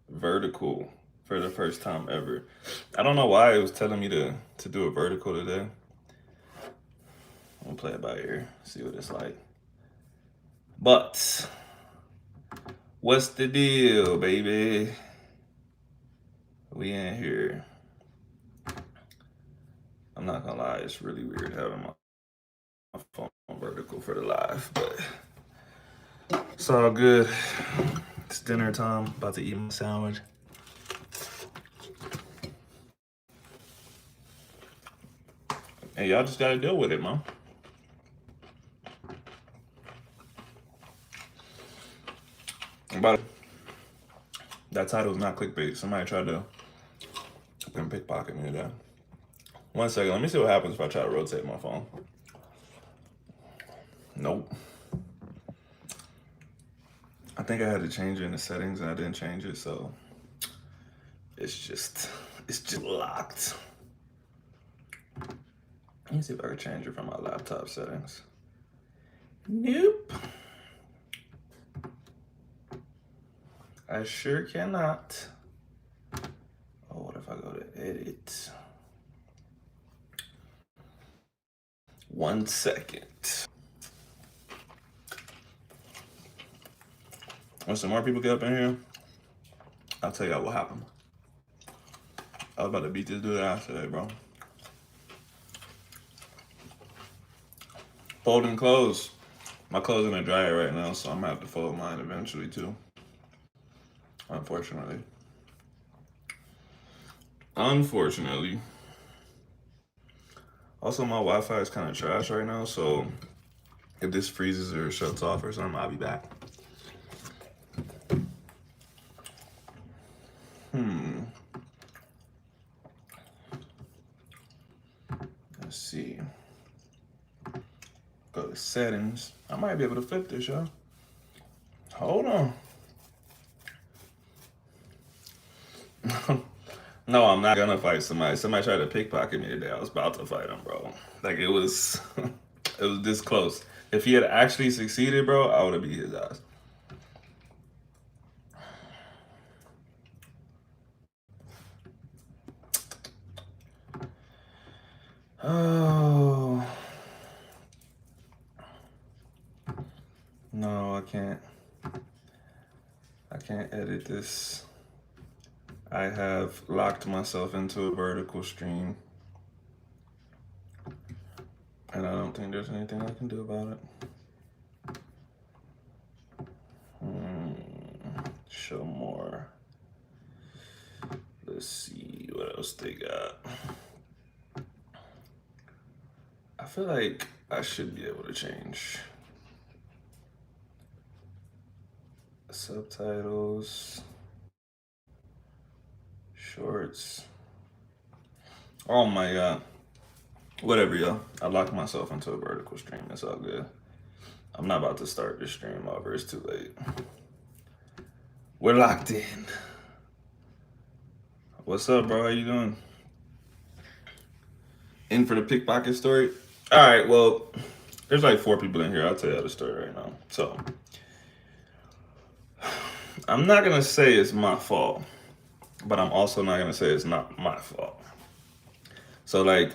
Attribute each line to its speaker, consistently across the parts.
Speaker 1: vertical for the first time ever. I don't know why it was telling me to do a vertical today. I'm gonna play it by ear, see what it's like. But what's the deal, baby? We in here. I'm not gonna lie, it's really weird having my phone vertical for the live, but it's all good. It's dinner time. About to eat my sandwich. And y'all just gotta deal with it, man. But that title is not clickbait. Somebody tried to pickpocket me today. 1 second, let me see what happens if I try to rotate my phone. Nope. I think I had to change it in the settings and I didn't change it, so it's just locked. Let me see if I can change it from my laptop settings. Nope. I sure cannot. Oh, what if I go to edit? 1 second. When some more people get up in here, I'll tell y'all what happened. I was about to beat this dude ass today, bro. Folding clothes. My clothes in the dryer right now, so I'm gonna have to fold mine eventually too. Unfortunately. Also, my Wi-Fi is kind of trash right now, so if this freezes or shuts off or something, I'll be back. Let's see. Go to settings. I might be able to flip this, y'all. Hold on. No, I'm not gonna fight somebody. Somebody tried to pickpocket me today. I was about to fight him, bro. Like it was, it was this close. If he had actually succeeded, bro, I would have beat his ass. Oh. No, I can't. I can't edit this. I have locked myself into a vertical stream. And I don't think there's anything I can do about it. Show more. Let's see what else they got. I feel like I should be able to change subtitles, shorts. Oh my god. Whatever, y'all. I locked myself into a vertical stream. It's all good. I'm not about to start this stream over. It's too late. We're locked in. What's up, bro? How you doing? In for the pickpocket story? All right, well, there's like 4 people in here. I'll tell you the story right now. So, I'm not going to say it's my fault, but I'm also not going to say it's not my fault. So, like,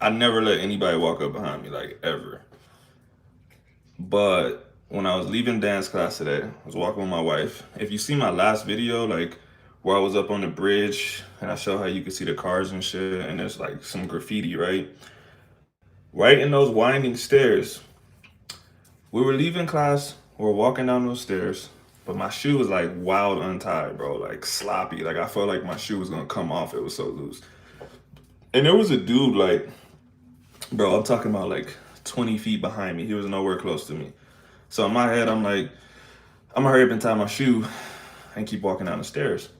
Speaker 1: I never let anybody walk up behind me, like, ever. But when I was leaving dance class today, I was walking with my wife. If you see my last video, like, where I was up on the bridge and I show how you can see the cars and shit, and there's like some graffiti, right? Right in those winding stairs. We were leaving class, we were walking down those stairs, but my shoe was like wild untied, bro, like sloppy. Like I felt like my shoe was gonna come off. It was so loose. And there was a dude like, bro, I'm talking about like 20 feet behind me. He was nowhere close to me. So in my head, I'm like, I'm gonna hurry up and tie my shoe and keep walking down the stairs.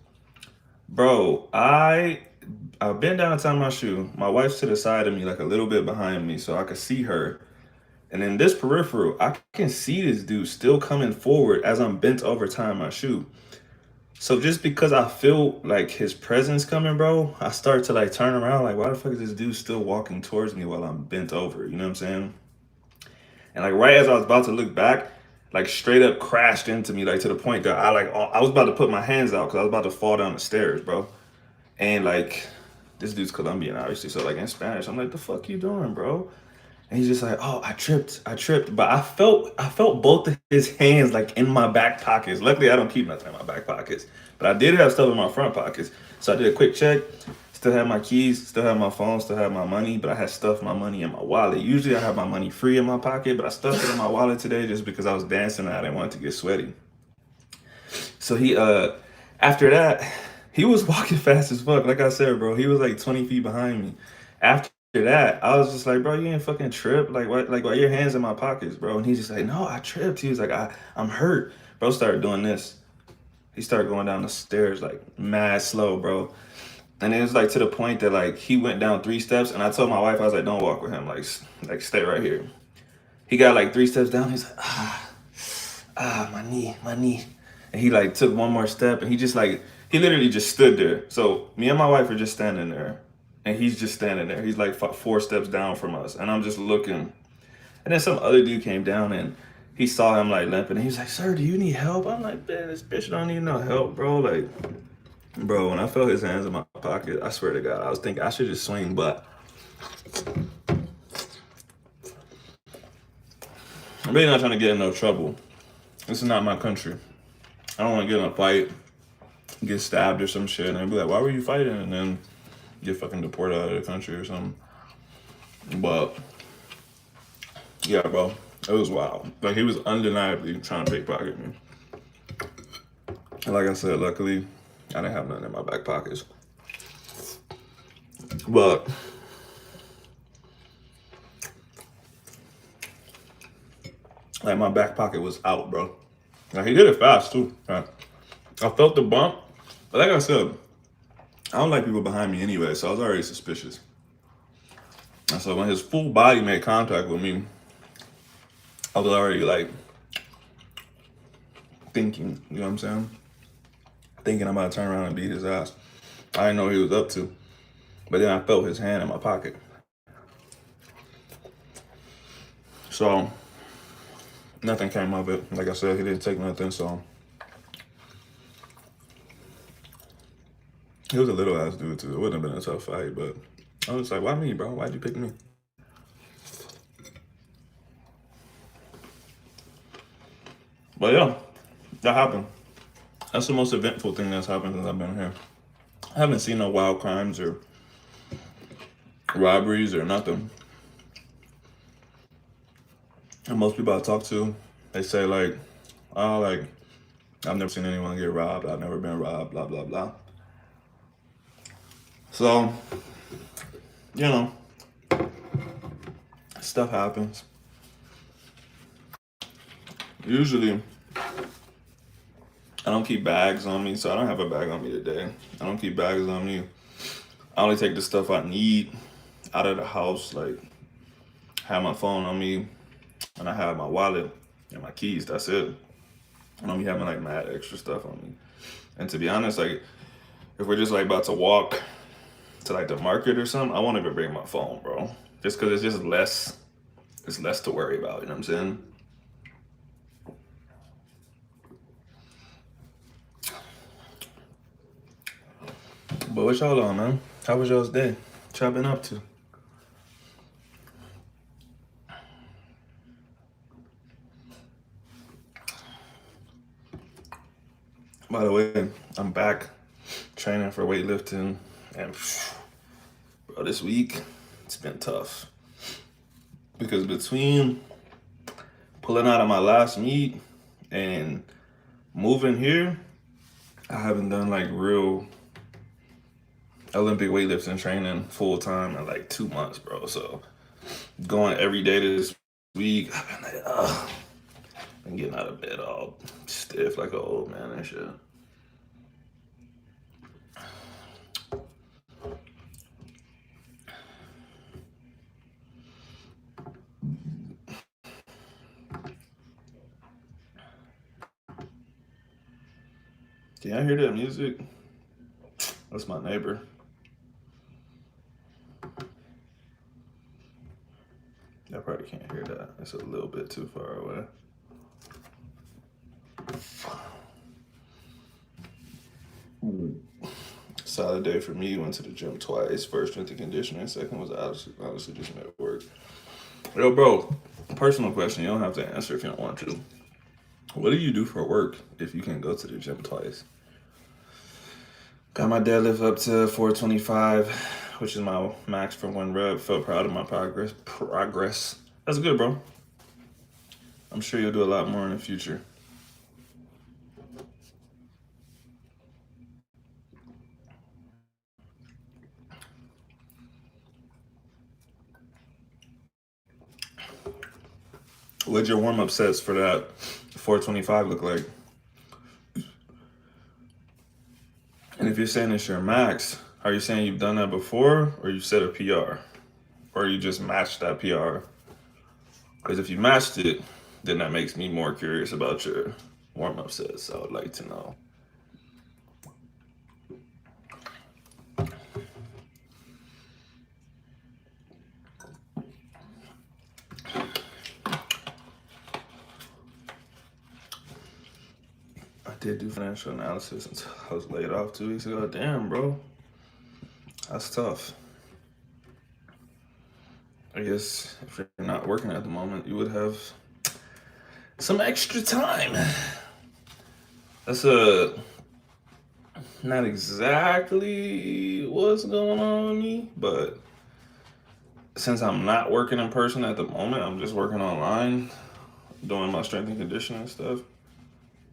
Speaker 1: Bro, I've been down to tie my shoe. My wife's to the side of me, like a little bit behind me, so I could see her. And in this peripheral, I can see this dude still coming forward as I'm bent over tying my shoe. So just because I feel like his presence coming, bro, I start to like turn around, like, why the fuck is this dude still walking towards me while I'm bent over? You know what I'm saying? And like right as I was about to look back, like straight up crashed into me, like to the point that I was about to put my hands out because I was about to fall down the stairs, bro. And like this dude's Colombian, obviously, so like in Spanish, I'm like, the fuck you doing, bro? And he's just like, oh, I tripped. But I felt both of his hands like in my back pockets. Luckily, I don't keep nothing in my back pockets, but I did have stuff in my front pockets. So I did a quick check. Still had my keys, still had my phone, still had my money, but I had stuffed my money in my wallet. Usually I have my money free in my pocket, but I stuffed it in my wallet today just because I was dancing and I didn't want it to get sweaty. So after that, he was walking fast as fuck. Like I said, bro, he was like 20 feet behind me. After that, I was just like, bro, you ain't fucking trip. Like what? Like why your hands in my pockets, bro? And he's just like, no, I tripped. He was like, I'm hurt. Bro started doing this. He started going down the stairs like mad slow, bro. And it was like to the point that like he went down 3 steps, and I told my wife, I was like, don't walk with him. Like stay right here. He got like 3 steps down. He's like, my knee, my knee. And he like took one more step, and he literally just stood there. So me and my wife are just standing there, and he's just standing there. He's like 4 steps down from us, and I'm just looking. And then some other dude came down, and he saw him like limping, and he was like, sir, do you need help? I'm like, man, this bitch don't need no help, bro. Like, bro, when I felt his hands in my pocket, I swear to God, I was thinking I should just swing, but I'm really not trying to get in no trouble. This is not my country. I don't want to get in a fight, get stabbed or some shit, and they'd be like, why were you fighting? And then get fucking deported out of the country or something. But yeah, bro, it was wild. Like he was undeniably trying to pickpocket me. And like I said, luckily, I didn't have nothing in my back pockets. But like my back pocket was out, bro. Like he did it fast too. Right? I felt the bump, but like I said, I don't like people behind me anyway, so I was already suspicious. And so when his full body made contact with me, I was already like thinking, you know what I'm saying? Thinking I'm about to turn around and beat his ass. I didn't know what he was up to. But then I felt his hand in my pocket. So nothing came of it. Like I said, he didn't take nothing, so he was a little ass dude too. It wouldn't have been a tough fight, but I was like, why me, bro? Why'd you pick me? But yeah, that happened. That's the most eventful thing that's happened since I've been here. I haven't seen no wild crimes or robberies or nothing. And most people I talk to, they say like, oh, like, I've never seen anyone get robbed. I've never been robbed, blah, blah, blah. So, you know, stuff happens. Usually, I don't keep bags on me, so I don't have a bag on me today. I don't keep bags on me. I only take the stuff I need out of the house, like have my phone on me, and I have my wallet and my keys. That's it. I don't be having like mad extra stuff on me. And to be honest, like if we're just like about to walk to like the market or something, I won't even bring my phone, bro. Just because it's just less, it's less to worry about. You know what I'm saying? But what y'all on, man? How was y'all's day? What y'all been up to? By the way, I'm back training for weightlifting, and bro, this week it's been tough because between pulling out of my last meet and moving here, I haven't done like real Olympic weightlifting training full time in like 2 months, bro. So going every day this week, I've been like, ugh, been getting out of bed all stiff like an old man and shit. Can y'all hear that music? That's my neighbor. Y'all probably can't hear that. It's a little bit too far away. Solid day for me. Went to the gym twice. First strength and conditioning. Second was honestly just network. Yo, bro. Personal question. You don't have to answer if you don't want to. What do you do for work if you can go to the gym twice? Got my deadlift up to 425, which is my max for one rep. Felt proud of my progress. That's good, bro. I'm sure you'll do a lot more in the future. What'd your warm up sets for that 425 look like? And if you're saying it's your max, are you saying you've done that before or you set a PR? Or you just matched that PR? Because if you matched it, then that makes me more curious about your warm up sets. I would like to know. I did do financial analysis until I was laid off 2 weeks ago. Damn, bro. That's tough. I guess if you're not working at the moment, you would have some extra time. That's not exactly what's going on with me, but since I'm not working in person at the moment, I'm just working online, doing my strength and conditioning stuff.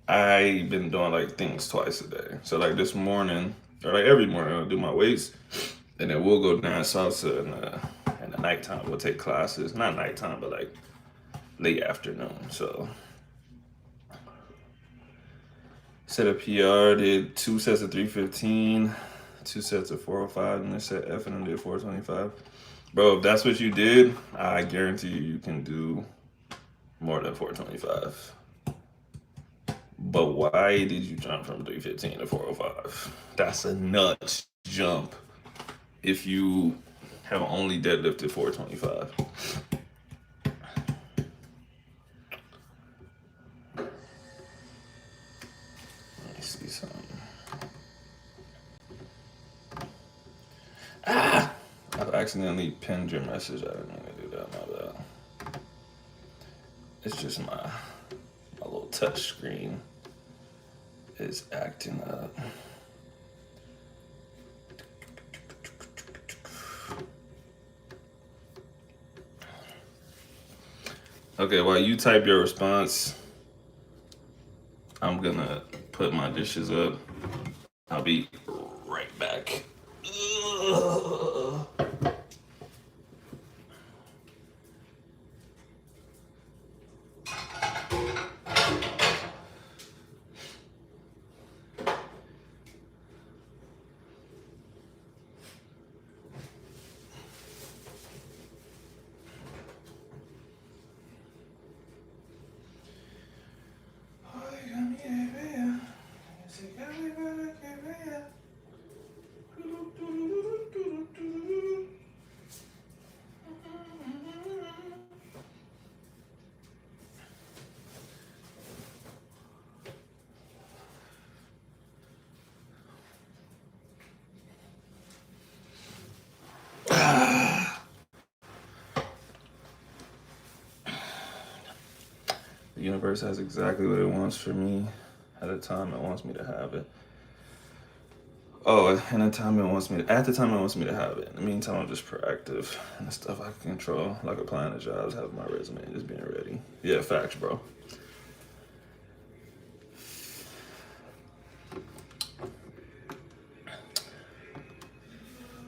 Speaker 1: I've been doing like things twice a day. So like this morning, or like every morning, I'll do my weights, and then we'll go dance salsa in the nighttime. We'll take classes, not nighttime, but like late afternoon. So set a PR, did 2 sets of 315, 2 sets of 405, and then set F and then did 425. Bro, if that's what you did, I guarantee you can do more than 425. But why did you jump from 315 to 405? That's a nuts jump if you have only deadlifted 425. Let me see something. I've accidentally pinned your message. I didn't mean to do that, my bad. It's just my little touch screen is acting up. Okay, while you type your response, I'm gonna put my dishes up. I'll be right back. The universe has exactly what it wants for me at a time it wants me to have it. Oh, and at the time it wants me to have it. In the meantime, I'm just proactive and the stuff I can control, like applying to jobs, having my resume, just being ready. Yeah, facts, bro.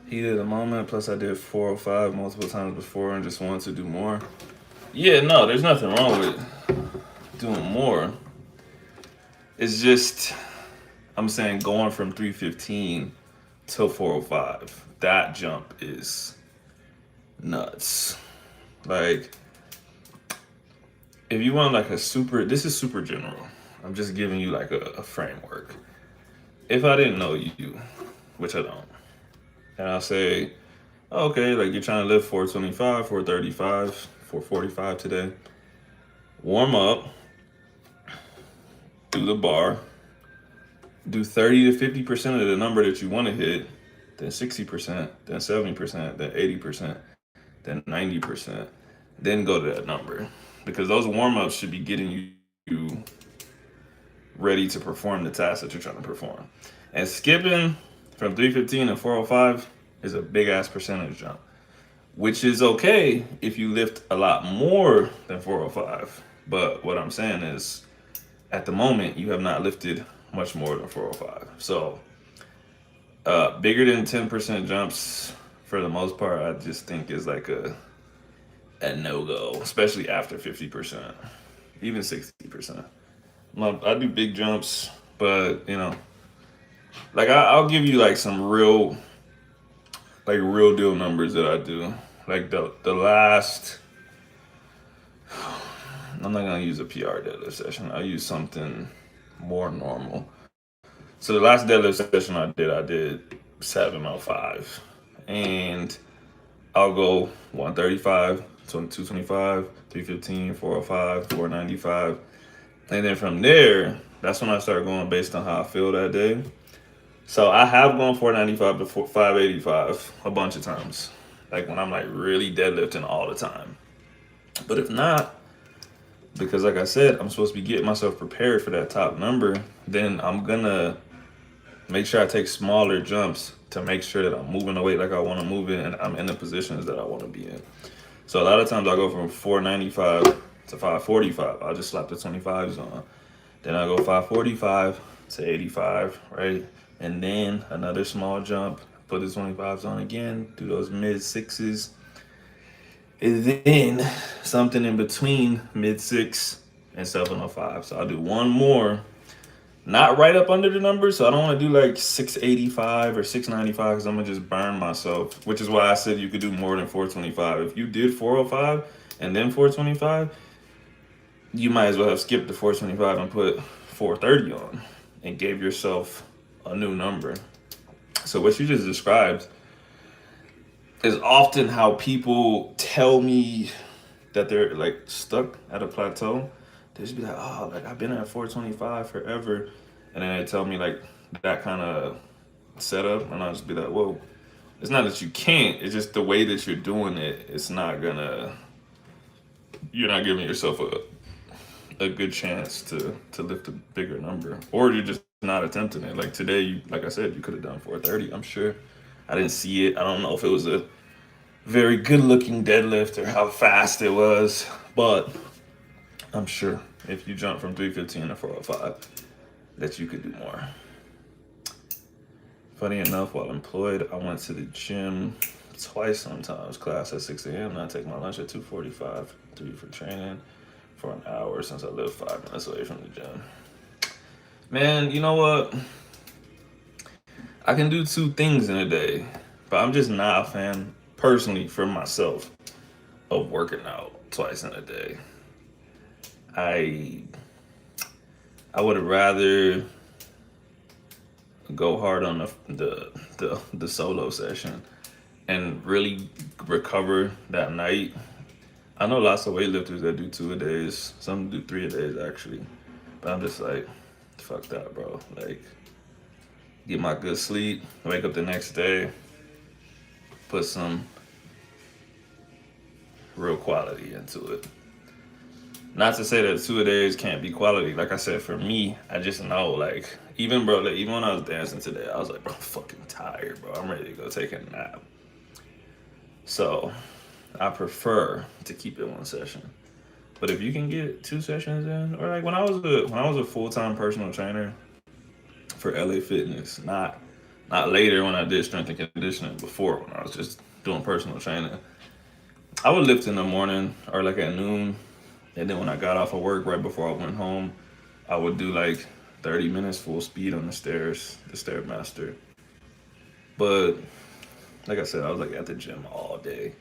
Speaker 1: Heat of the moment, plus I did 405 multiple times before and just wanted to do more. Yeah, no, there's nothing wrong with doing more. It's just, I'm saying going from 315 to 405, that jump is nuts. Like, if you want like this is super general. I'm just giving you like a framework. If I didn't know you, which I don't, and I'll say, okay, like you're trying to lift 425, 435, 445 today. Warm up, do the bar, do 30 to 50% of the number that you want to hit, then 60%, then 70%, then 80%, then 90%, then go to that number. Because those warm ups should be getting you ready to perform the task that you're trying to perform. And skipping from 315 to 405 is a big ass percentage jump, which is okay if you lift a lot more than 405. But what I'm saying is, at the moment, you have not lifted much more than 405. So, bigger than 10% jumps, for the most part, I just think is like a no go, especially after 50%, even 60%. I do big jumps, but like I'll give you like some real deal numbers that I do. Like the last, I'm not gonna use a PR deadlift session. I'll use something more normal. So the last deadlift session I did 705, and I'll go 135, 225, 315, 405, 495, and then from there, that's when I start going based on how I feel that day. So I have gone 495 to 585 a bunch of times, like when I'm like really deadlifting all the time. But if not, because like I said, I'm supposed to be getting myself prepared for that top number, then I'm gonna make sure I take smaller jumps to make sure that I'm moving the weight like I want to move it and I'm in the positions that I want to be in. So a lot of times I go from 495 to 545. I'll just slap the 25s on. Then I go 545 to 85, right? And then another small jump, put the 25s on again, do those mid sixes. And then something in between mid six and 705. So I'll do one more, not right up under the number. So I don't want to do like 685 or 695 because I'm going to just burn myself, which is why I said you could do more than 425. If you did 405 and then 425, you might as well have skipped the 425 and put 430 on and gave yourself a new number. So what you just described is often how people tell me that they're like stuck at a plateau. They just be like, oh, like I've been at 425 forever. And then they tell me like that kind of setup. And I'll just be like, whoa, it's not that you can't, it's just the way that you're doing it. It's not gonna, you're not giving yourself a good chance to lift a bigger number. Or you're just not attempting it. Like today, like I said, you could have done 430, I'm sure. I didn't see it. I don't know if it was a very good looking deadlift or how fast it was, but I'm sure if you jump from 315 to 405 that you could do more. Funny enough, while employed, I went to the gym twice sometimes, class at 6 a.m. and I take my lunch at 2:45, 3 for training for an hour since I live 5 minutes away from the gym. Man, you know what? I can do two things in a day, but I'm just not a fan, personally, for myself, of working out twice in a day. I would rather go hard on the solo session and really recover that night. I know lots of weightlifters that do 2 a days, some do 3 a days actually, but I'm just like, fuck that, bro. Like, get my good sleep, wake up the next day, put some real quality into it. Not to say that 2 a days can't be quality. Like I said, for me, I just know, like, even bro, like, even when I was dancing today, I was like, bro, I'm fucking tired, bro. I'm ready to go take a nap. So I prefer to keep it one session. But if you can get 2 sessions in, or like when I was a full-time personal trainer for LA Fitness, not later when I did strength and conditioning, before when I was just doing personal training, I would lift in the morning or like at noon, and then when I got off of work right before I went home, I would do like 30 minutes full speed on the stairs, the Stairmaster. But like I said, I was like at the gym all day.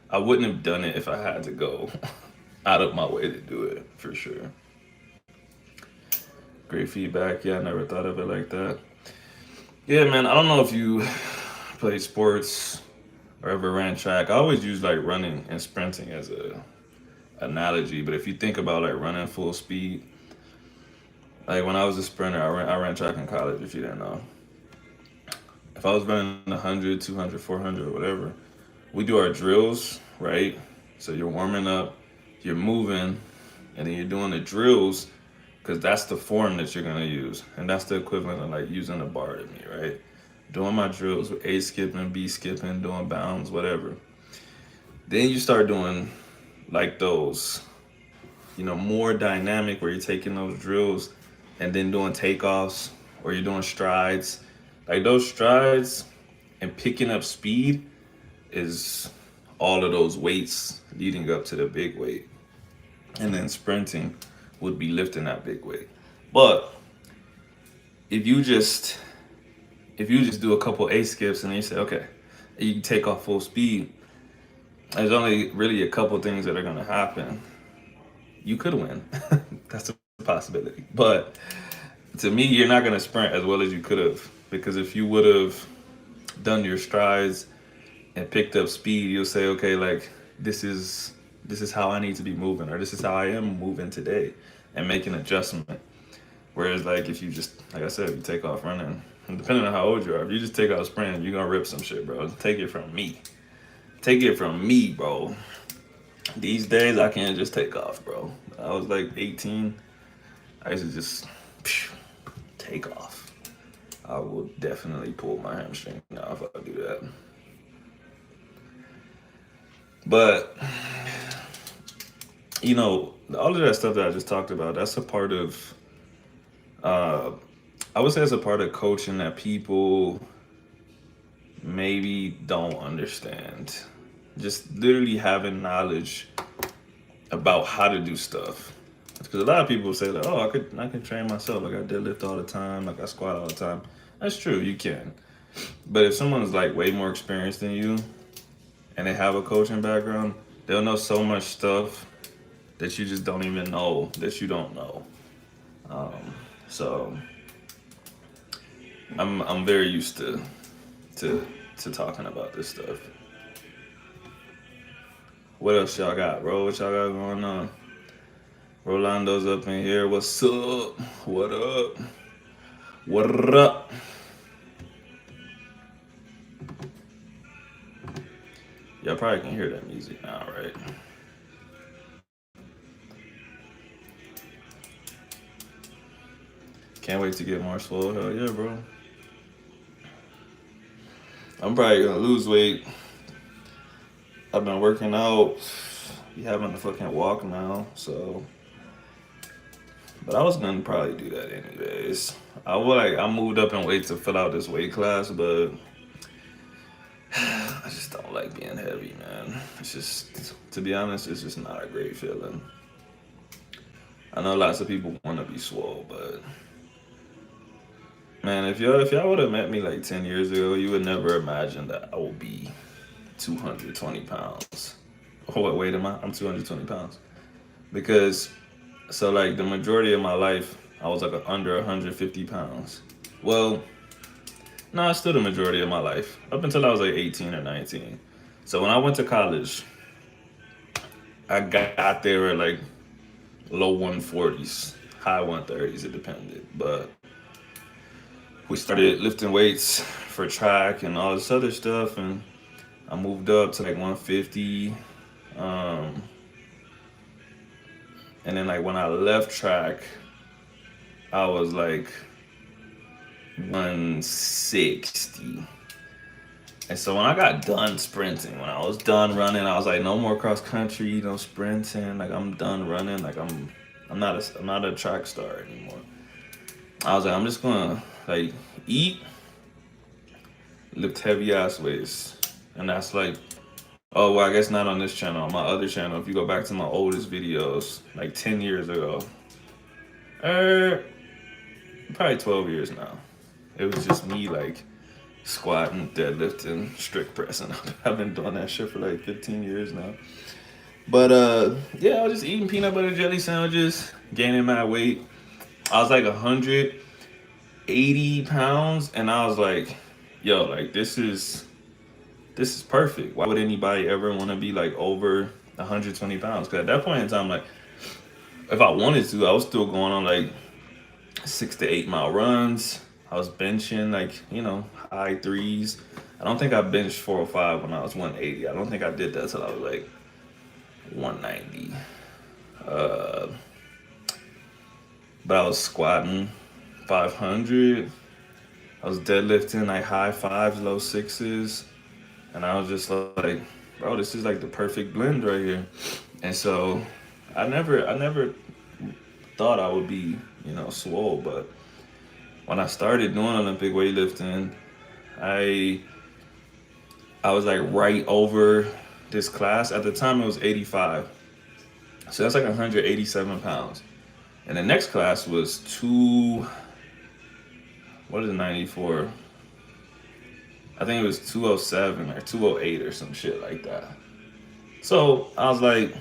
Speaker 1: I wouldn't have done it if I had to go out of my way to do it, for sure. Great feedback. Yeah, I never thought of it like that. Yeah, man, I don't know if you played sports or ever ran track. I always use like running and sprinting as a analogy, but if you think about like running full speed, Like when I was a sprinter, I ran track in college. If you didn't know, if I was running 100, 200, 400, or whatever, we do our drills, right? So you're warming up, you're moving, and then you're doing the drills because that's the form that you're gonna use, and that's the equivalent of like using a bar to me, right? Doing my drills with A skipping, B skipping, doing bounds, whatever. Then you start doing like those, more dynamic where you're taking those drills and then doing takeoffs or you're doing strides. Like those strides and picking up speed is all of those weights leading up to the big weight. And then sprinting would be lifting that big weight. But if you just if you just do a couple A skips and then you say, okay, you can take off full speed, there's only really a couple things that are gonna happen. You could win. That's a possibility. But to me, you're not gonna sprint as well as you could have. Because if you would have done your strides and picked up speed, you'll say, okay, like this is how I need to be moving, or this is how I am moving today, and make an adjustment. Whereas like if you just, like I said, you take off running, and depending on how old you are, if you just take off sprinting, you're gonna rip some shit, bro. Take it from me. Take it from me, bro. These days I can't just take off, bro. I was like 18. I used to just take off. I will definitely pull my hamstring now if I do that. But all of that stuff that I just talked about, that's a part of uh I would say it's a part of coaching that people maybe don't understand. Just literally having knowledge about how to do stuff. Because a lot of people say like, oh, I can train myself. Like I deadlift all the time. Like I squat all the time. That's true, you can. But if someone's like way more experienced than you and they have a coaching background, they'll know so much stuff that you just don't even know that you don't know. So I'm very used to to talking about this stuff. What else y'all got, bro? What y'all got going on? Rolando's up in here. What's up? What up? What up? Y'all probably can hear that music now, right? Can't wait to get more swole. Hell yeah, bro. I'm probably gonna lose weight. I've been working out. Be having to fucking walk now, so. But I was gonna probably do that anyways. I moved up in weight to fill out this weight class, but I just don't like being heavy, man. It's just, to be honest, it's just not a great feeling. I know lots of people want to be swole, but man, if y'all would have met me like 10 years ago, you would never imagine that I would be 220 pounds. Oh, what weight am I? I'm 220 pounds. Because, so like the majority of my life, I was like under 150 pounds. Well, no, it's still the majority of my life. Up until I was like 18 or 19. So when I went to college, I got there at like low 140s, high 130s, it depended. But we started lifting weights for track and all this other stuff, and I moved up to like 150. Um, and then like when I left track, I was like 160. And so when I got done sprinting, when I was done running, I was like, no more cross country, no sprinting. Like I'm done running. Like I'm not a track star anymore. I was like, I'm just gonna like eat, lift heavy ass weights, and that's like, oh well, I guess not on this channel. On my other channel, if you go back to my oldest videos, like 10 years ago, er, probably 12 years now. It was just me like squatting, deadlifting, strict pressing. I've been doing that shit for like 15 years now. But yeah, I was just eating peanut butter jelly sandwiches, gaining my weight. I was like 180 pounds, and I was like, yo, like this is perfect. Why would anybody ever want to be like over 120 pounds? Because at that point in time, like if I wanted to, I was still going on like 6 to 8 mile runs. I was benching like, high threes. I don't think I benched 405 when I was 180. I don't think I did that till I was like 190. Uh, but I was squatting 500. I was deadlifting like high fives, low sixes. And I was just like, bro, this is like the perfect blend right here. And so I never thought I would be, swole, but when I started doing Olympic weightlifting, I I was like right over this class. At the time it was 85. So that's like 187 pounds. And the next class was what is 94? I think it was 207 or 208 or some shit like that. So I was like,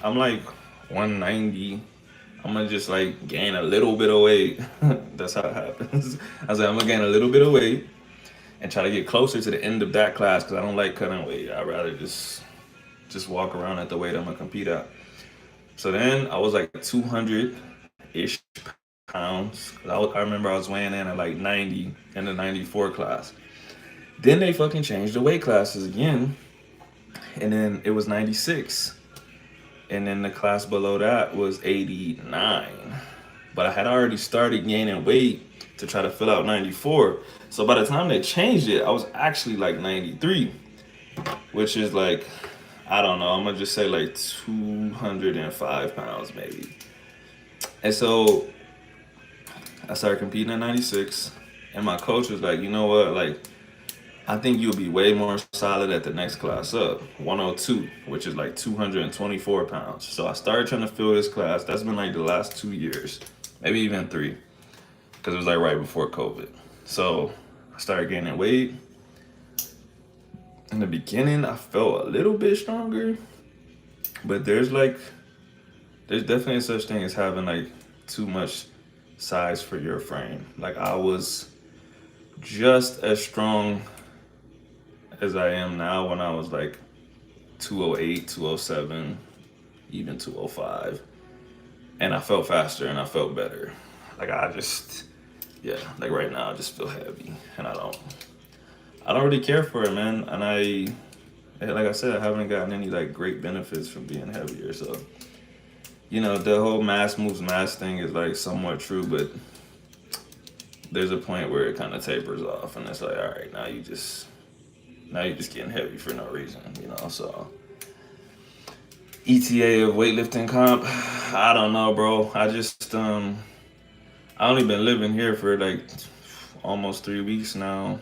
Speaker 1: I'm like 190. I'm gonna just like gain a little bit of weight. That's how it happens. I was like, I'm gonna gain a little bit of weight and try to get closer to the end of that class because I don't like cutting weight. I'd rather just walk around at the weight I'm gonna compete at. So then I was like 200-ish pounds. I remember I was weighing in at like 90 in the 94 class. Then they fucking changed the weight classes again, and then it was 96. And then the class below that was 89. But I had already started gaining weight to try to fill out 94. So by the time they changed it, I was actually like 93, which is like, I don't know, I'm gonna just say like 205 pounds maybe. And so I started competing at 96, and my coach was like, you know what, like, I think you'll be way more solid at the next class up, 102, which is like 224 pounds. So I started trying to fill this class. That's been like the last 2 years, maybe even three, because it was like right before COVID. So I started gaining weight. In the beginning, I felt a little bit stronger, but there's definitely such thing as having like too much size for your frame. Like I was just as strong as I am now when I was like 208, 207, even 205. And I felt faster and I felt better. Like yeah, like right now I just feel heavy and I don't really care for it, man. And like I said, I haven't gotten any like great benefits from being heavier. So, the whole mass moves mass thing is like somewhat true, but there's a point where it kind of tapers off and it's like, all right, now you're just getting heavy for no reason, so ETA of weightlifting comp, I don't know, bro. I only been living here for like almost 3 weeks now.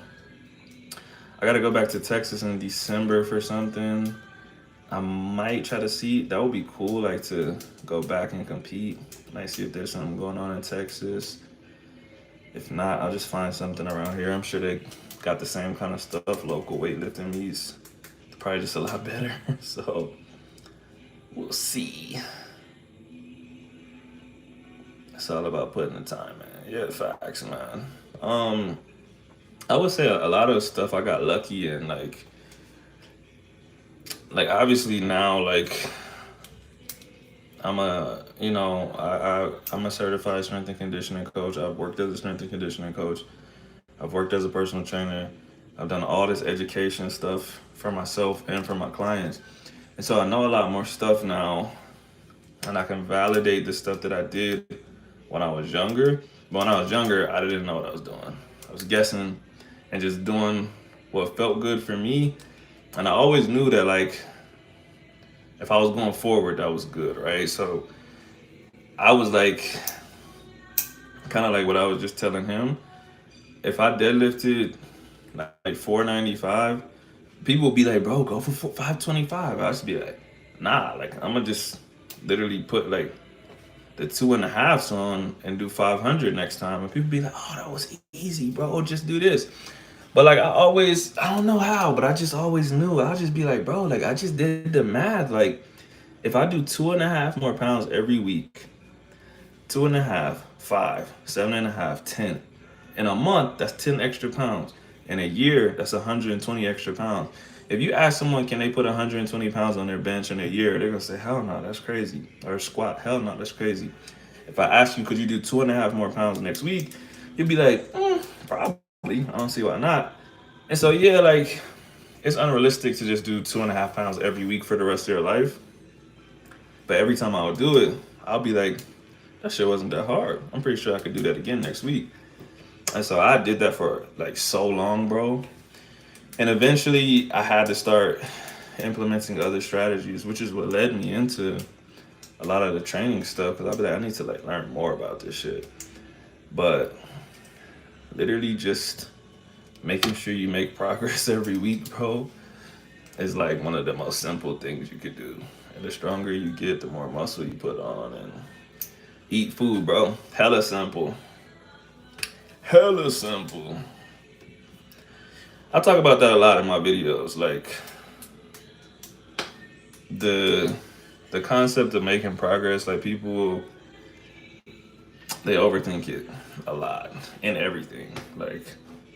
Speaker 1: I gotta go back to Texas in December for something. I might try to see, that would be cool, like to go back and compete. Might see if there's something going on in Texas. If not, I'll just find something around here. I'm sure they got the same kind of stuff, local weightlifting meets. Probably just a lot better. So we'll see. It's all about putting the time in. Yeah, facts, man. I would say a lot of stuff I got lucky in, like obviously now, like I'm I'm a certified strength and conditioning coach. I've worked as a strength and conditioning coach. I've worked as a personal trainer. I've done all this education stuff for myself and for my clients. And so I know a lot more stuff now, and I can validate the stuff that I did when I was younger. But when I was younger, I didn't know what I was doing. I was guessing and just doing what felt good for me. And I always knew that, like, if I was going forward, that was good, right? So I was like, kind of like what I was just telling him. If I deadlifted like 495, people would be like, bro, go for 525. I should be like, nah, like I'm gonna just literally put like the 2.5s on and do 500 next time. And people be like, oh, that was easy, bro, just do this. But like I don't know how, but I just always knew. I'll just be like, bro, like I just did the math. Like if I do 2.5 more pounds every week, 2.5, 5, 7.5, 10. In a month, that's 10 extra pounds. In a year, that's 120 extra pounds. If you ask someone, can they put 120 pounds on their bench in a year, they're gonna say, hell no, that's crazy. Or squat, hell no, that's crazy. If I ask you, could you do 2.5 more pounds next week? You'd be like, probably. I don't see why not. And so, yeah, like, it's unrealistic to just do 2.5 pounds every week for the rest of your life. But every time I would do it, I'll be like, that shit wasn't that hard. I'm pretty sure I could do that again next week. And so I did that for like so long, bro. And eventually I had to start implementing other strategies, which is what led me into a lot of the training stuff. Cause I'll be like, I need to like learn more about this shit. But literally just making sure you make progress every week, bro, is like one of the most simple things you could do. And the stronger you get, the more muscle you put on. And eat food, bro. Hella simple. Hella simple. I talk about that a lot in my videos. Like the concept of making progress, like people they overthink it a lot in everything. Like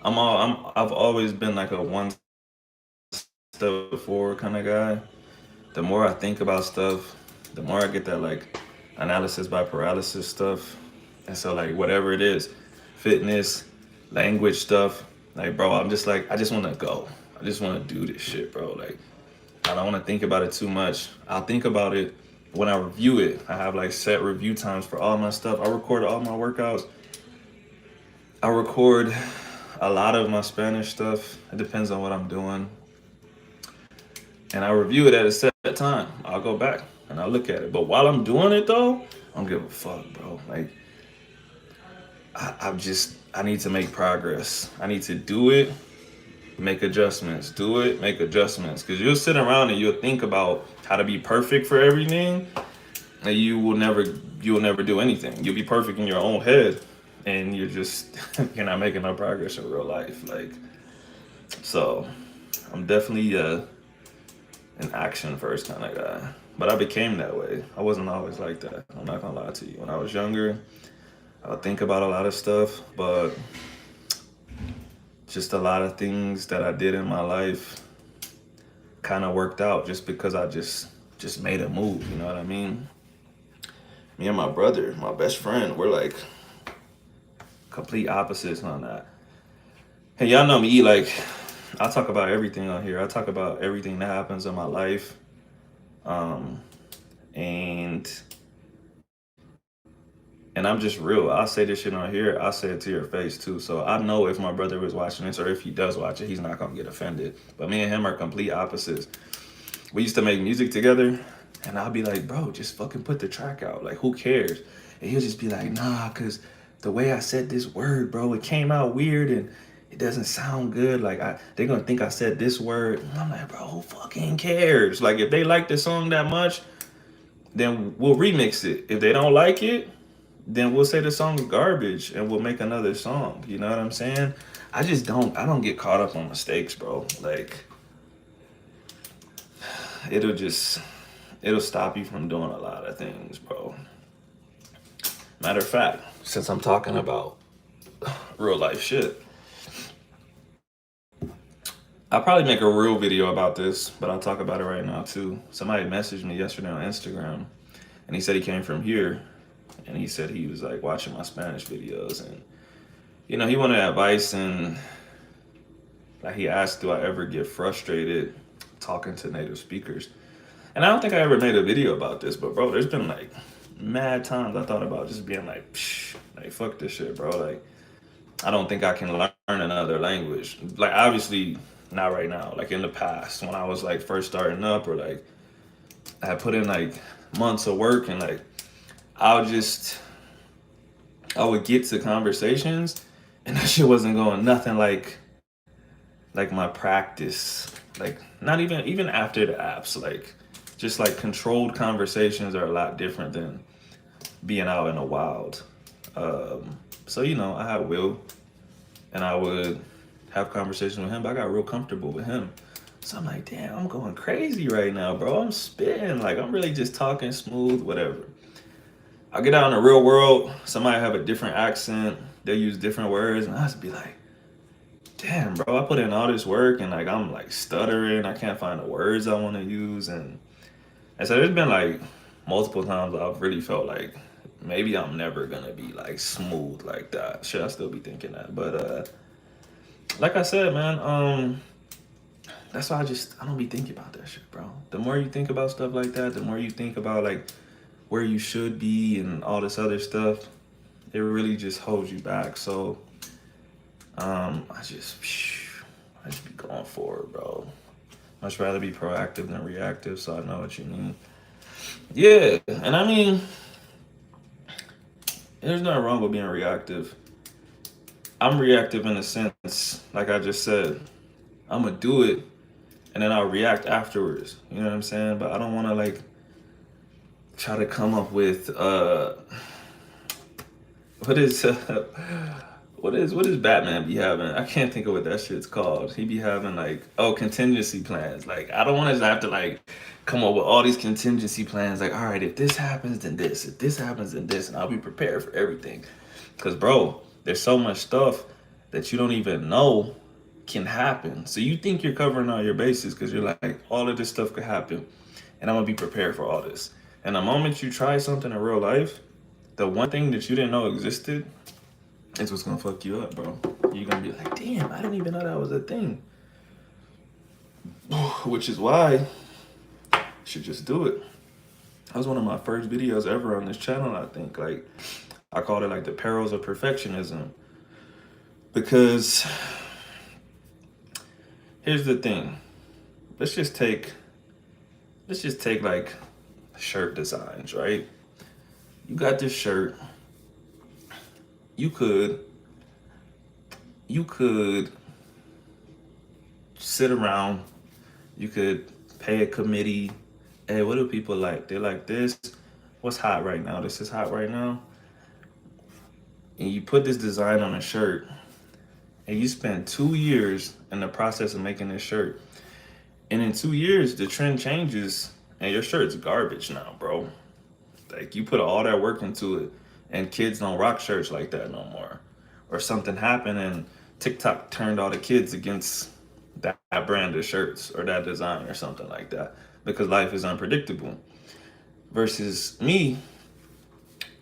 Speaker 1: I've always been like a one step forward kind of guy. The more I think about stuff, the more I get that like analysis by paralysis stuff. And so like whatever it is, fitness, language stuff, like bro, I'm just like I just want to go. I just want to do this shit, bro. Like I don't want to think about it too much. I'll think about it when I review it. I have like set review times for all my stuff. I record all my workouts. I record a lot of my Spanish stuff. It depends on what I'm doing. And I review it at a set time. I'll go back and I'll look at it. But while I'm doing it though, I don't give a fuck, bro. Like I need to make progress. I need to do it, make adjustments. Do it, make adjustments. Cause you'll sit around and you'll think about how to be perfect for everything, and you'll never do anything. You'll be perfect in your own head, and you're not making no progress in real life. Like so, I'm definitely an action first kind of guy. But I became that way. I wasn't always like that. I'm not gonna lie to you. When I was younger, I would think about a lot of stuff, but just a lot of things that I did in my life kind of worked out just because I just made a move, you know what I mean? Me and my brother, my best friend, we're like complete opposites on that. Hey, y'all know me, like I talk about everything on here. I talk about everything that happens in my life. Um and and I'm just real. I'll say this shit on here. I'll say it to your face too. So I know if my brother was watching this or if he does watch it, he's not gonna get offended. But me and him are complete opposites. We used to make music together, and I'll be like, bro, just fucking put the track out. Like, who cares? And he'll just be like, nah, cause the way I said this word, bro, it came out weird and it doesn't sound good. Like they're gonna think I said this word. And I'm like, bro, who fucking cares? Like if they like the song that much, then we'll remix it. If they don't like it, then we'll say the song's garbage and we'll make another song. You know what I'm saying? I don't get caught up on mistakes, bro. Like it'll just it'll stop you from doing a lot of things, bro. Matter of fact, since I'm talking about real life shit, I'll probably make a real video about this, but I'll talk about it right now too. Somebody messaged me yesterday on Instagram and he said he came from here and he said he was like watching my Spanish videos and he wanted advice and like he asked, do I ever get frustrated talking to native speakers? And I don't think I ever made a video about this, but bro, there's been like mad times I thought about just being like, psh, like fuck this shit, bro. Like I don't think I can learn another language. Like obviously not right now. Like in the past when I was like first starting up or like I had put in like months of work and like I would get to conversations and that shit wasn't going nothing like my practice. Like not even after the apps, like just like controlled conversations are a lot different than being out in the wild. So I had Will and I would have conversations with him, but I got real comfortable with him. So I'm like, damn, I'm going crazy right now, bro. I'm spitting. Like I'm really just talking smooth, whatever. I get out in the real world, somebody have a different accent, they use different words, and I just be like, damn, bro, I put in all this work and like I'm like stuttering, I can't find the words I want to use, and so there's been like multiple times I've really felt like maybe I'm never gonna be like smooth like that. Should I still be thinking that? But like I said, man, that's why I don't be thinking about that shit, bro. The more you think about stuff like that, the more you think about like where you should be and all this other stuff, it really just holds you back. So I just be going forward, bro. Much rather be proactive than reactive, so I know what you mean. Yeah, and I mean, there's nothing wrong with being reactive. I'm reactive in a sense, like I just said, I'm gonna do it and then I'll react afterwards. You know what I'm saying? But I don't wanna like try to come up with what is what is Batman be having? I can't think of what that shit's called. He be having like contingency plans. Like I don't want to have to like come up with all these contingency plans. Like all right, if this happens then this, if this happens then this, and I'll be prepared for everything. Cause bro, there's so much stuff that you don't even know can happen. So you think you're covering all your bases because you're like all of this stuff could happen, and I'm gonna be prepared for all this. And the moment you try something in real life, the one thing that you didn't know existed, it's what's gonna fuck you up, bro. You're gonna be like, damn, I didn't even know that was a thing. Which is why you should just do it. That was one of my first videos ever on this channel, I think. Like, I called it like the perils of perfectionism. Because here's the thing. Let's just take like shirt designs, right? You got this shirt. You could sit around, you could pay a committee. Hey, what do people like? They like this. What's hot right now? This is hot right now. And you put this design on a shirt, and you spend 2 years in the process of making this shirt. And in 2 years, the trend changes, and your shirt's garbage now, bro. Like you put all that work into it, and kids don't rock shirts like that no more. Or something happened, and TikTok turned all the kids against that brand of shirts or that design or something like that because life is unpredictable. Versus me,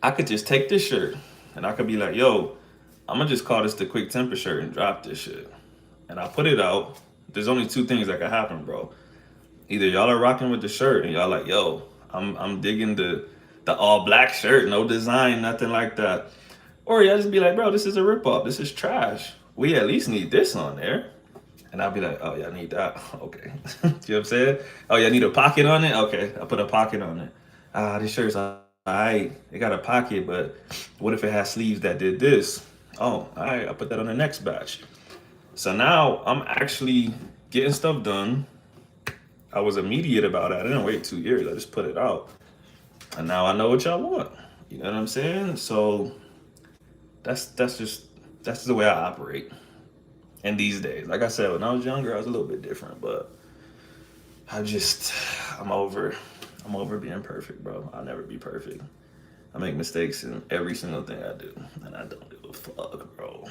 Speaker 1: I could just take this shirt and I could be like, yo, I'm gonna just call this the quick temper shirt and drop this shit. And I put it out. There's only two things that could happen, bro. Either y'all are rocking with the shirt and y'all like, yo, I'm digging the all black shirt, no design, nothing like that. Or y'all just be like, bro, this is a ripoff. This is trash. We at least need this on there. And I'll be like, oh, y'all need that? Okay. You know what I'm saying? Oh, y'all need a pocket on it? Okay, I put a pocket on it. This shirt's all right. It got a pocket, but what if it has sleeves that did this? Oh, all right, I put that on the next batch. So now I'm actually getting stuff done. I was immediate about it. I didn't wait 2 years. I just put it out. And now I know what y'all want. You know what I'm saying? So that's the way I operate. And these days, like I said, when I was younger, I was a little bit different, but I'm over being perfect, bro. I'll never be perfect. I make mistakes in every single thing I do, and I don't give a fuck, bro.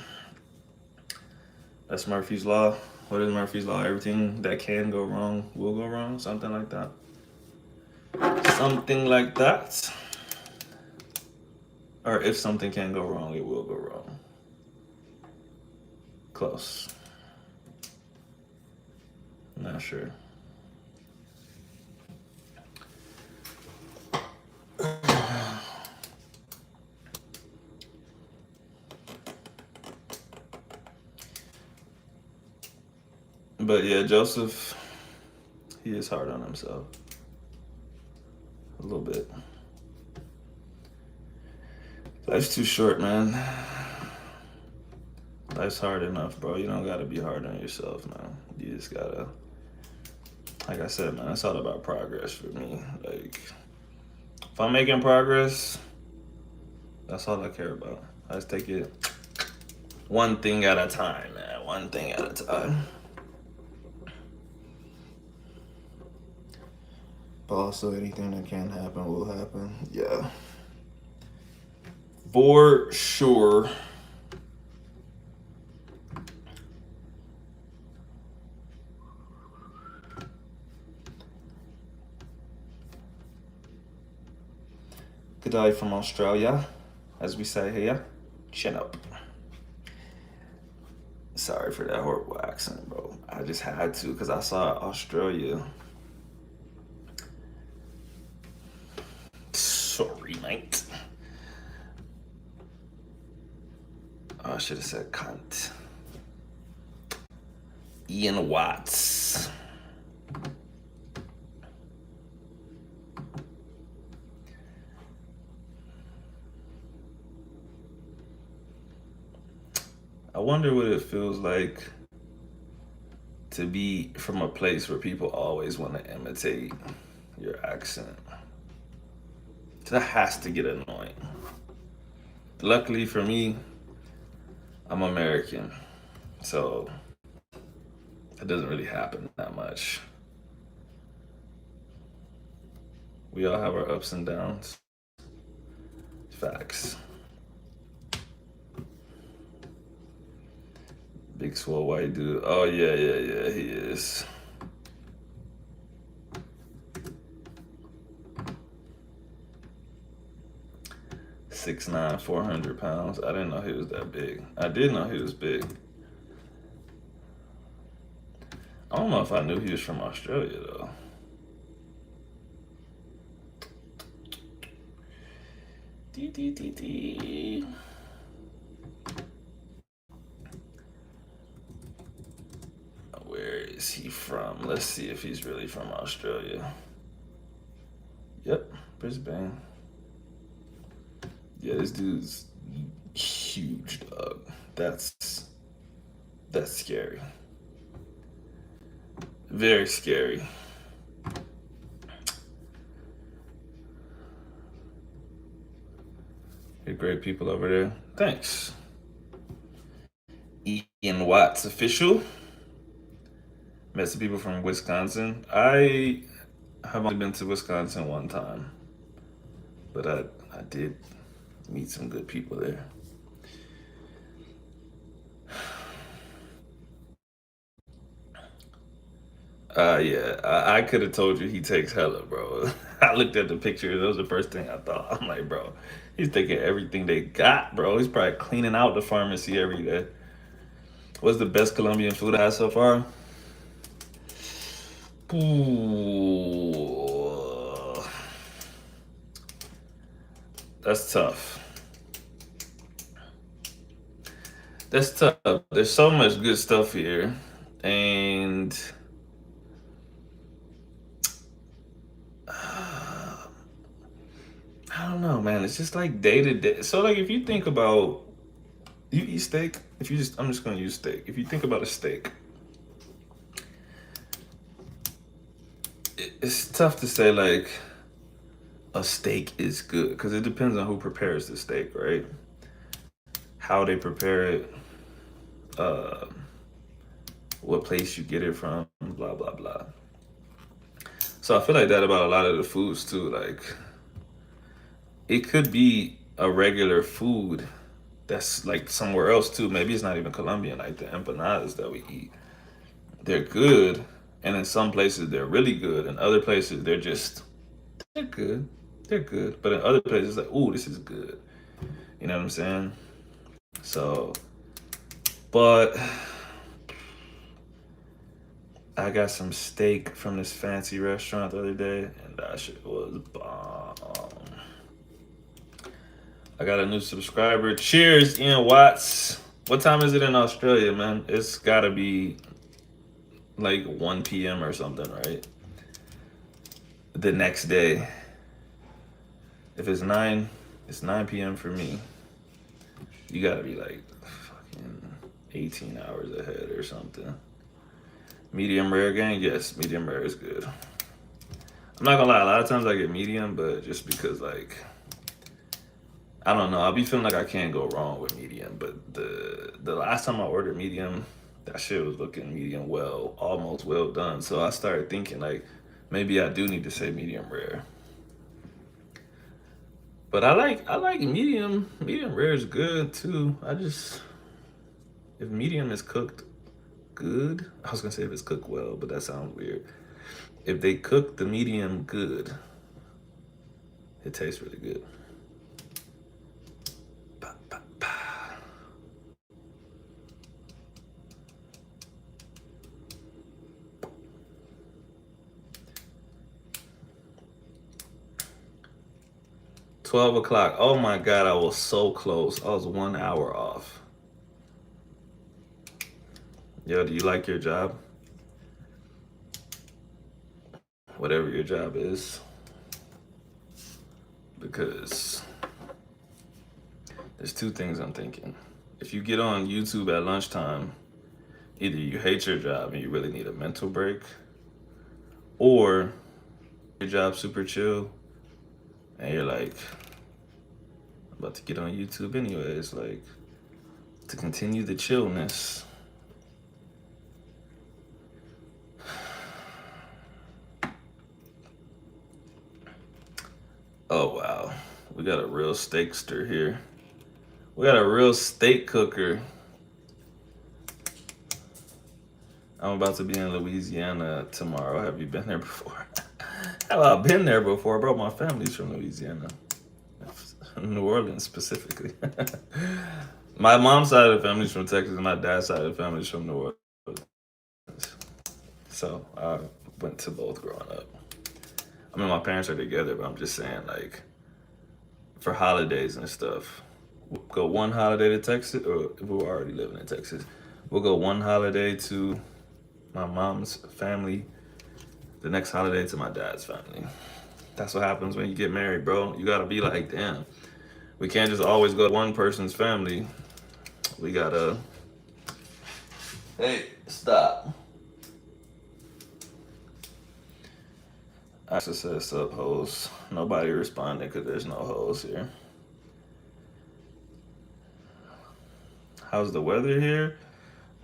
Speaker 1: That's Murphy's Law. What is Murphy's Law? Everything that can go wrong will go wrong, something like that. Something like that. Or if something can go wrong, it will go wrong. Close. Not sure. But yeah, Joseph, he is hard on himself. A little bit. Life's too short, man. Life's hard enough, bro. You don't gotta be hard on yourself, man. You just gotta, like I said, man, it's all about progress for me. Like, if I'm making progress, that's all I care about. I just take it one thing at a time, man. One thing at a time. But also, anything that can happen will happen. Yeah. For sure. Good day from Australia, as we say here. Chin up. Sorry for that horrible accent, bro. I just had to because I saw Australia. Sorry, mate. Oh, I should have said cunt. Ian Watts. I wonder what it feels like to be from a place where people always want to imitate your accent. That has to get annoying. Luckily for me, I'm American, so it doesn't really happen that much. We all have our ups and downs. Facts. Big swole white dude. Oh yeah, he is. 6'9", 400 pounds. I didn't know he was that big. I did know he was big. I don't know if I knew he was from Australia though. D. Where is he from? Let's see if he's really from Australia. Yep, Brisbane. Yeah, this dude's huge, dog. That's scary. Very scary. You're great people over there. Thanks. Ian Watts official. Met some people from Wisconsin. I have only been to Wisconsin one time, but I did meet some good people there. Yeah, I could have told you he takes hella, bro. I looked at the picture. That was the first thing I thought. I'm like, bro, he's taking everything they got, bro. He's probably cleaning out the pharmacy every day. What's the best Colombian food I had so far? Ooh, that's tough. That's tough. There's so much good stuff here, and I don't know, man. It's just like day to day. So, like, if you think about you eat steak, I'm just gonna use steak. If you think about a steak, it's tough to say like a steak is good because it depends on who prepares the steak, right? How they prepare it, uh, what place you get it from, blah blah blah. So I feel like that about a lot of the foods too. Like it could be a regular food that's like somewhere else too. Maybe it's not even Colombian, like the empanadas that we eat. They're good, and in some places they're really good, and other places they're good. They're good, but in other places like, ooh, this is good. You know what I'm saying? So, but I got some steak from this fancy restaurant the other day, and that shit was bomb. I got a new subscriber. Cheers, Ian Watts. What time is it in Australia, man? It's gotta be like 1 p.m. or something, right? The next day. If it's 9 p.m. for me. You gotta be like fucking 18 hours ahead or something. Medium rare gang? Yes, medium rare is good. I'm not gonna lie, a lot of times I get medium, but just because like I don't know, I'll be feeling like I can't go wrong with medium. But the last time I ordered medium, that shit was looking medium well, almost well done. So I started thinking like maybe I do need to say medium rare. But I like medium. Medium rare is good too. If medium is cooked good, I was gonna say if it's cooked well, but that sounds weird. If they cook the medium good, it tastes really good. 12 o'clock. Oh my God, I was so close. I was 1 hour off. Yo, do you like your job? Whatever your job is. Because there's two things I'm thinking. If you get on YouTube at lunchtime, either you hate your job and you really need a mental break, or your job super chill and you're like, I'm about to get on YouTube anyways, like to continue the chillness. Oh wow, we got a real steakster here. We got a real steak cooker. I'm about to be in Louisiana tomorrow. Have you been there before? Have I been there before, bro? My family's from Louisiana. New Orleans specifically. My mom's side of the family's from Texas, and my dad's side of the family's from New Orleans. So I went to both growing up. I mean, my parents are together, but I'm just saying, like, for holidays and stuff, we'll go one holiday to Texas, or if we're already living in Texas, we'll go one holiday to my mom's family, the next holiday to my dad's family. That's what happens when you get married, bro. You gotta be like, damn, we can't just always go to one person's family. We gotta, hey, stop. I just said sub hoes. Nobody responded because there's no hoes here. How's the weather here?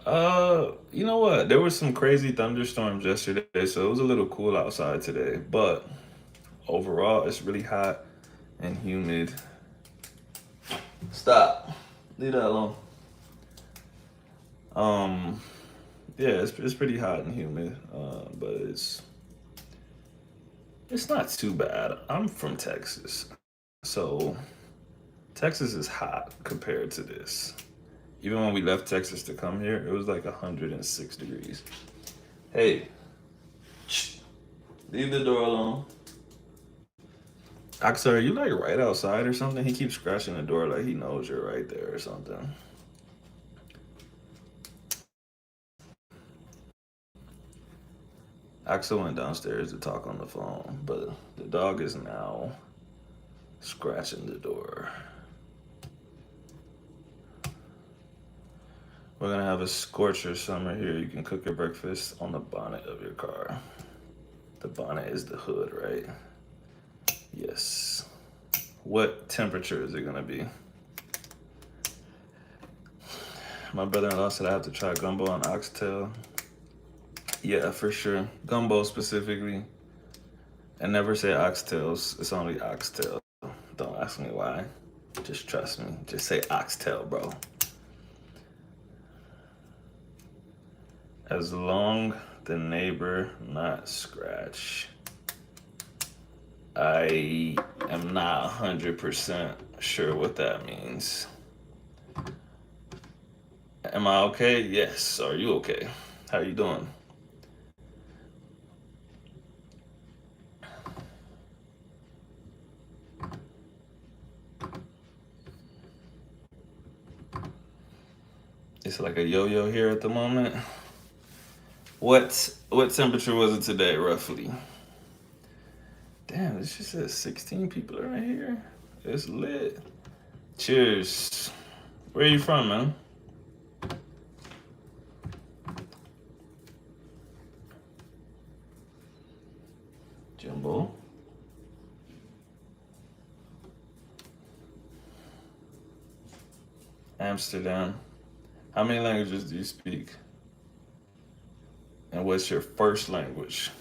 Speaker 1: You know what? There was some crazy thunderstorms yesterday, so it was a little cool outside today. But overall, it's really hot and humid. Stop. Leave that alone. Yeah, it's pretty hot and humid, but it's not too bad. I'm from Texas, so Texas is hot compared to this. Even when we left Texas to come here, it was like 106 degrees. Hey, leave the door alone. Axel, are you like right outside or something? He keeps scratching the door like he knows you're right there or something. Axel went downstairs to talk on the phone, but the dog is now scratching the door. We're gonna have a scorcher summer here. You can cook your breakfast on the bonnet of your car. The bonnet is the hood, right? Yes. What temperature is it gonna be? My brother-in-law said I have to try gumbo on oxtail. Yeah, for sure. Gumbo specifically. And never say oxtails. It's only oxtail. Don't ask me why. Just trust me. Just say oxtail, bro. As long the neighbor not scratch. I am not 100% sure what that means. Am I okay? Yes. Are you okay? How you doing? It's like a yo-yo here at the moment. What temperature was it today, roughly? Damn, this just says 16 people are in here. It's lit. Cheers. Where are you from, man? Jumbo. Amsterdam. How many languages do you speak? And what's your first language?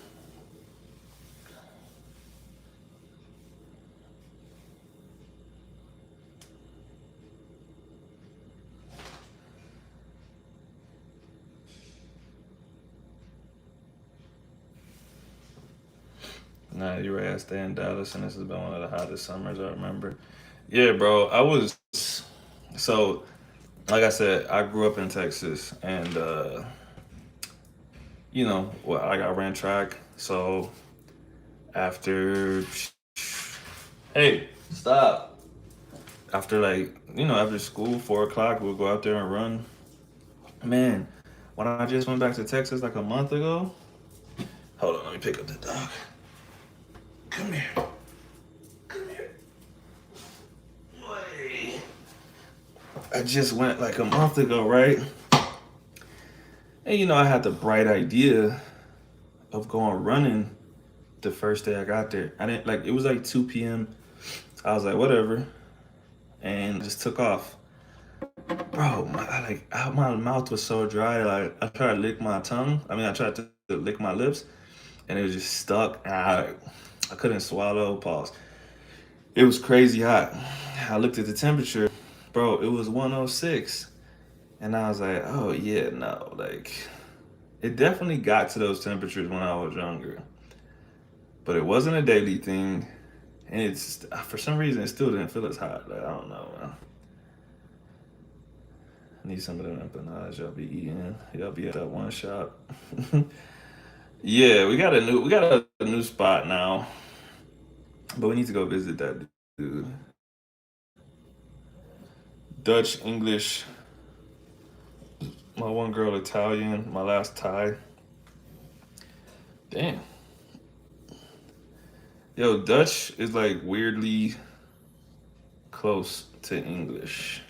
Speaker 1: Nah, you're right. I stay in Dallas, and this has been one of the hottest summers I remember. Yeah, bro. So, like I said, I grew up in Texas, and well, like I ran track. So after, hey, Stop. After like, after school, 4 o'clock, we'll go out there and run. Man, when I just went back to Texas like a month ago. Hold on, let me pick up the dog. Come here. Come here. Wait. I just went like a month ago, right? And I had the bright idea of going running the first day I got there. I didn't like it was like 2 p.m. I was like, whatever. And just took off. Bro, my mouth was so dry. Like I tried to lick my tongue. I tried to lick my lips, and it was just stuck. And I couldn't swallow. Pause. It was crazy hot. I looked at the temperature, bro. It was 106, and I was like, oh yeah, no. Like, it definitely got to those temperatures when I was younger, but it wasn't a daily thing, and it's for some reason it still didn't feel as hot. Like, I don't know, man. Need some of them empanadas y'all be eating. Y'all be at that one shop. Yeah, we got a new spot now, but we need to go visit that dude. Dutch, English. My one girl Italian. My last Thai. Damn. Yo, Dutch is like weirdly close to English.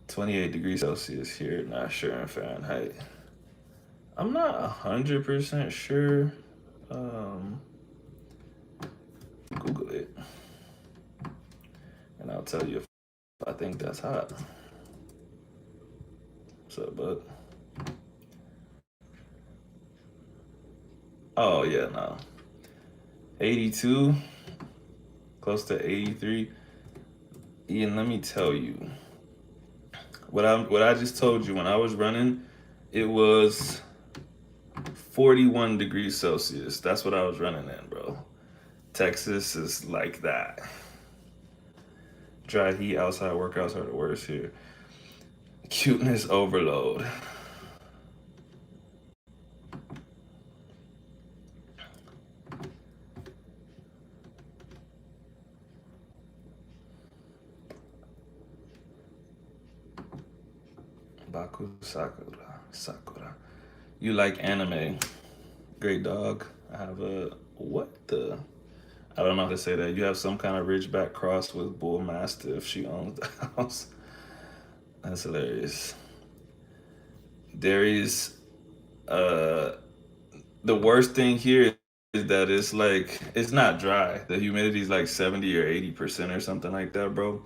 Speaker 1: 28 degrees Celsius here, not sure in Fahrenheit. I'm not 100% sure. Google it. And I'll tell you if I think that's hot. What's up, bud? Oh, yeah, no. 82, close to 83. Ian, let me tell you. What I just told you, when I was running, it was 41 degrees Celsius. That's what I was running in, bro. Texas is like that. Dry heat outside workouts are the worst here. Cuteness overload. Baku Sakura. You like anime. Great dog. I have a what the I don't know how to say that. You have some kind of Ridgeback cross with Bull Mastiff. She owns the house. That's hilarious. Darius, the worst thing here is that it's not dry. The humidity is like 70 or 80% or something like that, bro.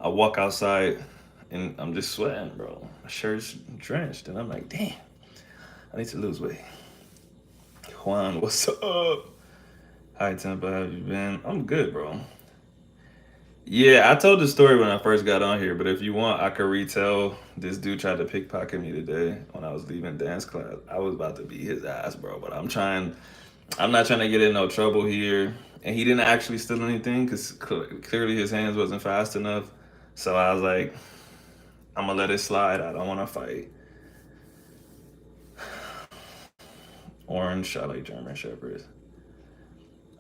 Speaker 1: I walk outside and I'm just sweating, bro. My shirt's drenched, and I'm like, damn, I need to lose weight. Juan, what's up? Hi, Tempa, how have you been? I'm good, bro. Yeah, I told the story when I first got on here, but if you want, I could retell. This dude tried to pickpocket me today when I was leaving dance class. I was about to beat his ass, bro, but I'm not trying to get in no trouble here. And he didn't actually steal anything because clearly his hands wasn't fast enough. So I was like, I'm gonna let it slide. I don't want to fight. Orange, I like German Shepherds.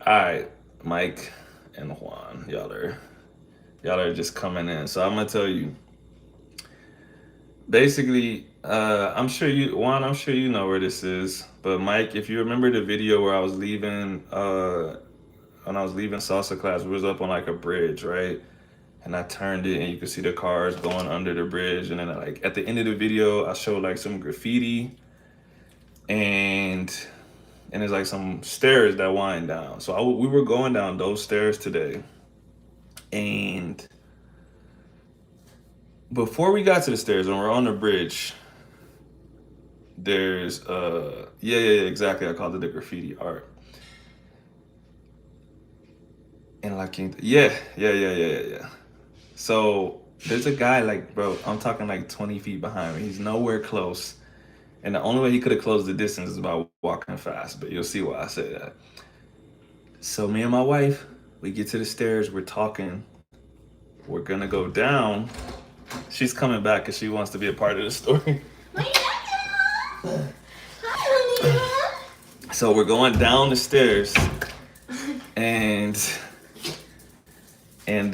Speaker 1: All right, Mike and Juan, y'all are just coming in. So I'm gonna tell you. Basically, I'm sure you know where this is. But Mike, if you remember the video where I was leaving, when I was leaving salsa class, we was up on like a bridge, right? And I turned it, and you could see the cars going under the bridge. And then, like at the end of the video, I showed like some graffiti, and there's like some stairs that wind down. So we were going down those stairs today, and before we got to the stairs, when we're on the bridge, there's yeah, exactly. I called it the graffiti art. And like yeah. So there's a guy, like, bro, I'm talking like 20 feet behind me. He's nowhere close. And the only way he could have closed the distance is by walking fast, but you'll see why I say that. So me and my wife, we get to the stairs, we're talking. We're gonna go down. She's coming back because she wants to be a part of the story. So we're going down the stairs, and and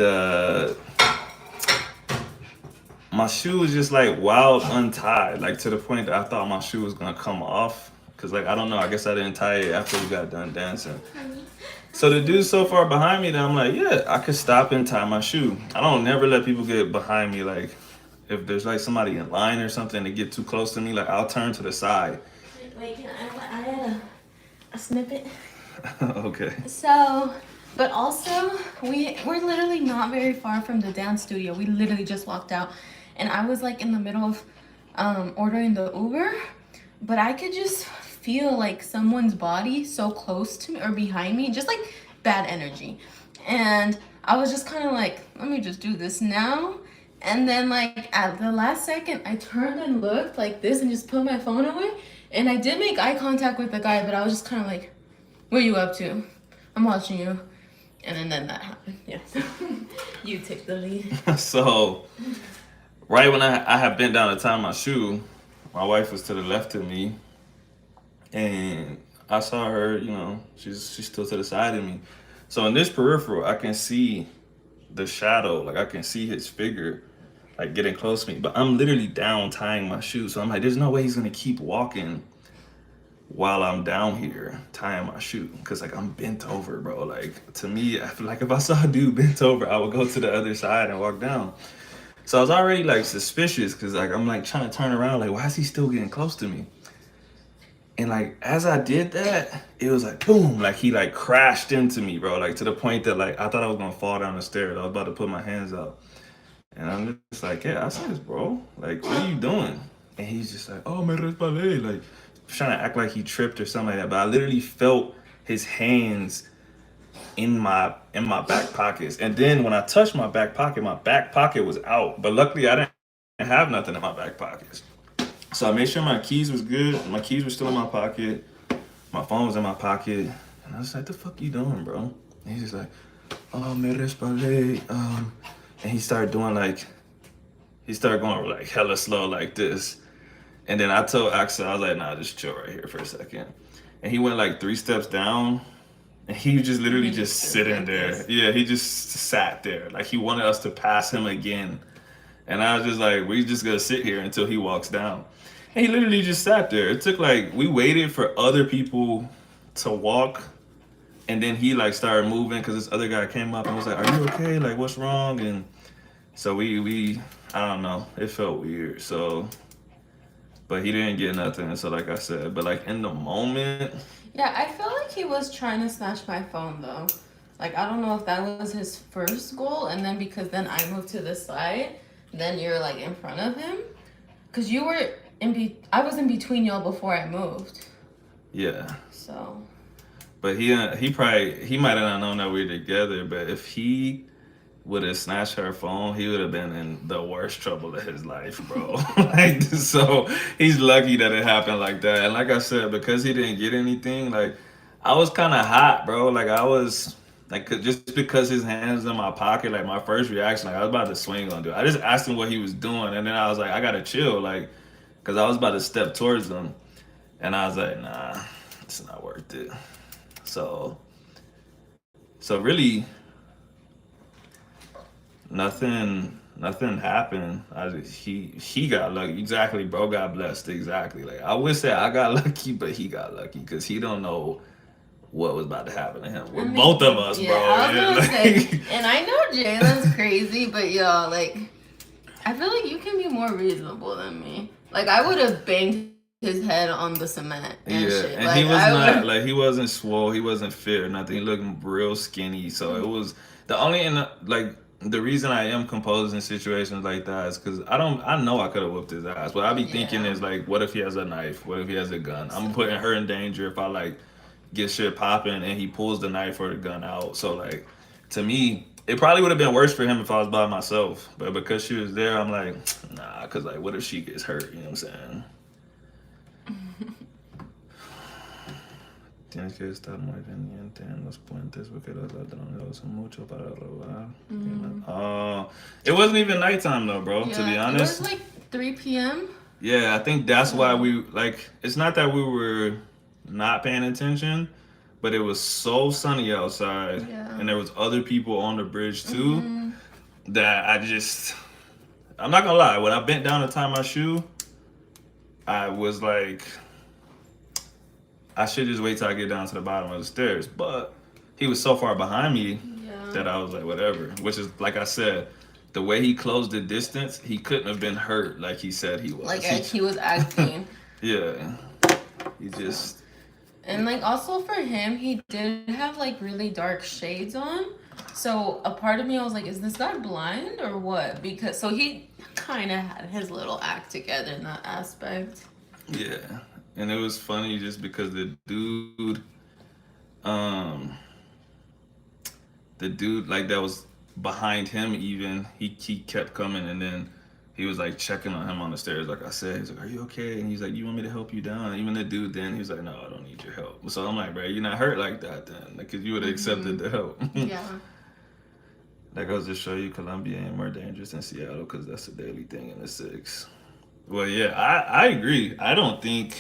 Speaker 1: my shoe was just like wild untied, like to the point that I thought my shoe was gonna come off. Cause like I don't know, I guess I didn't tie it after we got done dancing. So the dude's so far behind me that I'm like, yeah, I could stop and tie my shoe. I don't never let people get behind me. Like if there's like somebody in line or something to get too close to me, like I'll turn to the side.
Speaker 2: Wait, can I add a snippet?
Speaker 1: Okay.
Speaker 2: So, but also, we're literally not very far from the dance studio. We literally just walked out, and I was like in the middle of ordering the Uber, but I could just feel like someone's body so close to me or behind me, just like bad energy. And I was just kind of like, let me just do this now. And then like at the last second, I turned and looked like this and just put my phone away. And I did make eye contact with the guy, but I was just kind of like, what are you up to? I'm watching you. And then that happened. Yeah. You take the lead.
Speaker 1: So right when I had bent down to tie my shoe, my wife was to the left of me, and I saw her. You know, she's still to the side of me. So in this peripheral, I can see the shadow. Like I can see his figure, like getting close to me. But I'm literally down tying my shoe. So I'm like, there's no way he's gonna keep walking while I'm down here tying my shoe, because like I'm bent over, bro. Like to me, I feel like if I saw a dude bent over, I would go to the other side and walk down. So I was already like suspicious, because like I'm like trying to turn around, like why is he still getting close to me? And like as I did that, it was like boom, like he like crashed into me, bro. Like to the point that like I thought I was gonna fall down the stairs. I was about to put my hands out, and I'm just like, yeah, I said, bro, like what are you doing? And he's just like, oh, me resbalé, like trying to act like he tripped or something like that. But I literally felt his hands in my back pockets. And then when I touched my back pocket was out. But luckily I didn't have nothing in my back pockets. So I made sure my keys was good. My keys were still in my pocket. My phone was in my pocket. And I was like, the fuck you doing, bro? And he's just like, oh, me resbalé. And he started going like hella slow like this. And then I told Axel, I was like, nah, just chill right here for a second. And he went like 3 steps down, and he was just literally just sitting there. Yeah, he just sat there. Like he wanted us to pass him again. And I was just like, we just gonna sit here until he walks down. And he literally just sat there. It took like, we waited for other people to walk. And then he like started moving, because this other guy came up and was like, are you okay? Like, what's wrong? And so we I don't know. It felt weird. So but he didn't get nothing. So like I said, but like in the moment,
Speaker 2: Yeah, I feel like he was trying to snatch my phone though. Like I don't know if that was his first goal, and then because then I moved to the side, then you're like in front of him, cause you were I was in between y'all before I moved.
Speaker 1: yeah.
Speaker 2: So.
Speaker 1: But he might have not known that we were together. But if he would have snatched her phone, he would have been in the worst trouble of his life, bro. Like, so he's lucky that it happened like that. And like I said, because he didn't get anything, like I was kind of hot, bro. Like I was like, just because his hands in my pocket, like my first reaction, like I was about to swing on dude. I just asked him what he was doing, and then I was like, I gotta chill, like, because I was about to step towards him, and I was like, nah, it's not worth it. So, so really, nothing happened. He got lucky. Exactly, bro got blessed. Exactly. Like I would say I got lucky, but he got lucky because he don't know what was about to happen to him. With both of us,
Speaker 2: yeah,
Speaker 1: bro.
Speaker 2: I was
Speaker 1: Yeah,
Speaker 2: gonna
Speaker 1: like,
Speaker 2: say, and I know Jalen's crazy, but yo, like, I feel like you can be more reasonable than me. Like, I would have banged his head on the cement and
Speaker 1: yeah,
Speaker 2: shit.
Speaker 1: and
Speaker 2: Like,
Speaker 1: he was
Speaker 2: I
Speaker 1: not
Speaker 2: would.
Speaker 1: like he wasn't swole, he wasn't fit or nothing. He looked real skinny. So it was the only like the reason I am composed in situations like that is because I know I could have whooped his ass. What I be thinking
Speaker 2: Yeah.
Speaker 1: is like, what if he has a knife? What if he has a gun? I'm putting her in danger if I like get shit popping and he pulls the knife or the gun out. So like to me, it probably would have been worse for him if I was by myself. But because she was there, I'm like, nah, because like what if she gets hurt? You know what I'm saying? Tienes que estar muy pendiente en los puentes porque los ladrones usan mucho para robar. It wasn't even nighttime though, bro. To be
Speaker 2: Yeah, it was
Speaker 1: honest.
Speaker 2: like 3 p.m.
Speaker 1: Yeah, I think that's why we like. It's not that we were not paying attention, but it was so sunny outside,
Speaker 2: Yeah.
Speaker 1: and there was other people on the bridge too,
Speaker 2: Mm-hmm.
Speaker 1: that I'm not gonna lie, when I bent down to tie my shoe, I was like, I should just wait till I get down to the bottom of the stairs. But he was so far behind me
Speaker 2: Yeah.
Speaker 1: that I was like, whatever. Which is, like I said, the way he closed the distance, he couldn't have been hurt like he said he was.
Speaker 2: Like he was acting.
Speaker 1: Yeah. He
Speaker 2: So.
Speaker 1: just.
Speaker 2: And like also for him, he did have like really dark shades on. So a part of me, I was like, is this guy blind or what? Because so he kind of had his little act together in that aspect.
Speaker 1: Yeah. And it was funny just because um, the dude like that was behind him even, he kept coming, and then he was like checking on him on the stairs. Like I said, he's like, "Are you okay?" And he's like, "You want me to help you down?" And even the dude then he's like, "No, I don't need your help." So I'm like, "Bro, you're not hurt like that then, because you would have accepted the help."
Speaker 2: Yeah.
Speaker 1: That goes to show you Colombia ain't more dangerous than Seattle, because that's a daily thing in the six. Well, yeah, I agree. I don't think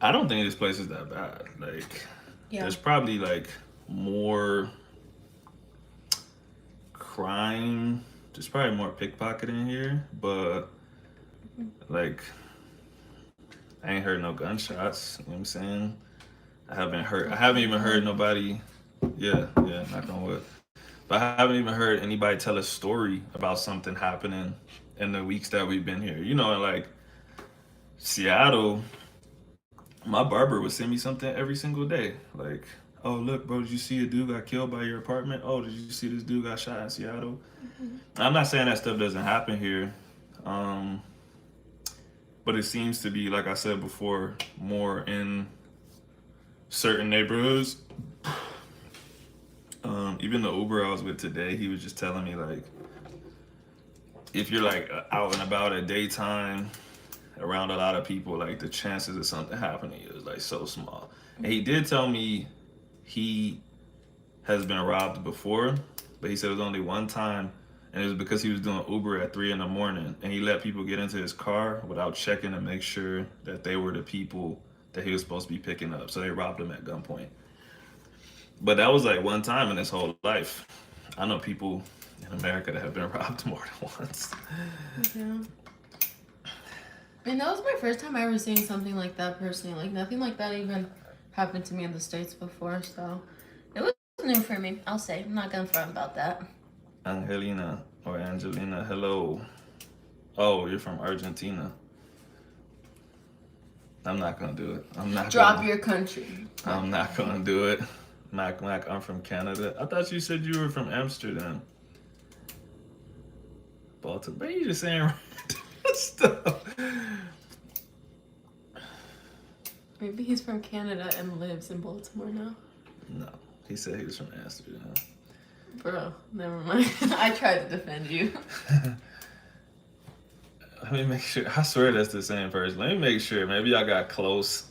Speaker 1: this place is that bad. Like,
Speaker 2: Yeah.
Speaker 1: there's probably like more crime. There's probably more pickpocketing here, but like, I ain't heard no gunshots. You know what I'm saying? I haven't even heard nobody. Yeah, knock on wood. But I haven't even heard anybody tell a story about something happening in the weeks that we've been here. You know, like Seattle, my barber would send me something every single day. Like, oh, look, bro, did you see a dude got killed by your apartment? Oh, did you see this dude got shot in Seattle? Mm-hmm. I'm not saying that stuff doesn't happen here. But it seems to be, like I said before, more in certain neighborhoods. Even the Uber I was with today, he was just telling me, like, if you're like out and about at daytime around a lot of people, like the chances of something happening is like so small. And he did tell me he has been robbed before, but he said it was only one time, and it was because he was doing Uber at 3 a.m, and he let people get into his car without checking to make sure that they were the people that he was supposed to be picking up. So they robbed him at gunpoint. But that was like one time in his whole life. I know people in America that have been robbed more than once.
Speaker 2: Yeah. And that was my first time ever seeing something like that personally. Like nothing like that even happened to me in the States before, so it was new for me, I'll say. I'm not gonna front about that.
Speaker 1: Angelina or Angelina, hello. Oh, you're from Argentina. I'm not gonna do it.
Speaker 2: Drop your country.
Speaker 1: I'm not gonna do it. Mac, I'm from Canada. I thought you said you were from Amsterdam. Baltimore. You just saying random stuff.
Speaker 2: Maybe he's from Canada and lives in Baltimore now.
Speaker 1: No, he said he was from Amsterdam.
Speaker 2: Bro, never mind. I tried to defend you.
Speaker 1: Let me make sure. I swear that's the same person. Let me make sure. Maybe I got close.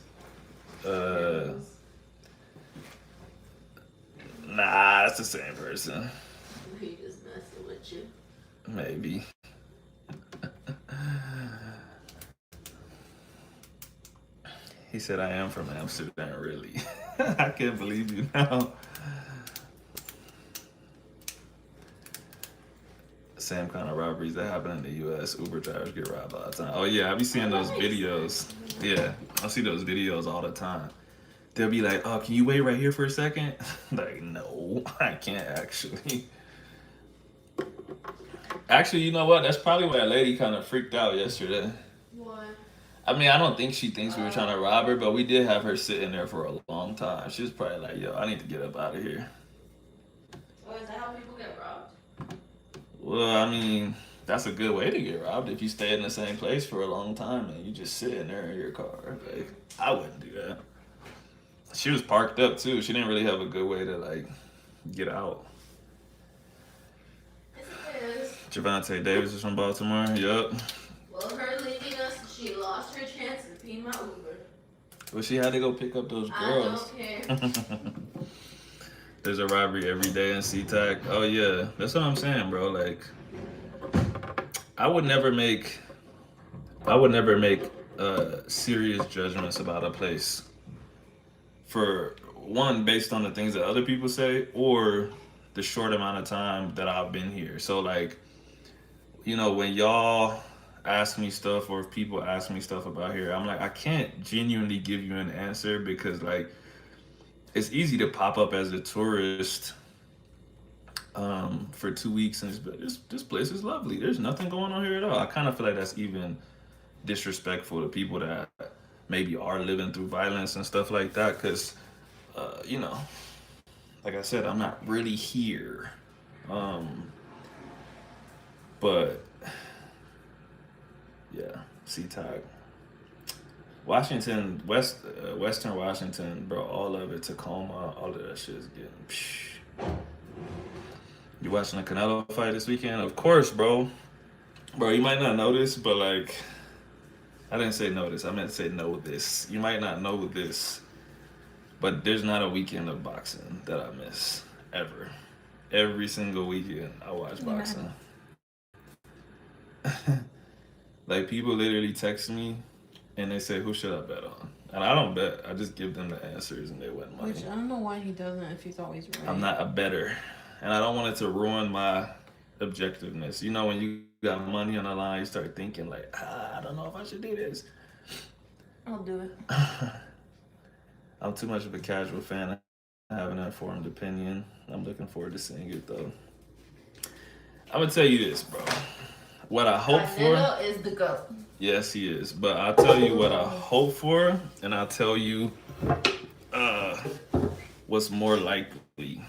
Speaker 1: Nah, that's the same person.
Speaker 2: He just messing with you.
Speaker 1: Maybe. He said I am from Amsterdam, really. I can't believe you now. Same kind of robberies that happen in the U.S. Uber drivers get robbed all the time. Oh yeah, I be seeing those videos. Yeah, I see those videos all the time. They'll be like, "Oh, can you wait right here for a second?" Like, no, I can't actually. Actually, you know what? That's probably why that lady kind of freaked out yesterday.
Speaker 2: Why?
Speaker 1: I mean, I don't think she thinks we were trying to rob her, but we did have her sitting there for a long time. She was probably like, "Yo, I need to get up out of here."
Speaker 2: Oh, is that how people get robbed?
Speaker 1: Well, I mean, that's a good way to get robbed if you stay in the same place for a long time and you just sit in there in your car. Like, I wouldn't do that. She was parked up too. She didn't really have a good way to like get out.
Speaker 2: Yes, it is.
Speaker 1: Javante Davis is from Baltimore. Yup.
Speaker 2: Well, her leaving us, she lost her chance of being my Uber.
Speaker 1: Well, she had to go pick up those girls.
Speaker 2: I don't care.
Speaker 1: There's a robbery every day in SeaTac. Oh yeah, that's what I'm saying, bro. Like, I would never make serious judgments about a place for one, based on the things that other people say, or the short amount of time that I've been here. So like, when y'all ask me stuff or if people ask me stuff about here, I'm like, I can't genuinely give you an answer because like it's easy to pop up as a tourist for 2 weeks and just be like, this place is lovely. There's nothing going on here at all. I kind of feel like that's even disrespectful to people that maybe are living through violence and stuff like that. Because, you know, like I said, I'm not really here. But yeah, C-Tag. Western Washington, bro, all of it, Tacoma, all of that shit is getting. Psh. You watching the Canelo fight this weekend? Of course, bro. Bro, you might not know this, but like, I didn't say know this. I meant to say know this. You might not know this, but there's not a weekend of boxing that I miss ever. Every single weekend I watch boxing. Like people literally text me and they say, "Who should I bet on?" And I don't bet. I just give them the answers and they win money.
Speaker 2: Which I don't know why he doesn't if he's always right.
Speaker 1: I'm not a bettor, and I don't want it to ruin my objectiveness. You know, when you got money on the line, you start thinking like, I don't know if I should do this.
Speaker 2: I'll do it.
Speaker 1: I'm too much of a casual fan. I have an informed opinion. I'm looking forward to seeing it though. I'm gonna tell you this, bro. What I hope
Speaker 2: Canelo is the GOAT.
Speaker 1: Yes, he is. But I'll tell you what I hope for, and I'll tell you what's more likely.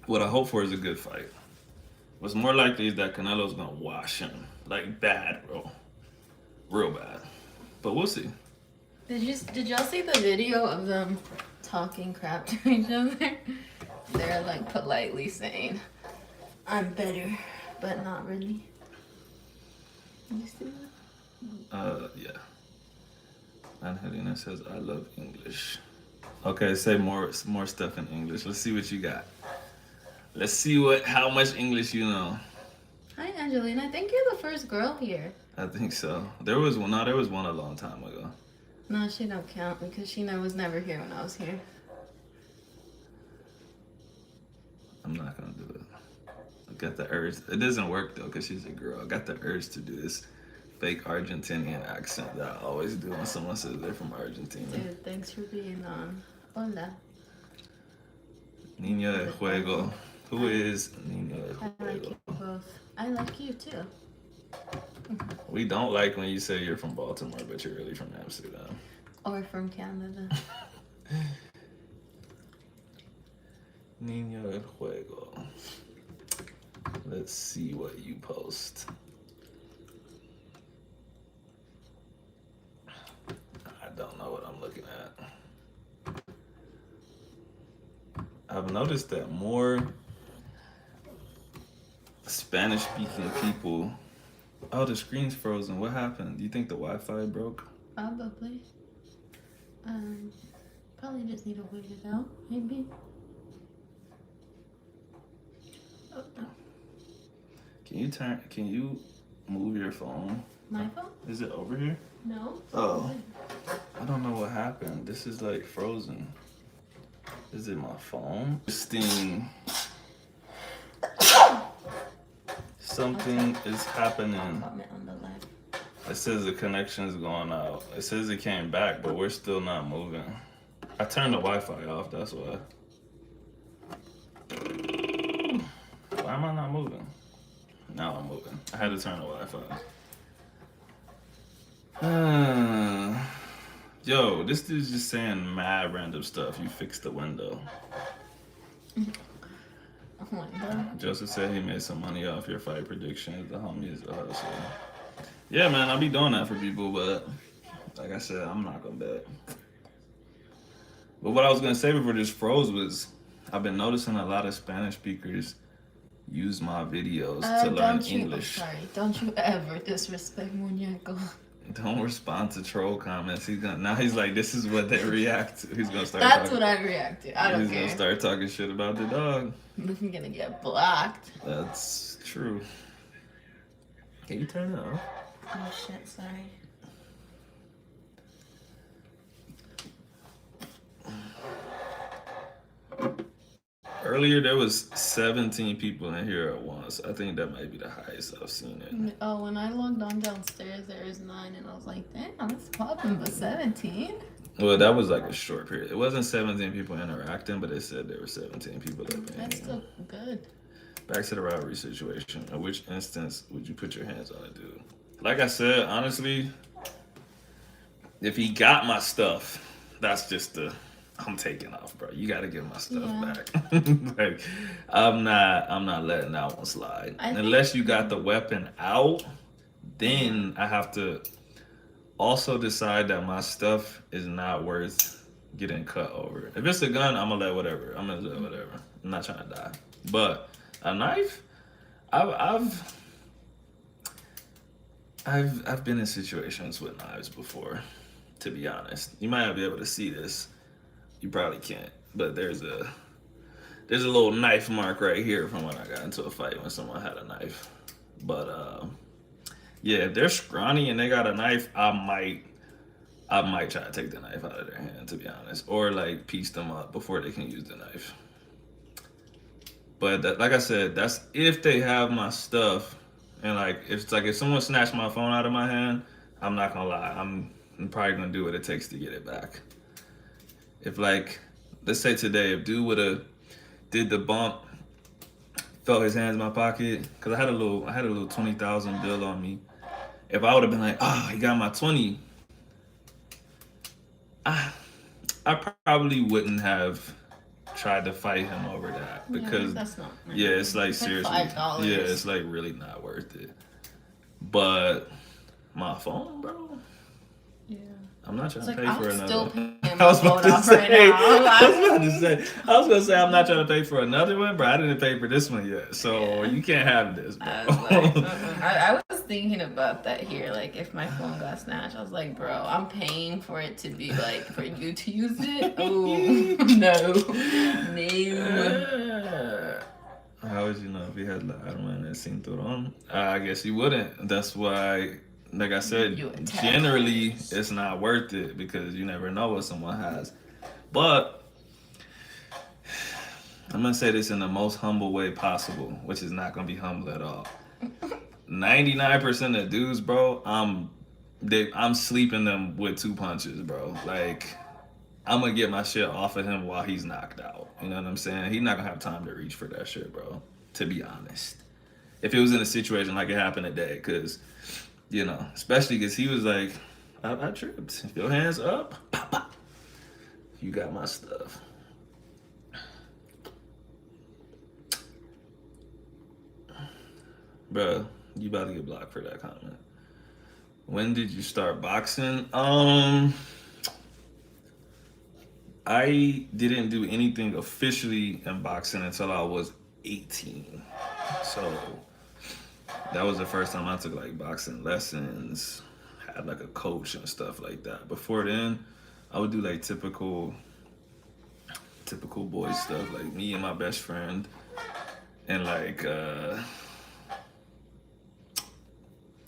Speaker 1: What I hope for is a good fight. What's more likely is that Canelo's gonna wash him. Like bad, bro. Real bad. But we'll see.
Speaker 2: Did y'all see the video of them talking crap to each other? They're like politely saying, "I'm better," but not really. Did you see that?
Speaker 1: Yeah. Angelina says, "I love English." Okay, say more stuff in English. Let's see what you got. Let's see how much English you know.
Speaker 2: Hi, Angelina. I think you're the first girl here.
Speaker 1: I think so. There was one a long time ago.
Speaker 2: No, she don't count because she was never here when I was here.
Speaker 1: I'm not gonna do it. I got the urge. It doesn't work though because she's a girl. I got the urge to do this fake Argentinian accent that I always do when someone says they're from Argentina.
Speaker 2: Dude, thanks for being on. Hola.
Speaker 1: Niño de Juego. Who is Niño de Juego?
Speaker 2: I like you both. I like you too.
Speaker 1: We don't like when you say you're from Baltimore, but you're really from Amsterdam.
Speaker 2: Or from Canada.
Speaker 1: Niño de Juego. Let's see what you post. I don't know what I'm looking at. I've noticed that more Spanish-speaking people. Oh, the screen's frozen. What happened? Do you think the Wi-Fi broke?
Speaker 2: Probably. Probably just need to wait it out, maybe. Oh no.
Speaker 1: Can you move your phone?
Speaker 2: My phone?
Speaker 1: Is it over here?
Speaker 2: No.
Speaker 1: Oh. I don't know what happened. This is like frozen. Is it my phone? Interesting. Something is happening.
Speaker 2: Comment on the live.
Speaker 1: It says the connection is going out. It says it came back, but we're still not moving. I turned the Wi-Fi off, that's why. Why am I not moving? Now I'm moving. I had to turn the Wi-Fi. Yo, this dude's just saying mad random stuff. You fixed the window.
Speaker 2: Oh my god.
Speaker 1: Joseph said he made some money off your fight predictions. The homie is a hustler. Yeah, man, I'll be doing that for people, but like I said, I'm not gonna bet. But what I was gonna say before this froze was, I've been noticing a lot of Spanish speakers use my videos to learn English.
Speaker 2: Don't you ever disrespect Muñeco.
Speaker 1: Don't respond to troll comments. He's like, this is what they react to. He's gonna start.
Speaker 2: That's what I react to. I don't care.
Speaker 1: He's gonna start talking shit about the dog.
Speaker 2: I'm gonna get blocked.
Speaker 1: That's true. Can you turn it off?
Speaker 2: Oh shit, sorry.
Speaker 1: earlier there was 17 people in here at once. I think that might be the highest I've seen it.
Speaker 2: Oh, when I logged on downstairs, there was 9, and I was like, damn, it's popping, but 17?
Speaker 1: Well, that was like a short period. It wasn't 17 people interacting, but it said there were 17 people that been
Speaker 2: That's
Speaker 1: here.
Speaker 2: still good.
Speaker 1: Back to the robbery situation. In which instance would you put your hands on a dude? Like I said, honestly, if he got my stuff, that's just the I'm taking off, bro. You gotta give my stuff back. Like, I'm not letting that one slide. Unless you got the weapon out, then I have to also decide that my stuff is not worth getting cut over. If it's a gun, I'm gonna let whatever. I'm not trying to die. But a knife, I've been in situations with knives before. To be honest, you might not be able to see this. You probably can't. But there's a little knife mark right here from when I got into a fight when someone had a knife. But yeah, if they're scrawny and they got a knife, I might try to take the knife out of their hand, to be honest, or like piece them up before they can use the knife. But like I said, that's if they have my stuff, and like if someone snatched my phone out of my hand, I'm not gonna lie, I'm probably gonna do what it takes to get it back. If like, let's say today, if dude would have did the bump, felt his hands in my pocket, cause I had a little 20,000 bill on me. If I would have been like, oh, he got my 20, I probably wouldn't have tried to fight him over that because
Speaker 2: that's not
Speaker 1: it's like seriously,
Speaker 2: $5.
Speaker 1: it's like really not worth it. But my phone, bro.
Speaker 2: Yeah.
Speaker 1: I'm not trying to pay for another.
Speaker 2: Still paying my phone off right now.
Speaker 1: I was gonna say I'm not trying to pay for another one, but I didn't pay for this one yet, so you can't have this, bro.
Speaker 2: I was thinking about that here. Like, if my phone got snatched, I was like, bro, I'm paying for it to be like for you to use it. Oh no.
Speaker 1: How would you know if you had la arma en el cinturón? I guess you wouldn't. That's why, like I said, generally it's not worth it because you never know what someone has. But I'm gonna say this in the most humble way possible, which is not gonna be humble at all. 99% of dudes, bro, I'm sleeping them with 2 punches, bro. Like, I'm gonna get my shit off of him while he's knocked out. You know what I'm saying? He's not gonna have time to reach for that shit, bro. To be honest, if it was in a situation like it happened today, because especially because he was like, I tripped. If your hands up, pop, pop. You got my stuff. Bro, you about to get blocked for that comment. When did you start boxing? I didn't do anything officially in boxing until I was 18. So that was the first time I took like boxing lessons, had like a coach and stuff like that. Before then, I would do like typical boy stuff, like me and my best friend and like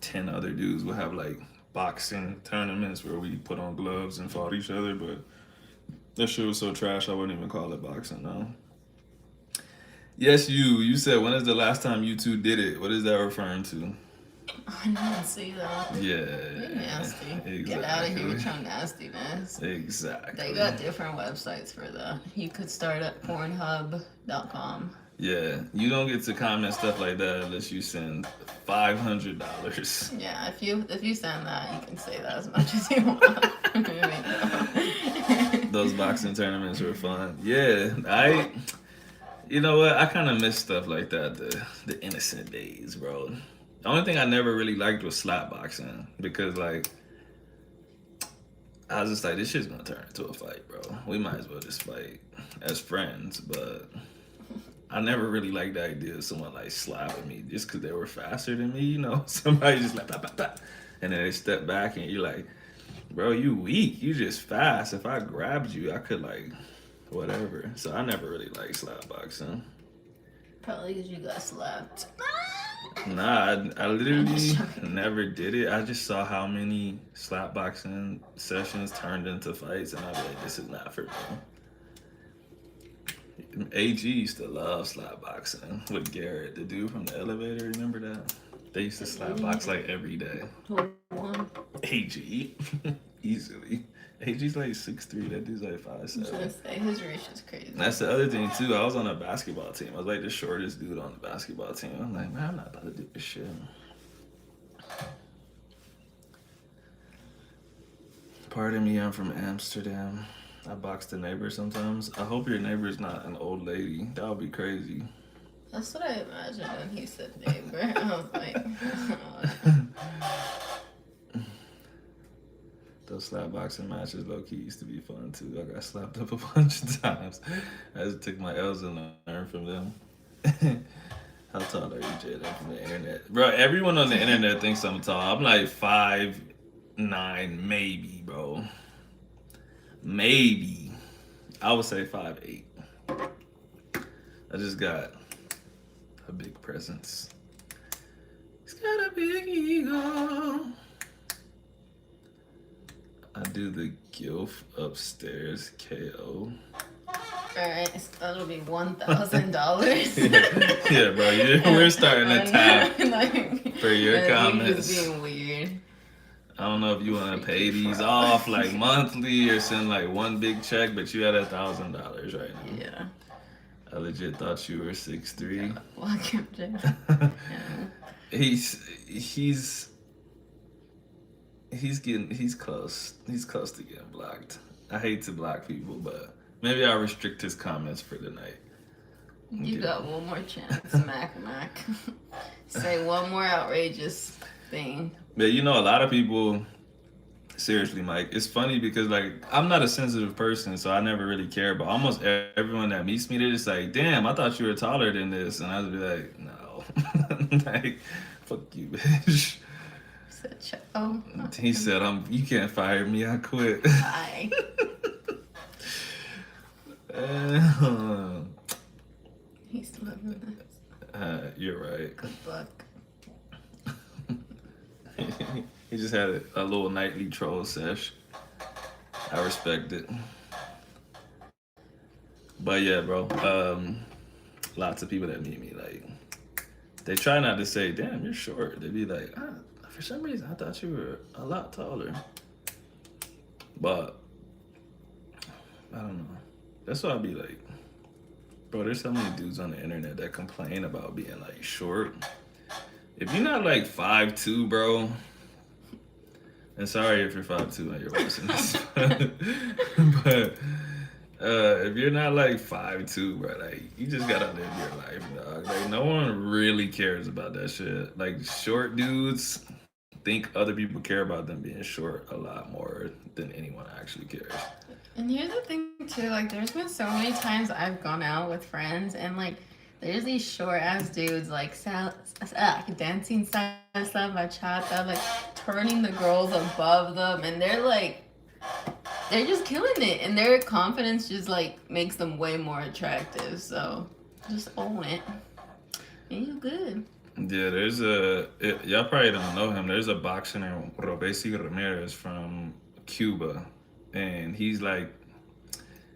Speaker 1: 10 other dudes would have like boxing tournaments where we put on gloves and fought each other, but that shit was so trash I wouldn't even call it boxing now. Yes, you said, when is the last time you two did it? What is that referring to?
Speaker 2: I didn't see that.
Speaker 1: Yeah.
Speaker 2: You're nasty.
Speaker 1: Exactly.
Speaker 2: Get out of here with your nastiness.
Speaker 1: Exactly.
Speaker 2: They got different websites for that. You could start at pornhub.com.
Speaker 1: Yeah, you don't get to comment stuff like that unless you send $500.
Speaker 2: Yeah, if you send that, you can say that as much as you want.
Speaker 1: Those boxing tournaments were fun. Yeah, you know what? I kind of miss stuff like that, the innocent days, bro. The only thing I never really liked was slap boxing because, like, I was just like, this shit's gonna turn into a fight, bro. We might as well just fight as friends, but I never really liked the idea of someone like slapping me just because they were faster than me, Somebody just like, bah, bah, bah, and then they step back and you're like, bro, you weak. You just fast. If I grabbed you, I could like, whatever. So I never really liked slap boxing.
Speaker 2: Probably because you got slapped.
Speaker 1: Nah, I literally never did it. I just saw how many slap boxing sessions turned into fights, and I was like, this is not for me. AG used to love slap boxing with Garrett, the dude from the elevator. Remember that? They used to slap box like every day.
Speaker 2: Who won?
Speaker 1: AG, easily. AG's like 6'3". That dude's like
Speaker 2: I was gonna
Speaker 1: 5'7".
Speaker 2: say his reach is crazy.
Speaker 1: That's the other thing too. I was on a basketball team. I was like the shortest dude on the basketball team. I'm like, man, I'm not about to do this shit. Pardon me, I'm from Amsterdam. I box the neighbor sometimes. I hope your neighbor's not an old lady. That would be crazy.
Speaker 2: That's what I imagined when he said neighbor. I was like, oh.
Speaker 1: Those slap boxing matches low key used to be fun too. I got slapped up a bunch of times. I just took my L's and learned from them. How tall are you, Jada, from the internet? Bro, everyone on the internet thinks I'm tall. I'm like 5'9", maybe, bro. Maybe. I would say 5'8". I just got a big presence. He's got a big ego. I do the gilf upstairs KO.
Speaker 2: Alright, so that'll be $1,000.
Speaker 1: Yeah, bro, we're starting to tap for your comments.
Speaker 2: Just being weird.
Speaker 1: I don't know if you want to pay these off like monthly or send like one big check, but you had $1,000 right now.
Speaker 2: Yeah.
Speaker 1: I legit thought you were 6'3".
Speaker 2: Block him, Jay.
Speaker 1: He's close. He's close to getting blocked. I hate to block people, but maybe I'll restrict his comments for the night.
Speaker 2: You got one more chance, Mac. Say one more outrageous thing.
Speaker 1: But you know, a lot of people, seriously, Mike, it's funny because like I'm not a sensitive person, so I never really care. But almost everyone that meets me, they're just like, "Damn, I thought you were taller than this," and I'd be like, "No, like, fuck you, bitch."
Speaker 2: Said, "Oh."
Speaker 1: He said, You can't fire me. I quit."
Speaker 2: Bye. He's loving this.
Speaker 1: You're right.
Speaker 2: Good luck.
Speaker 1: He just had a little nightly troll sesh. I respect it. But yeah, bro. Lots of people that meet me, like, they try not to say, "Damn, you're short." They be like, for some reason, I thought you were a lot taller. But I don't know. That's why I be like, bro, there's so many dudes on the internet that complain about being like short. If you're not like 5'2", bro, and sorry if you're 5'2" and you're watching this, but if you're not like 5'2", bro, like you just gotta live your life, dog. Like no one really cares about that shit. Like short dudes think other people care about them being short a lot more than anyone actually cares.
Speaker 2: And here's the thing too, like there's been so many times I've gone out with friends and like there's these short ass dudes like dancing side bachata, like turning the girls above them, and they're just killing it, and their confidence just like makes them way more attractive. So just own it, and you good.
Speaker 1: Yeah, y'all probably don't know him. There's a boxer named Robesi Ramirez from Cuba, and he's like,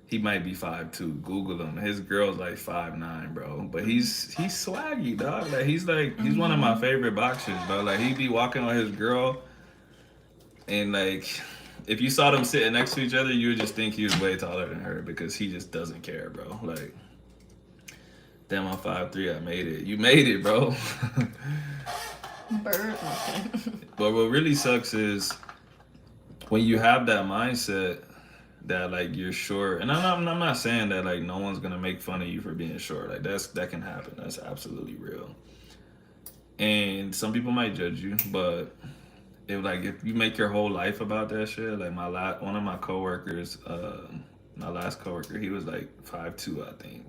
Speaker 1: he might be 5'2". Google him. His girl's like 5'9", bro. But he's swaggy, dog. Like he's one of my favorite boxers, bro. Like he be walking with his girl, and like if you saw them sitting next to each other, you would just think he was way taller than her because he just doesn't care, bro. Like, damn, I'm 5'3". I made it. You made it, bro.
Speaker 2: Bird. Okay.
Speaker 1: But what really sucks is when you have that mindset that like you're short, and I'm not saying that like no one's gonna make fun of you for being short. Like that can happen. That's absolutely real. And some people might judge you, but if you make your whole life about that shit, like one of my coworkers, my last coworker, he was like 5'2", I think.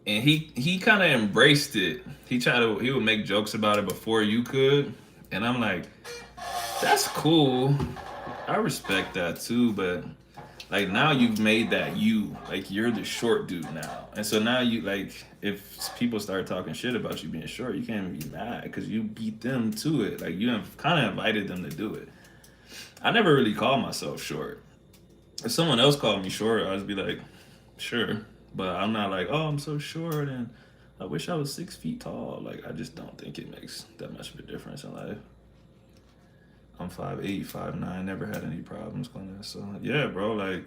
Speaker 1: And he kind of embraced it. He would make jokes about it before you could. And I'm like, that's cool. I respect that too, but like now you've made that you. Like you're the short dude now. And so now you like, if people start talking shit about you being short, you can't even be mad because you beat them to it. Like you have kind of invited them to do it. I never really called myself short. If someone else called me short, I'd be like, Sure, but I'm not like, oh, I'm so short and I wish I was 6 feet tall. Like, I just don't think it makes that much of a difference in life. I'm 5'8", 5'9", never had any problems going there. So yeah, bro, like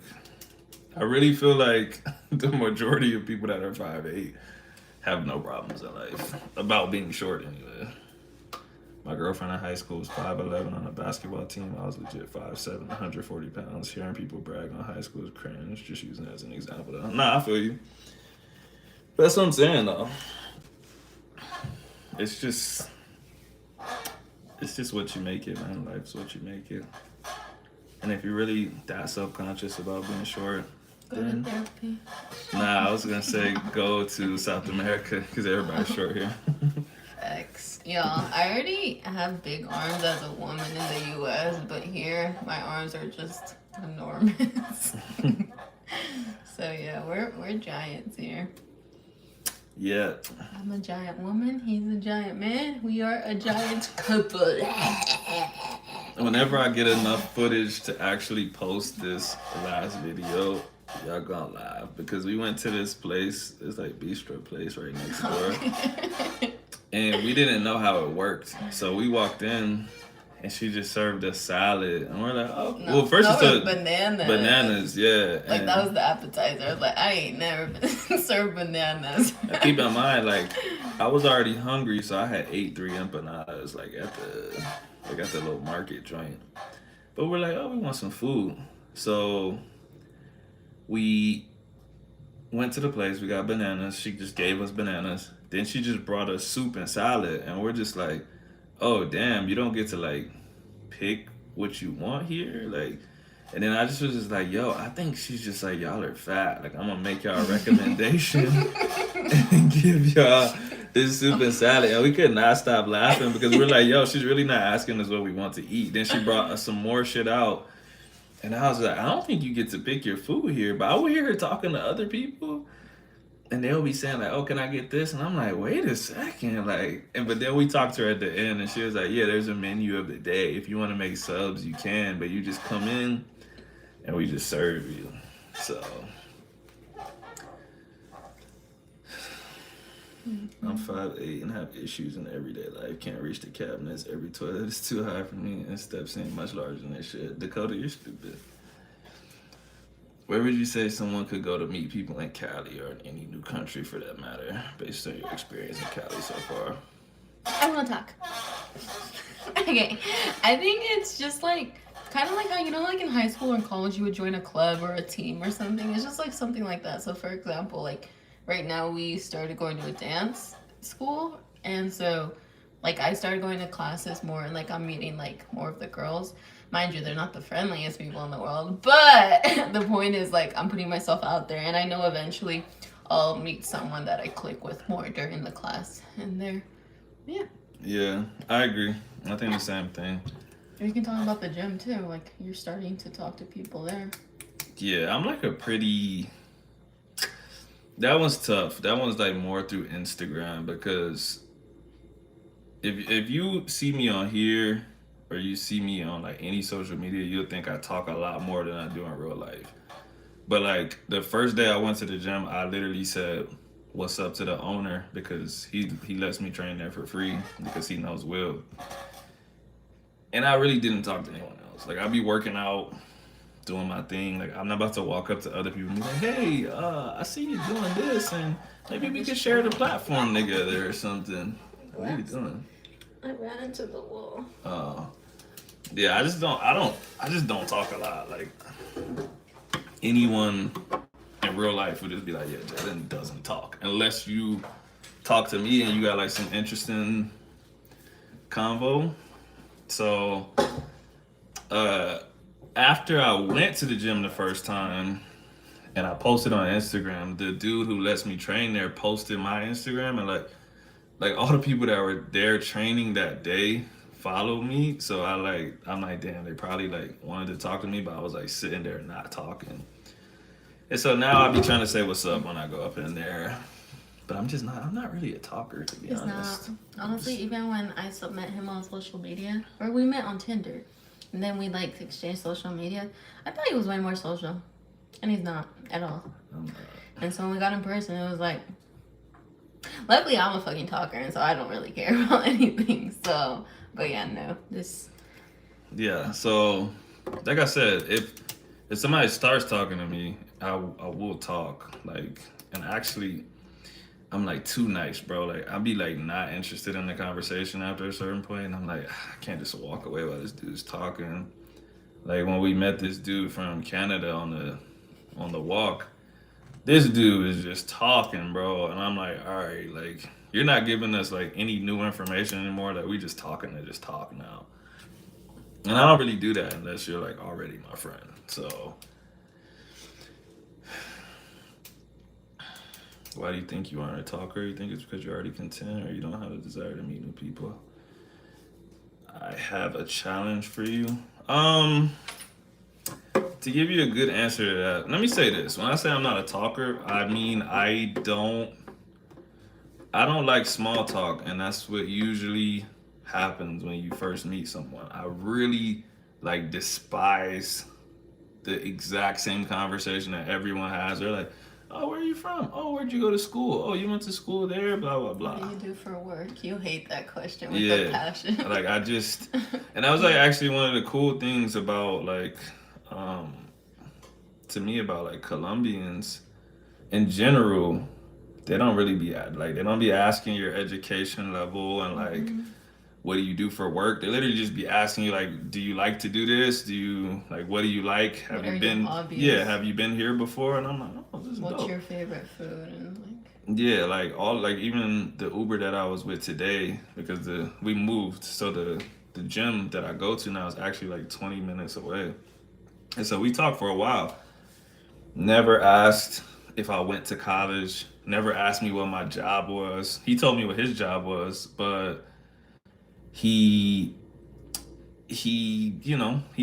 Speaker 1: I really feel like the majority of people that are 5'8" have no problems in life about being short anyway. My girlfriend in high school was 5'11" on a basketball team. I was legit 5'7", 140 pounds. Hearing people brag on high school is cringe. Just using it as an example. Though. Nah, I feel you. But that's what I'm saying though. It's just, it's just what you make it, man. Life's what you make it. And if you're really that self-conscious about being short,
Speaker 2: Go to therapy.
Speaker 1: nah, I was gonna say go to South America because everybody's short here.
Speaker 2: X. Yeah, I already have big arms as a woman in the US, but here my arms are just enormous. So yeah, we're giants here.
Speaker 1: Yeah.
Speaker 2: I'm a giant woman, he's a giant man. We are a giant couple.
Speaker 1: Whenever I get enough footage to actually post this last video, y'all gonna laugh because we went to this place, it's like bistro place right next door. And we didn't know how it worked. So we walked in and she just served us salad. And we're like, oh,
Speaker 2: No,
Speaker 1: well, first
Speaker 2: no,
Speaker 1: it's a
Speaker 2: bananas.
Speaker 1: bananas, yeah.
Speaker 2: Like
Speaker 1: and
Speaker 2: that was the appetizer. I was like, I ain't never been served bananas.
Speaker 1: keep in mind, like, I was already hungry, so I had ate 3 empanadas, like at the little market joint. But we're like, oh, we want some food. So we went to the place, we got bananas. She just gave us bananas. Then she just brought us soup and salad, and we're just like, oh damn, you don't get to like pick what you want here, like. And then I just was just like, yo, I think she's just like, y'all are fat. Like, I'm gonna make y'all a recommendation and give y'all this soup and salad. And we could not stop laughing because we're like, yo, she's really not asking us what we want to eat. Then she brought us some more shit out. And I was like, I don't think you get to pick your food here. But I would hear her talking to other people. And they'll be saying like, oh, can I get this? And I'm like, wait a second. Like, but then we talked to her at the end and she was like, yeah, there's a menu of the day. If you want to make subs, you can. But you just come in and we just serve you. So I'm 5'8" and have issues in everyday life. Can't reach the cabinets. Every toilet is too high for me, and steps ain't much larger than this shit. Dakota, you're stupid. Where would you say someone could go to meet people in Cali or in any new country for that matter, based on your experience in Cali so far?
Speaker 2: I want to talk. Okay, I think it's just like kind of like how, you know, like in high school or in college you would join a club or a team or something. It's just like something like that. So for example, like right now we started going to a dance school, and so like I started going to classes more, and like I'm meeting like more of the girls. Mind you, they're not the friendliest people in the world, but the point is like I'm putting myself out there, and I know eventually I'll meet someone that I click with more during the class, and
Speaker 1: Yeah, I agree. I think the same thing.
Speaker 2: we can talk about the gym too. Like you're starting to talk to people there.
Speaker 1: Yeah, I'm like a pretty. That one's tough. That one's like more through Instagram because if you see me on here or you see me on like any social media, you'll think I talk a lot more than I do in real life. But like the first day I went to the gym, I literally said, "What's up?" to the owner because he lets me train there for free because he knows Will. And I really didn't talk to anyone else. Like I'd be working out, doing my thing. Like I'm not about to walk up to other people and be like, "Hey, I see you doing this, and maybe we could share the platform together or something." What are you doing?
Speaker 2: I ran into the wall.
Speaker 1: Yeah, I just don't talk a lot. Like anyone in real life would just be like, yeah, Jalen doesn't talk unless you talk to me and you got like some interesting convo. So after I went to the gym the first time and I posted on Instagram, the dude who lets me train there posted my Instagram, and like all the people that were there training that day followed me. So I'm like, damn, they probably like wanted to talk to me, but I was like sitting there not talking. And so now I be trying to say what's up when I go up in there. But I'm not really a talker, to be honest.
Speaker 2: Not. Honestly, even when I met him on social media, or we met on Tinder, and then we like exchanged social media, I thought he was way more social. And he's not at all. And so when we got in person, it was like, luckily I'm a fucking talker, and so I don't really care about anything. So, but yeah, no, this.
Speaker 1: Yeah. So, like I said, if somebody starts talking to me, I will talk. Like, and actually, I'm like too nice, bro. Like, I'll be like not interested in the conversation after a certain point, and I'm like, I can't just walk away while this dude's talking. Like when we met this dude from Canada on the walk, this dude is just talking, bro, and I'm like, all right, like you're not giving us like any new information anymore. Like we just talking to just talk now, and I don't really do that unless you're like already my friend. So why do you think you aren't a talker? You think it's because you're already content, or you don't have a desire to meet new people? I have a challenge for you. To give you a good answer to that, let me say this. When I say I'm not a talker, I mean I don't like small talk, and that's what usually happens when you first meet someone. I really like despise the exact same conversation that everyone has. They're like, "Oh, where are you from? Oh, where'd you go to school? Oh, you went to school there, blah blah
Speaker 2: What do
Speaker 1: blah."
Speaker 2: you do for work? You hate that question with a
Speaker 1: Yeah.
Speaker 2: passion.
Speaker 1: Like I just and that was like actually one of the cool things about like um to me about like Colombians in general, they don't really be like they don't be asking your education level and like
Speaker 2: Mm-hmm.
Speaker 1: what do you do for work. They literally just be asking you like, do you like to do this? Do you like what do you like? Have
Speaker 2: What are
Speaker 1: you
Speaker 2: your
Speaker 1: been yeah,
Speaker 2: hobbies?
Speaker 1: have you been here before? And I'm like, oh, this is
Speaker 2: What's
Speaker 1: dope.
Speaker 2: your favorite food? And like,
Speaker 1: Yeah, like all like even the Uber that I was with today because the we moved, so the gym that I go to now is actually like 20 minutes away. And so we talked for a while. Never asked if I went to college. Never asked me what my job was. He told me what his job was, but he he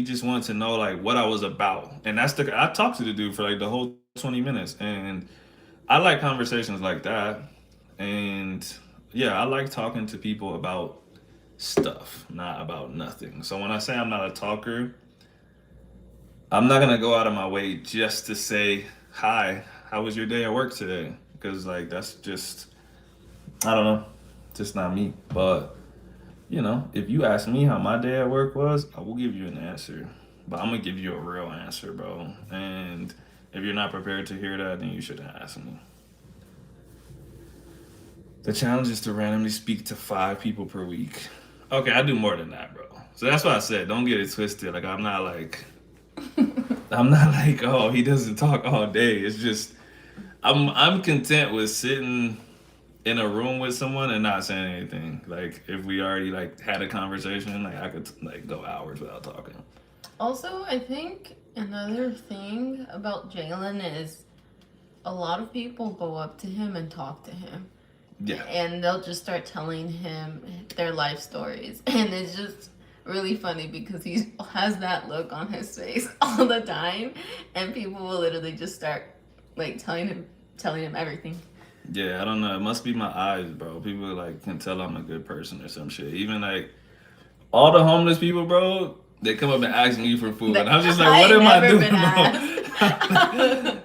Speaker 1: just wanted to know like what I was about. And that's the I talked to the dude for like the whole 20 minutes, and I like conversations like that. And yeah, I like talking to people about stuff, not about nothing. So when I say I'm not a talker, I'm not gonna go out of my way just to say hi. How was your day at work today? Because like that's just I don't know, just not me. But if you ask me how my day at work was, I will give you an answer. But I'm gonna give you a real answer, bro. And if you're not prepared to hear that, then you shouldn't ask me. The challenge is to randomly speak to 5 people per week. Okay, I do more than that, bro. So that's why I said don't get it twisted. Like I'm not like, oh, he doesn't talk all day. It's just I'm content with sitting in a room with someone and not saying anything. Like if we already like had a conversation, like I could like go hours without talking.
Speaker 2: also, I think another thing about Jalen is a lot of people go up to him and talk to him.
Speaker 1: Yeah.
Speaker 2: And they'll just start telling him their life stories. And it's just really funny because he has that look on his face all the time. And people will literally just start like telling him everything.
Speaker 1: Yeah, I don't know. It must be my eyes, bro. People like can tell I'm a good person or some shit. Even like all the homeless people, bro, they come up and ask me for food, and I'm just like, what
Speaker 2: I
Speaker 1: am I
Speaker 2: never
Speaker 1: doing,
Speaker 2: been
Speaker 1: bro?
Speaker 2: asked.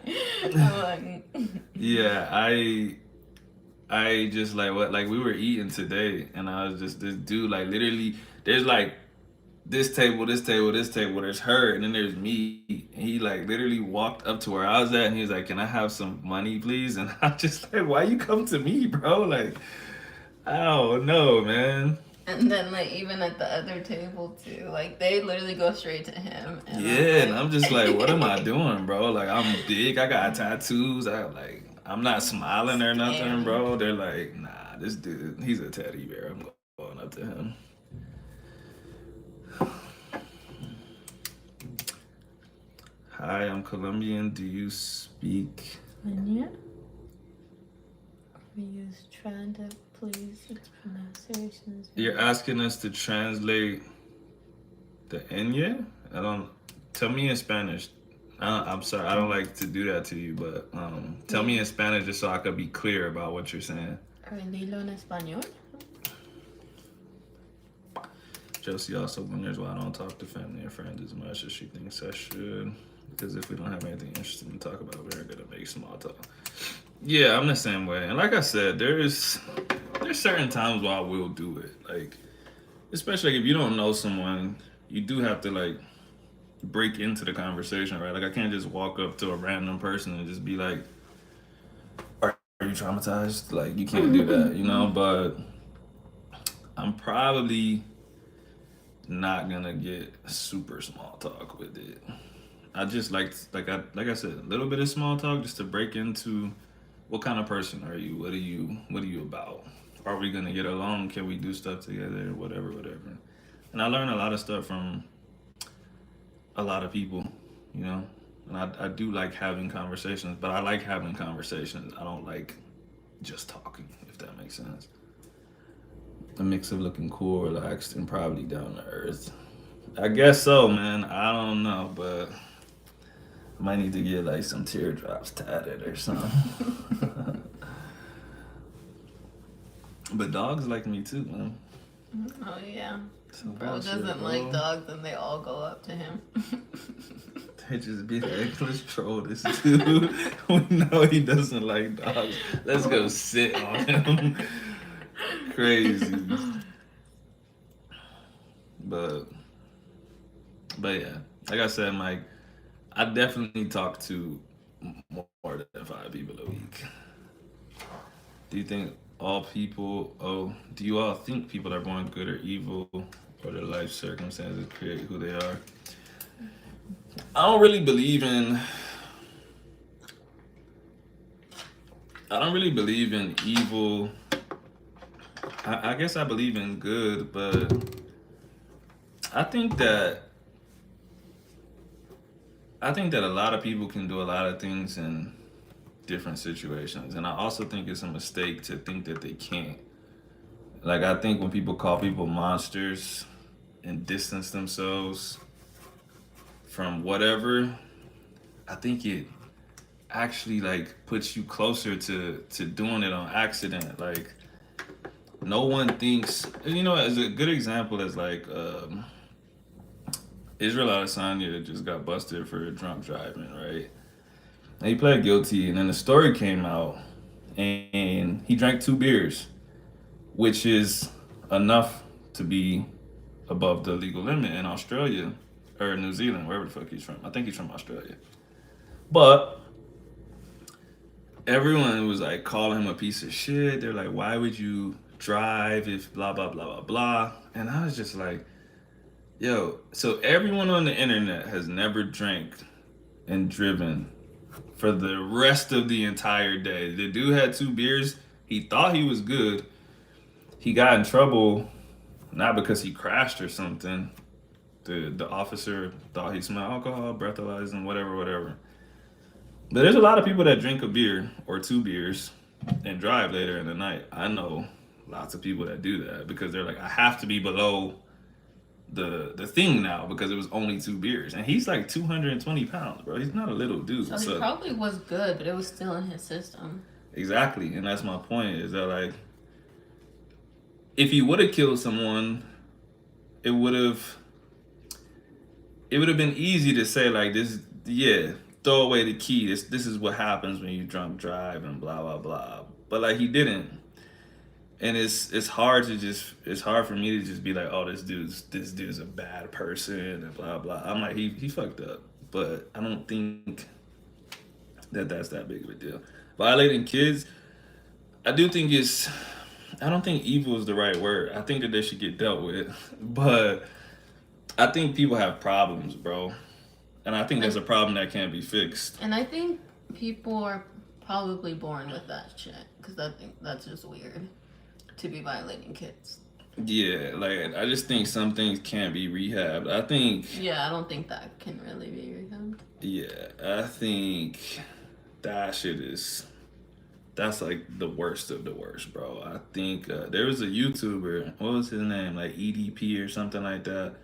Speaker 2: I'm like,
Speaker 1: Yeah, I just like what like we were eating today, and I was just this dude like literally. There's like this table, this table, this table. There's her, and then there's me. And he like literally walked up to where I was at, and he was like, "Can I have some money, please?" And I'm just like, "Why you come to me, bro?" Like, oh no, man.
Speaker 2: and then like even at the other table too, like they literally go straight to him, and I'm
Speaker 1: Yeah, and I'm just like, what am I
Speaker 2: like,
Speaker 1: doing, bro? Like, I'm big. I got tattoos. I'm not smiling or nothing,
Speaker 2: scam.
Speaker 1: bro. They're like, nah, this dude, he's a teddy bear. I'm going up to him. Hi, I'm Colombian. Do you speak?
Speaker 2: Anya, we use Tranda, please. Its pronunciation is.
Speaker 1: You're asking us to translate the Enya? I don't. Tell me in Spanish. I'm sorry, I don't like to do that to you, but tell me in Spanish just so I could be clear about what you're saying.
Speaker 2: Dilo en español.
Speaker 1: Josie also wonders why I don't talk to family and friends as much as she thinks I should. because if we don't have anything interesting to talk about, we're gonna make small talk. Yeah, I'm the same way. And like I said, there's certain times where I will do it. Like, especially if you don't know someone, you do have to like break into the conversation, right? Like I can't just walk up to a random person and just be like, "Are you traumatized?" Like you can't do that, you know. But I'm probably not gonna get super small talk with it. I just like I said, a little bit of small talk just to break into what kind of person are you? What are you about? Are we gonna get along? Can we do stuff together? Whatever, whatever. And I learned a lot of stuff from a lot of people, you know. And I do like having conversations, but I like having conversations. I don't like just talking, if that makes sense. A mix of looking cool, relaxed, and probably down to earth. I guess so, man. I don't know, but I might need to get like some teardrops tatted or something. But dogs like me too, man.
Speaker 2: Oh yeah.
Speaker 1: So
Speaker 2: Bro
Speaker 1: bullshit,
Speaker 2: doesn't
Speaker 1: bro.
Speaker 2: like dogs and they all go up to him.
Speaker 1: They just be like, let's troll this dude. We know he doesn't like dogs. Let's go sit on him. Crazy. But but yeah. Like I said, Mike, I definitely talk to more than 5 people a week. Do you think all people do you all think people are born good or evil or their life circumstances create who they are? I don't really believe in I don't really believe in evil. I guess I believe in good, but I think that I think that a lot of people can do a lot of things in different situations, and I also think it's a mistake to think that they can't. Like I think when people call people monsters and distance themselves from whatever, I think it actually like puts you closer to doing it on accident. Like no one thinks, you know, as a good example is like Israel Adesanya just got busted for drunk driving, right? And he pled guilty, and then the story came out, and he drank 2 beers, which is enough to be above the legal limit in Australia or New Zealand, wherever the fuck he's from. I think he's from Australia. But everyone was like calling him a piece of shit. They're like, why would you drive if blah blah blah blah blah? And I was just like, yo, so everyone on the internet has never drank and driven for the rest of the entire day. The dude had 2 beers. He thought he was good. He got in trouble not because he crashed or something. The officer thought he smelled alcohol, breathalyzed him, whatever, whatever. But there's a lot of people that drink a beer or 2 beers and drive later in the night. I know lots of people that do that because they're like, I have to be below the thing now because it was only 2 beers. And he's like 220 pounds, bro. He's not a little dude.
Speaker 2: So he probably was good, but it was still in his system.
Speaker 1: Exactly. And that's my point is that like if he would have killed someone, it would have been easy to say like this, yeah, throw away the key. This is what happens when you drunk drive and blah blah blah. But like he didn't. And it's hard for me to just be like, oh, this dude's a bad person and blah blah. I'm like he fucked up, but I don't think that that's that big of a deal. Violating kids, I do think it's. I don't think evil is the right word. I think that they should get dealt with, but I think people have problems, bro, and I think that's a problem that can't be fixed.
Speaker 2: And I think people are probably born with that shit because I think that's just weird to be violating kids.
Speaker 1: Yeah, like I just think some things can't be rehabbed. I think.
Speaker 2: Yeah, I don't think that can really be rehabbed.
Speaker 1: Yeah, I think that shit is. That's like the worst of the worst, bro. I think there was a YouTuber. What was his name? Like EDP or something like that.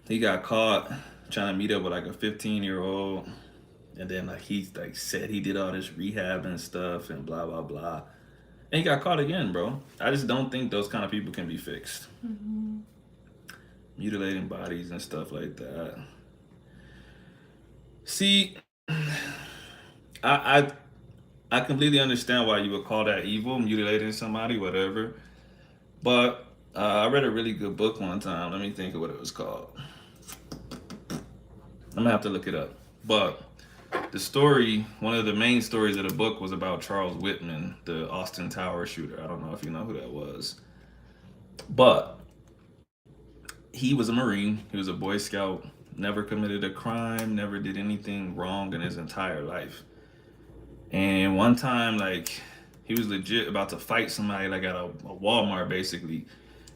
Speaker 1: He got caught trying to meet up with like a 15-year-old, and then like he like said he did all this rehab and stuff and blah blah blah. And he got caught again, bro. I just don't think those kind of people can be fixed.
Speaker 2: Mm-hmm.
Speaker 1: Mutilating bodies and stuff like that. See, I I completely understand why you would call that evil, mutilating somebody, whatever. But I read a really good book one time. Let me think of what it was called. I'm gonna have to look it up. But the story, one of the main stories of the book was about Charles Whitman, the Austin Tower shooter. I don't know if you know who that was. But he was a Marine, he was a Boy Scout, never committed a crime, never did anything wrong in his entire life. And one time, like, he was legit about to fight somebody, like at a Walmart, basically.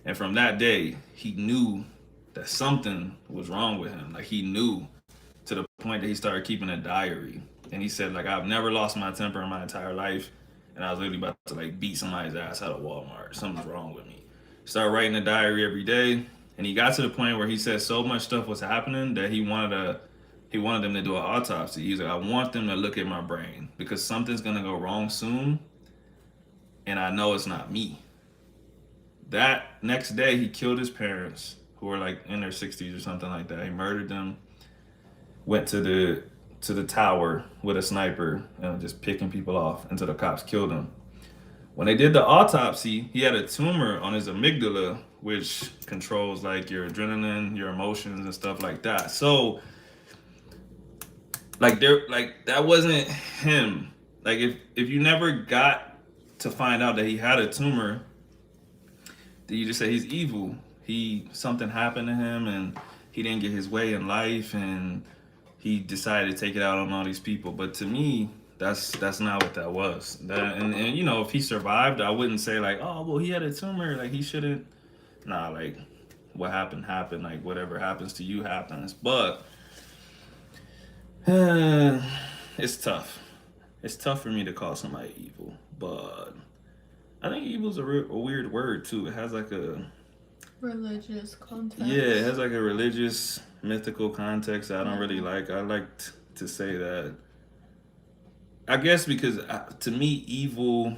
Speaker 1: And from that day, he knew that something was wrong with him. Like, he knew to the point that he started keeping a diary. And he said, like, I've never lost my temper in my entire life. And I was literally about to, like, beat somebody's ass out of Walmart. Something's wrong with me. Started writing a diary every day. And he got to the point where he said so much stuff was happening that he wanted them to do an autopsy. He's like, I want them to look at my brain because something's gonna go wrong soon, and I know it's not me. That next day, he killed his parents, who were like in their 60s or something like that. He murdered them. Went to the tower with a sniper and just picking people off until the cops killed him. When they did the autopsy, he had a tumor on his amygdala, which controls like your adrenaline, your emotions, and stuff like that. So like that wasn't him. Like if you never got to find out that he had a tumor, then you just say he's evil. He something happened to him and he didn't get his way in life and he decided to take it out on all these people. But to me, that's not what that was. And you know, if he survived, I wouldn't say like, oh well, he had a tumor, like he shouldn't. Nah, like what happened happened. Like whatever happens to you happens. But it's tough. It's tough for me to call somebody evil, but I think evil's a weird word too. It has like a
Speaker 2: Religious
Speaker 1: yeah, it
Speaker 2: context.
Speaker 1: has like a religious, mythical context that I don't really like. I like to say that. I guess because to me, evil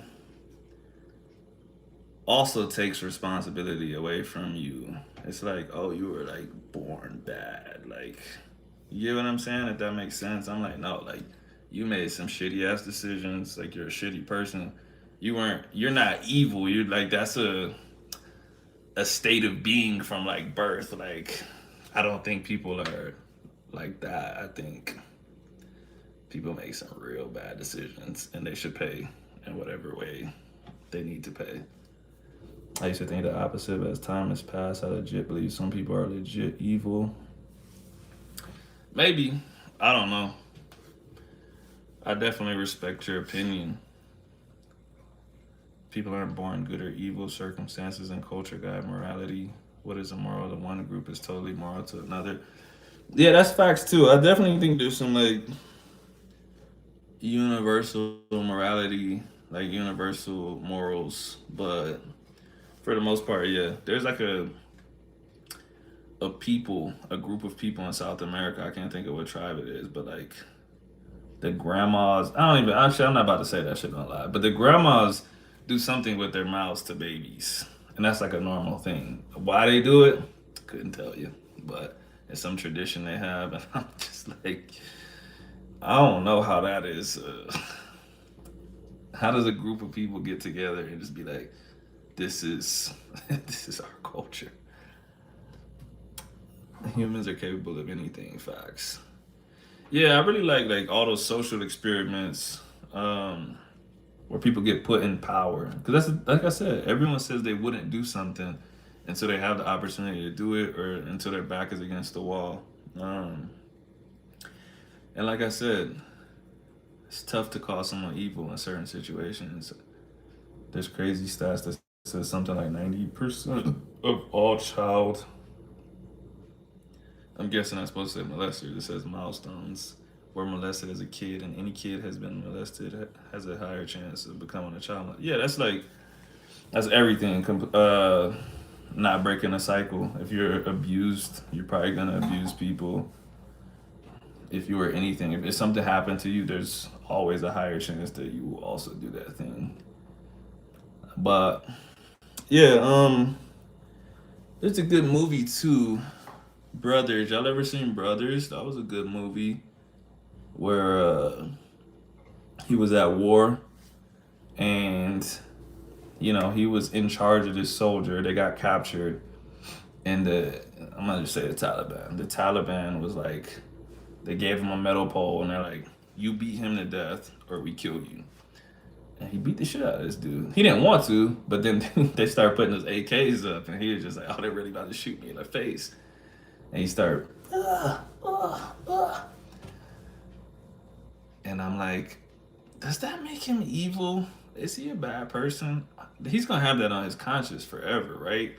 Speaker 1: also takes responsibility away from you. It's like, oh, you were like born bad. Like, you get what I'm saying? If that makes sense. I'm like, no, like, you made some shitty ass decisions. Like, you're a shitty person. You're not evil. You're like, that's a state of being from like birth. Like, I don't think people are like that. I think people make some real bad decisions and they should pay in whatever way they need to pay. I used to think the opposite, but as time has passed, I legit believe some people are legit evil. Maybe. I don't know. I definitely respect your opinion. People aren't born good or evil. Circumstances and culture guide morality. What is immoral to one group is totally moral to another. Yeah, that's facts too. I definitely think there's some like universal morality, like universal morals, but for the most part, yeah, there's like a group of people in South America. I can't think of what tribe it is, but like the grandmas. I don't even. Actually, I'm not about to say that shit. Don't lie. But the grandmas do something with their mouths to babies, and that's like a normal thing. Why they do it, couldn't tell you, but it's some tradition they have, and I'm just like, I don't know how that is. How does a group of people get together and just be like, this is this is our culture? Humans are capable of anything. Facts. Yeah, I really like all those social experiments where people get put in power. Because that's like I said, everyone says they wouldn't do something until they have the opportunity to do it or until their back is against the wall. Um, and like I said, it's tough to call someone evil in certain situations. There's crazy stats that says something like 90% of all child, I'm guessing I'm supposed to say molesters. It says milestones were molested as a kid, and any kid has been molested has a higher chance of becoming a child. Yeah, that's like that's everything. Not breaking a cycle. If you're abused, you're probably gonna abuse people. If you were anything, if something happened to you, there's always a higher chance that you will also do that thing. But yeah, there's a good movie too. Brothers, y'all ever seen Brothers? That was a good movie. where he was at war, and he was in charge of this soldier. They got captured, and I'm gonna just say the Taliban. The Taliban was like, they gave him a metal pole, and they're like, "You beat him to death, or we kill you." And he beat the shit out of this dude. He didn't want to, but then they started putting those AKs up, and he was just like, "Oh, they're really about to shoot me in the face." And he started, and I'm like, does that make him evil? Is he a bad person? He's gonna have that on his conscience forever, right?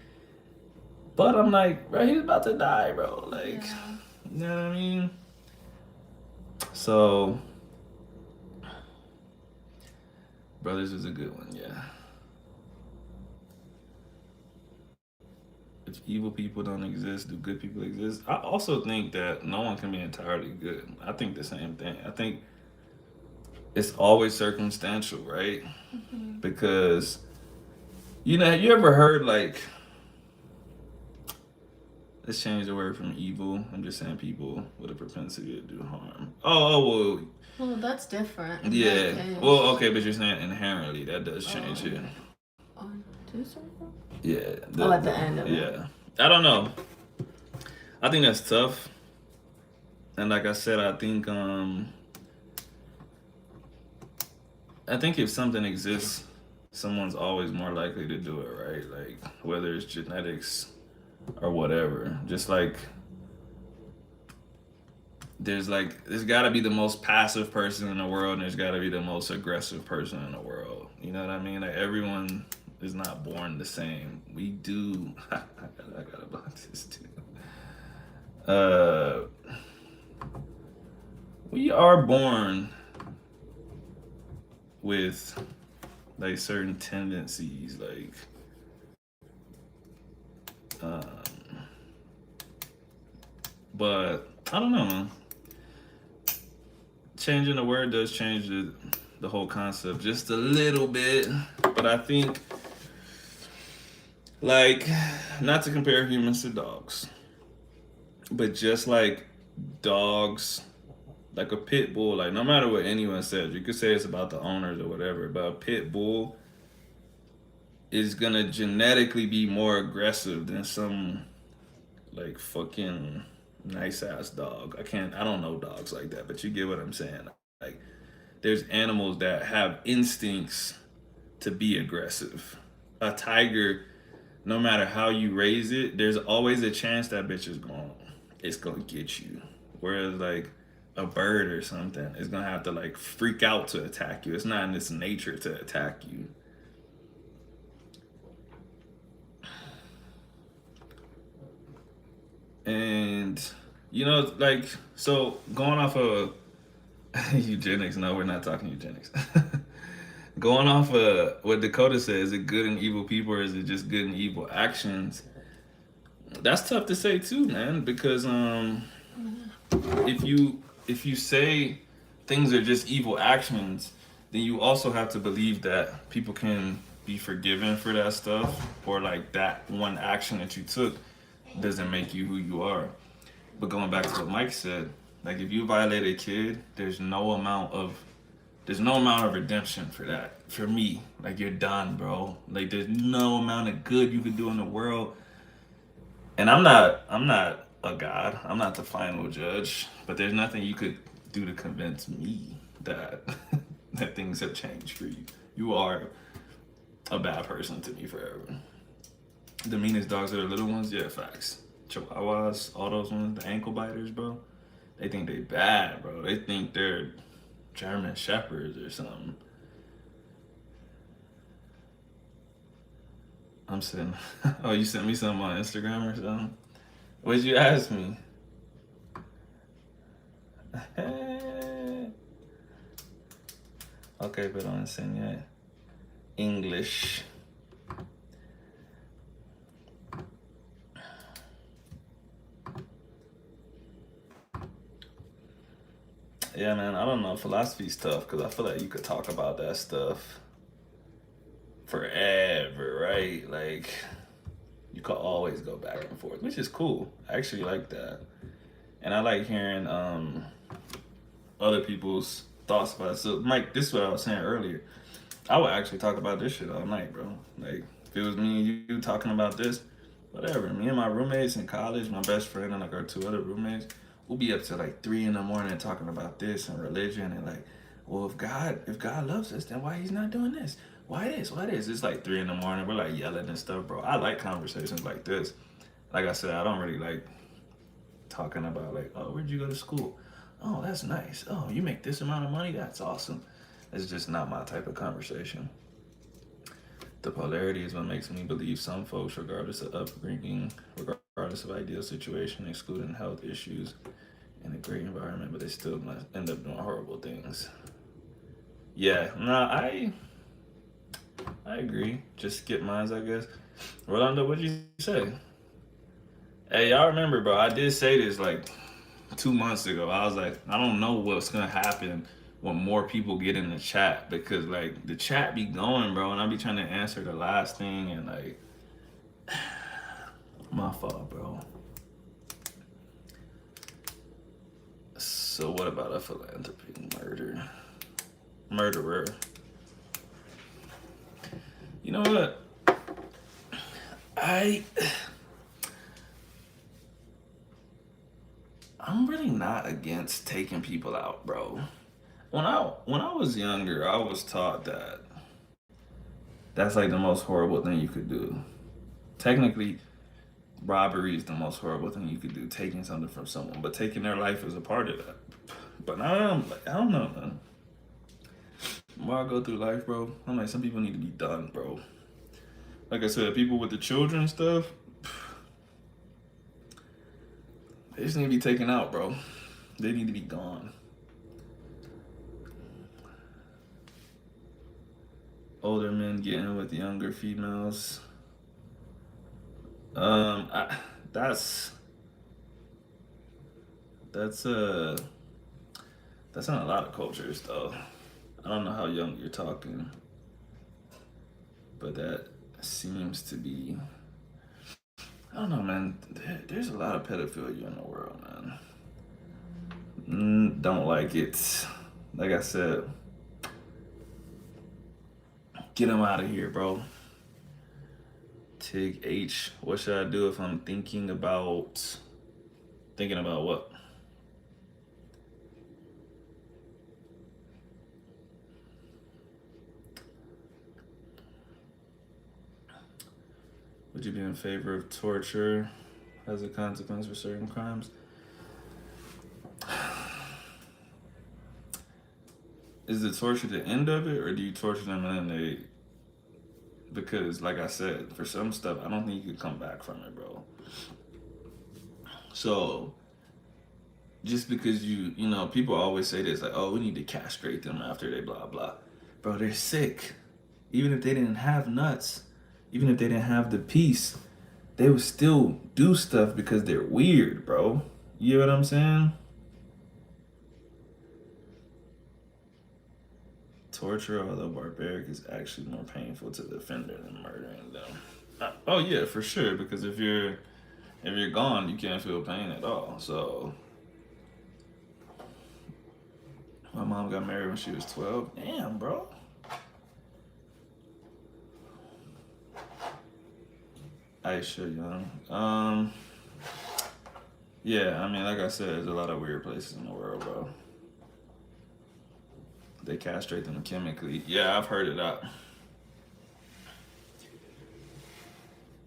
Speaker 1: But I'm like, bro, he's about to die, bro. Like,
Speaker 2: Yeah.
Speaker 1: you know what I mean? So, Brothers is a good one, yeah. If evil people don't exist, do good people exist? I also think that no one can be entirely good. I think the same thing. I think it's always circumstantial, right?
Speaker 2: Mm-hmm.
Speaker 1: Because, you ever heard like, let's change the word from evil. I'm just saying people with a propensity to do harm. Oh,
Speaker 2: Well, that's different.
Speaker 1: well, yeah. Well, okay, but you're saying inherently that does change it.
Speaker 2: On two circle?
Speaker 1: Yeah.
Speaker 2: At the end of it.
Speaker 1: Yeah. I don't know. I think that's tough. And like I said, I think if something exists, someone's always more likely to do it, right? Like whether it's genetics or whatever. Just like there's got to be the most passive person in the world, and there's got to be the most aggressive person in the world. You know what I mean? Like everyone is not born the same. We do. I gotta block this too. We are born with like certain tendencies, like but I don't know, man. Changing the word does change the whole concept just a little bit, but I think like not to compare humans to dogs, but just like dogs, like a pit bull, like no matter what anyone says, you could say it's about the owners or whatever, but a pit bull is gonna genetically be more aggressive than some like fucking nice ass dog. I don't know dogs like that, but you get what I'm saying. Like there's animals that have instincts to be aggressive. A tiger, no matter how you raise it, there's always a chance that bitch is it's gonna get you. Whereas like a bird or something is gonna have to like freak out to attack you. It's not in its nature to attack you. And like so going off of eugenics, no, we're not talking eugenics. Going off of what Dakota said, is it good and evil people or is it just good and evil actions? That's tough to say too, man, because if you say things are just evil actions, then you also have to believe that people can be forgiven for that stuff, or like that one action that you took doesn't make you who you are. But going back to what Mike said, like if you violate a kid, there's no amount of redemption for that. For me, like you're done, bro. Like there's no amount of good you could do in the world. And I'm not a god. I'm not the final judge. But there's nothing you could do to convince me that that things have changed for you. You are a bad person to me forever. The meanest dogs are the little ones, yeah, facts. Chihuahuas, all those ones, the ankle biters, bro. They think they bad, bro. They think they're German shepherds or something. I'm sitting. Oh, you sent me something on Instagram or something? What'd you ask me? Okay, pero enseñé English. Yeah, man, I don't know. Philosophy's tough because I feel like you could talk about that stuff forever, right? Like, you could always go back and forth, which is cool. I actually like that. And I like hearing other people's thoughts about it. So, Mike, this is what I was saying earlier. I would actually talk about this shit all night, bro. Like, if it was me and you talking about this, whatever. Me and my roommates in college, my best friend and like our two other roommates, we'll be up to like 3 in the morning talking about this and religion and like, well, if God loves us, then why he's not doing this? Why this? Why this? It's like 3 in the morning. We're like yelling and stuff, bro. I like conversations like this. Like I said, I don't really like talking about like, oh, where'd you go to school? Oh, that's nice. Oh, you make this amount of money? That's awesome. It's just not my type of conversation. The polarity is what makes me believe some folks, regardless of upbringing, regardless of ideal situation, excluding health issues in a great environment, but they still must end up doing horrible things. Yeah, no, I agree. Just skip mines, I guess. Rolando, what'd you say? Hey, y'all remember, bro? I did say this like 2 months ago. I was like, I don't know what's gonna happen when more people get in the chat because like the chat be going, bro, and I be trying to answer the last thing and like my fault, bro. So what about a philanthropy murderer? You know what? I'm really not against taking people out, bro. When I was younger, I was taught that that's like the most horrible thing you could do. Technically, robbery is the most horrible thing you could do, taking something from someone, but taking their life is a part of that. But now I'm like, I don't know, man. While I go through life, bro, I'm like, some people need to be done, bro. Like I said, people with the children stuff, they just need to be taken out, bro. They need to be gone. Older men getting with younger females. That's that's uh that's in a lot of cultures though. I don't know how young you're talking, but that seems to be. I don't know, man. There's a lot of pedophilia in the world, man. Don't like it. Like I said, get them out of here, bro. Tig H. What should I do if I'm thinking about what? Would you be in favor of torture as a consequence for certain crimes? Is the torture the end of it, or do you torture them and then they? Because, like I said, for some stuff, I don't think you can come back from it, bro. So, just because you know, people always say this, like, oh, we need to castrate them after they blah blah. Bro, they're sick. Even if they didn't have nuts, even if they didn't have the piece, they would still do stuff because they're weird, bro. You know what I'm saying? Torture, although barbaric, is actually more painful to the offender than murdering them. Oh yeah, for sure. Because if you're gone, you can't feel pain at all. So my mom got married when she was 12. Damn, bro. Aisha Young. Yeah, I mean, like I said, there's a lot of weird places in the world, bro. They castrate them chemically. Yeah, I've heard of that.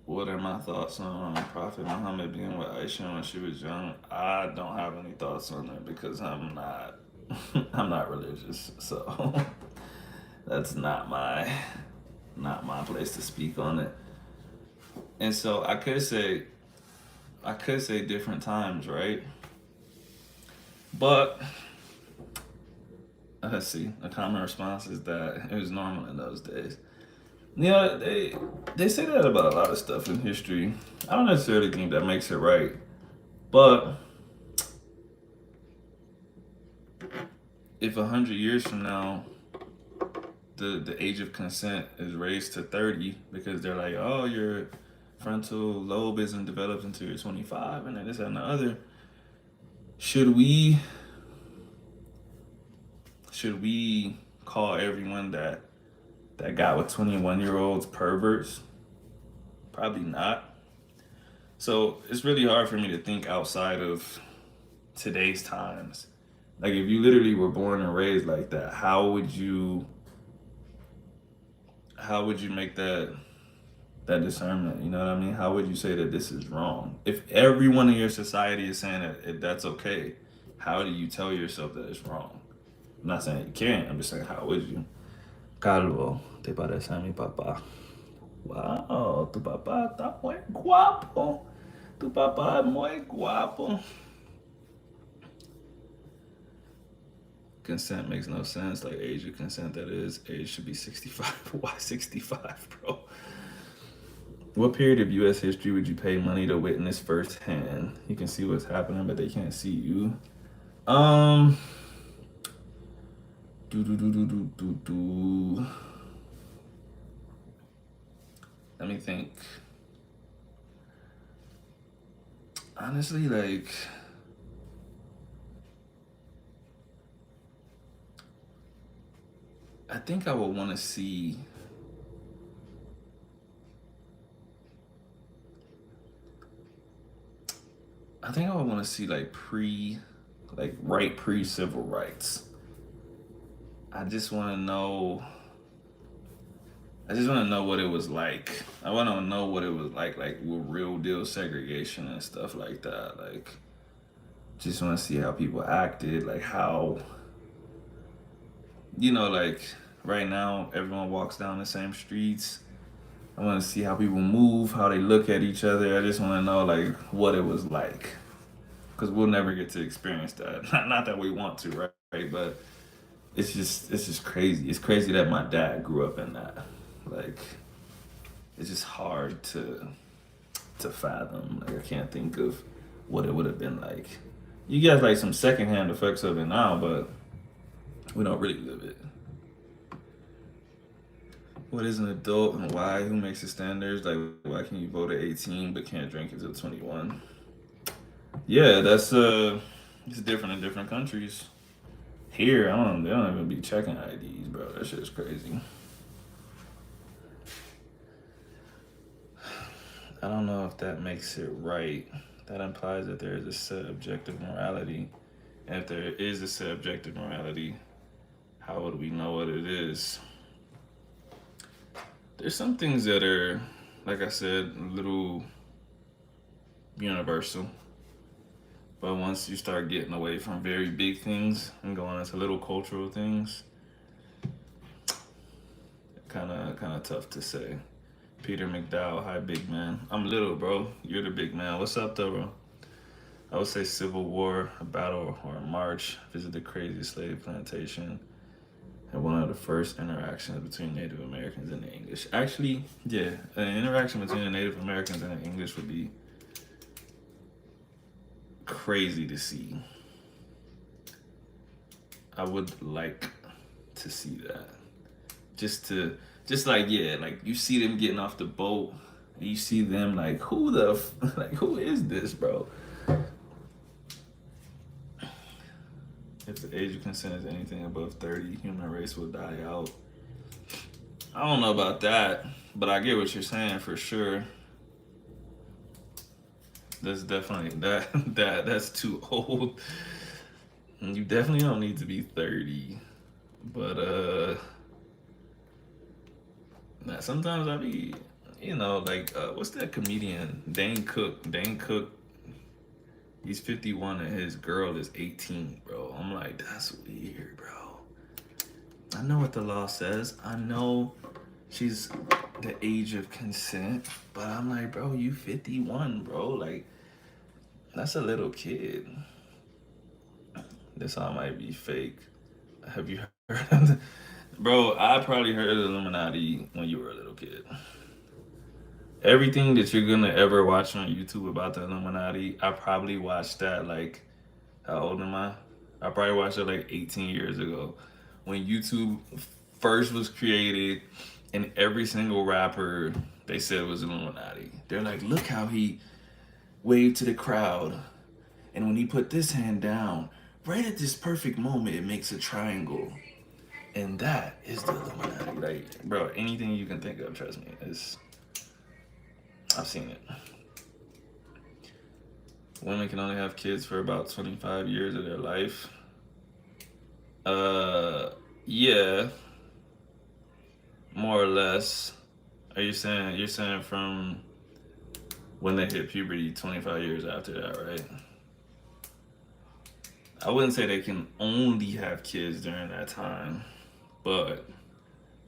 Speaker 1: What are my thoughts on Prophet Muhammad being with Aisha when she was young? I don't have any thoughts on it because I'm not I'm not religious, so that's not my place to speak on it. And so I could say different times, right? But let's see. A common response is that it was normal in those days. Yeah, they say that about a lot of stuff in history. I don't necessarily think that makes it right, but if 100 years from now, the age of consent is raised to 30 because they're like, oh, your frontal lobe isn't developed until you're 25, and then this and the other. Should we should we call everyone that got with 21-year-olds perverts? Probably not. So it's really hard for me to think outside of today's times. Like if you literally were born and raised like that, how would you make that discernment? You know what I mean? How would you say that this is wrong? If everyone in your society is saying that that's okay, how do you tell yourself that it's wrong? I'm not saying you can't. I'm just saying how would you? Calvo, te parece a mi papá. Wow, tu papá está muy guapo. Tu papá es muy guapo. Consent makes no sense. Like age of consent, that is. Age should be 65. Why 65, bro? What period of U.S. history would you pay money to witness firsthand? You can see what's happening, but they can't see you. Um, do do do do do do do. Let me think. Honestly, like I think I would want to see. I think I would want to see like pre civil rights. I just want to know. I just want to know what it was like. I want to know what it was like with real deal segregation and stuff like that. Like, just want to see how people acted, like how, like right now everyone walks down the same streets. I want to see how people move, how they look at each other. I just want to know like what it was like, because we'll never get to experience that. Not that we want to, right? But it's just crazy. It's crazy that my dad grew up in that. Like, it's just hard to fathom. Like, I can't think of what it would have been like. You get like some secondhand effects of it now, but we don't really live it. What is an adult and why? Who makes the standards? Like, why can you vote at 18 but can't drink until 21? Yeah, it's different in different countries. Here, they don't even be checking IDs, bro. That shit's crazy. I don't know if that makes it right. That implies that there is a set objective morality. And if there is a set objective morality, how would we know what it is? There's some things that are, like I said, a little universal. But once you start getting away from very big things and going into little cultural things, kind of tough to say. Peter McDowell, hi big man. I'm little, bro. You're the big man. What's up, though, bro? I would say Civil War, a battle, or a march. Visit the crazy slave plantation. And one of the first interactions between Native Americans and the English. Actually, yeah, an interaction between the Native Americans and the English would be crazy to see. I would like to see that. Just like, yeah, like you see them getting off the boat, and you see them like, like, who is this, bro? If the age of consent is anything above 30, human race will die out. I don't know about that, but I get what you're saying for sure. That's definitely that's too old. You definitely don't need to be 30. But sometimes I be, like what's that comedian? Dane Cook. Dane Cook, he's 51 and his girl is 18, bro. I'm like, that's weird, bro. I know what the law says. I know she's the age of consent, but I'm like, bro, you 51, bro. Like, that's a little kid. This all might be fake. Have you heard of the... Bro, I probably heard of the Illuminati when you were a little kid. Everything that you're gonna ever watch on YouTube about the Illuminati, I probably watched that like, how old am I? I probably watched it like 18 years ago. When YouTube first was created and every single rapper they said was Illuminati. They're like, look how he waved to the crowd. And when he put this hand down, right at this perfect moment, it makes a triangle. And that is the Illuminati. Like, bro, anything you can think of, trust me, I've seen it. Women can only have kids for about 25 years of their life. Uh, yeah, more or less. Are you saying you're saying from when they hit puberty, 25 years after that, right? I wouldn't say they can only have kids during that time, but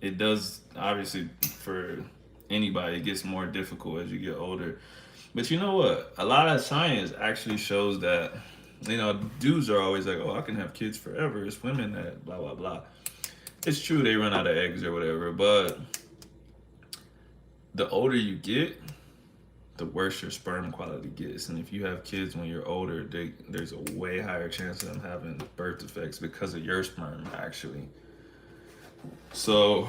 Speaker 1: it does obviously for anybody it gets more difficult as you get older. But you know what? A lot of science actually shows that dudes are always like, "Oh, I can have kids forever." It's women that blah blah blah. It's true they run out of eggs or whatever, but the older you get, the worse your sperm quality gets. And if you have kids when you're older, there's a way higher chance of them having birth defects because of your sperm, actually. So,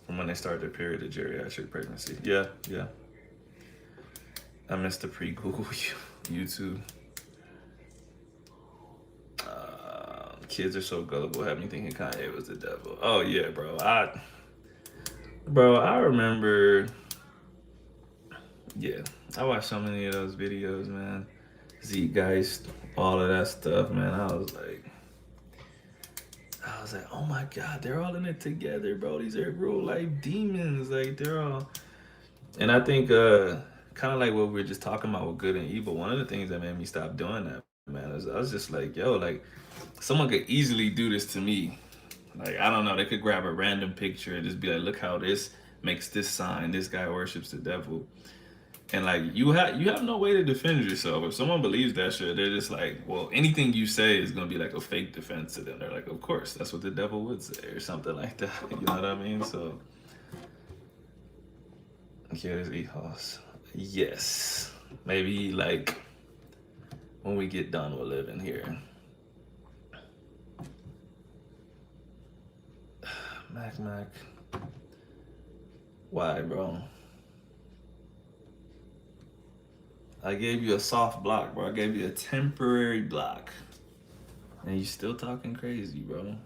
Speaker 1: from when they start their period of geriatric pregnancy. Yeah, yeah. I missed the pre-Google YouTube. Kids are so gullible, have me thinking Kanye was the devil. Oh yeah, bro. I remember. Yeah, I watched so many of those videos, man. Zeitgeist, all of that stuff, man. I was like, oh my god, they're all in it together, bro. These are real life demons. Like they're all. And I think, kind of like what we were just talking about with good and evil. One of the things that made me stop doing that, man, is I was just like, yo, like someone could easily do this to me. Like I don't know, they could grab a random picture and just be like, look how this makes this sign. This guy worships the devil. And like you have no way to defend yourself. If someone believes that shit, they're just like, well, anything you say is gonna be like a fake defense to them. They're like, of course, that's what the devil would say, or something like that. You know what I mean? So, ¿quieres hijos? Yes. Maybe like when we get done with living here. Mac. Why, bro? I gave you a soft block, bro. I gave you a temporary block. And you still talking crazy, bro.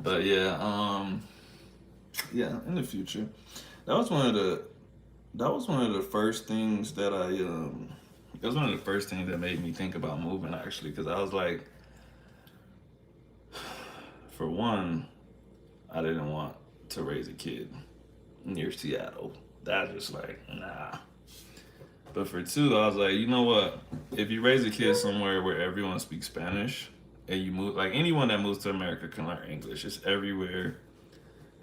Speaker 1: But yeah, in the future. That was one of the first things that that was one of the first things that made me think about moving actually, because I was like, for one, I didn't want to raise a kid near Seattle. That's just like, nah. But for two, I was like, you know what? If you raise a kid somewhere where everyone speaks Spanish and you move, like anyone that moves to America can learn English. It's everywhere.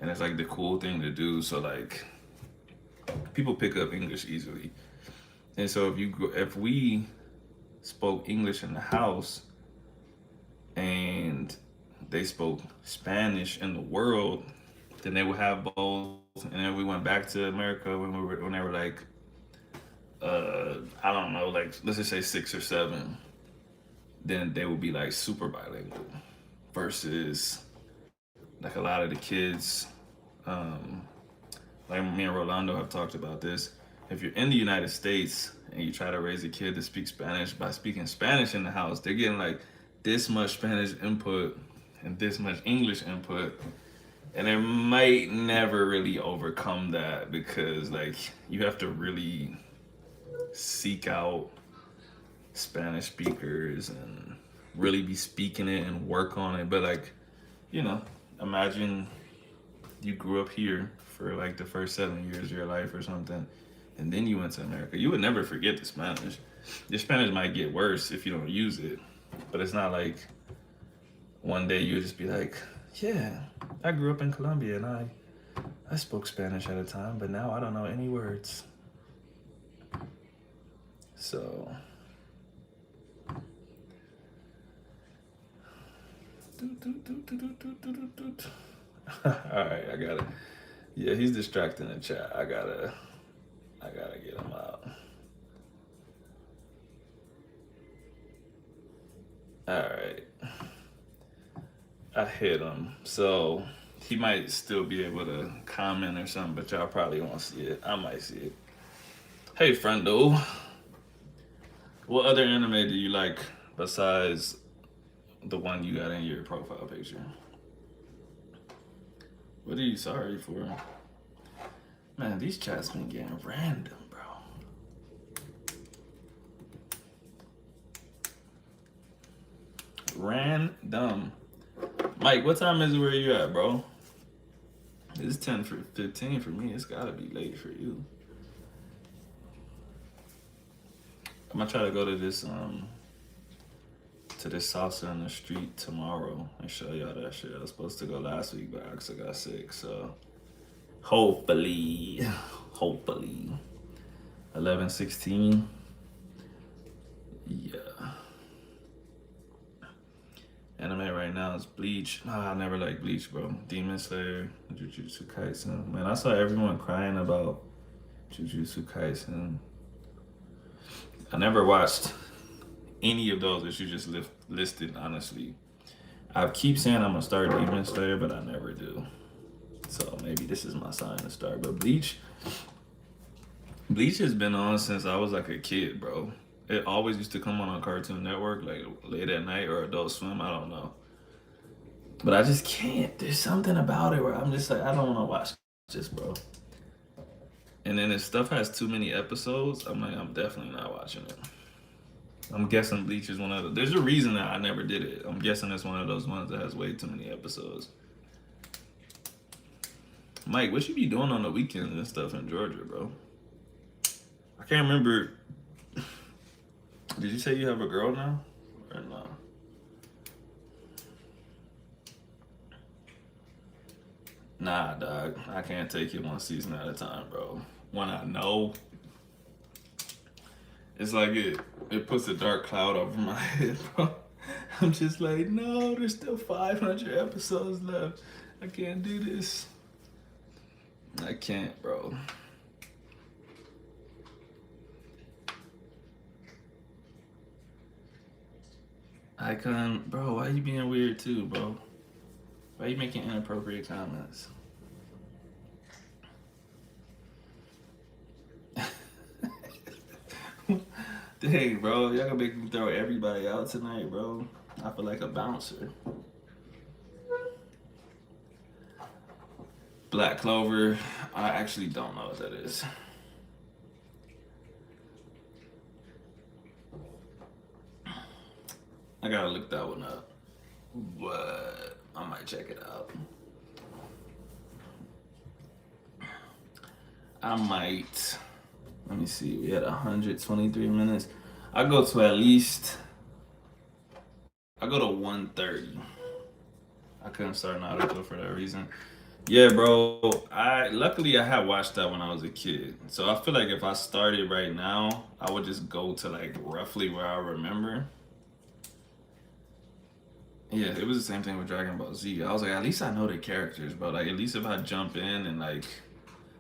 Speaker 1: And it's like the cool thing to do. So like people pick up English easily. And so if we spoke English in the house and they spoke Spanish in the world, then they would have both. And then we went back to America when they were like, I don't know, like let's just say 6 or 7. Then they would be like super bilingual, versus like a lot of the kids, like me and Rolando have talked about this. If you're in the United States and you try to raise a kid to speak Spanish, by speaking Spanish in the house, they're getting like this much Spanish input and this much English input, and they might never really overcome that, because like you have to really seek out Spanish speakers and really be speaking it and work on it. But like, imagine you grew up here for like the first 7 years of your life or something, and then you went to America. You would never forget the Spanish. Your Spanish might get worse if you don't use it, but it's not like one day you'll just be like, yeah, I grew up in Colombia and I spoke Spanish at a time, but now I don't know any words. So all right, I gotta. Yeah, he's distracting the chat. I gotta get him out. All right, I hit him. So He might still be able to comment or something, but y'all probably won't see it. I might see it. Hey, friendo. What other anime do you like besides the one you got in your profile picture? What are you sorry for? Man, these chats been getting random, bro. Random. Mike, what time is it where you at, bro? It's 10:15 for me. It's gotta be late for you. I'm gonna try to go to this salsa in the street tomorrow and show y'all that shit. I was supposed to go last week, but I actually got sick, so hopefully 11:16. Yeah. Anime right now is Bleach. Nah, I never liked Bleach, bro. Demon Slayer, Jujutsu Kaisen. Man, I saw everyone crying about Jujutsu Kaisen. I never watched any of those that you just listed, honestly. I keep saying I'm gonna start Demon Slayer, but I never do. So maybe this is my sign to start. But Bleach has been on since I was like a kid, bro. It always used to come on Cartoon Network, like late at night or Adult Swim. I don't know. But I just can't. There's something about it where I'm just like, I don't want to watch this, bro. And then if stuff has too many episodes, I'm like, I'm definitely not watching it. I'm guessing Bleach is one of those. There's a reason that I never did it. I'm guessing it's one of those ones that has way too many episodes. Mike, what you be doing on the weekends and stuff in Georgia, bro? I can't remember. Did you say you have a girl now? Or no? Nah, dog. I can't take it one season at a time, bro. When I know, it's like it puts a dark cloud over my head, bro. I'm just like, no, there's still 500 episodes left. I can't do this. I can't, bro. I couldn't, bro. Why you being weird too, bro? Why you making inappropriate comments? Dang, bro, y'all gonna make me throw everybody out tonight, bro. I feel like a bouncer. Black Clover, I actually don't know what that is. I gotta look that one up. But I might check it out. I might. Let me see. We had 123 minutes. I go to 130. I couldn't start Naruto for that reason. Yeah, bro. Luckily I had watched that when I was a kid. So I feel like if I started right now, I would just go to like roughly where I remember. Yeah, it was the same thing with Dragon Ball Z. I was like, at least I know the characters, bro. Like, at least if I jump in and like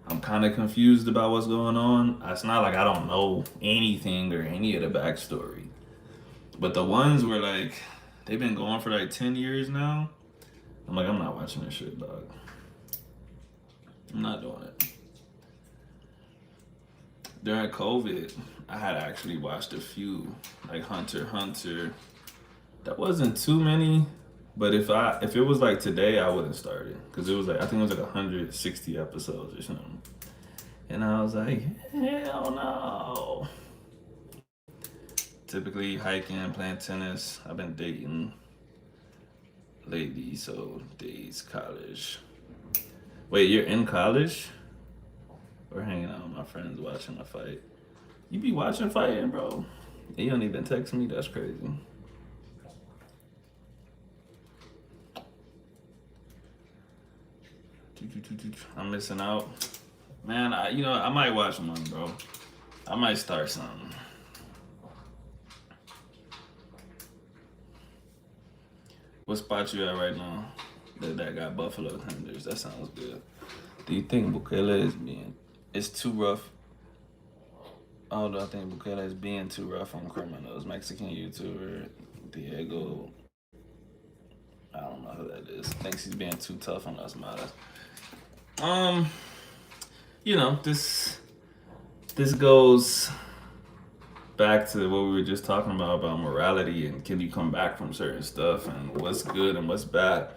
Speaker 1: I'm kind of confused about what's going on, it's not like I don't know anything or any of the backstory. But the ones where like they've been going for like 10 years now, I'm like, I'm not watching this shit, dog. I'm not doing it. During COVID, I had actually watched a few, like Hunter x Hunter. That wasn't too many, but if it was like today, I wouldn't start it because it was like I think it was like 160 episodes or something, and I was like, hell no. Typically hiking, playing tennis. I've been dating lately, so dates, college. Wait, you're in college? Or hanging out with my friends watching a fight? You be watching fighting, bro? And you don't even text me? That's crazy. I'm missing out. Man, I might watch one, bro. I might start something. What spot you at right now? That got buffalo tenders. That sounds good. Do you think Bukele is too rough? Oh, do I think Bukele is being too rough on criminals? Mexican YouTuber Diego
Speaker 3: I don't know who that is. Thinks he's being too tough on us, matters. You know, this goes back to what we were just talking about morality and can you come back from certain stuff and what's good and what's bad.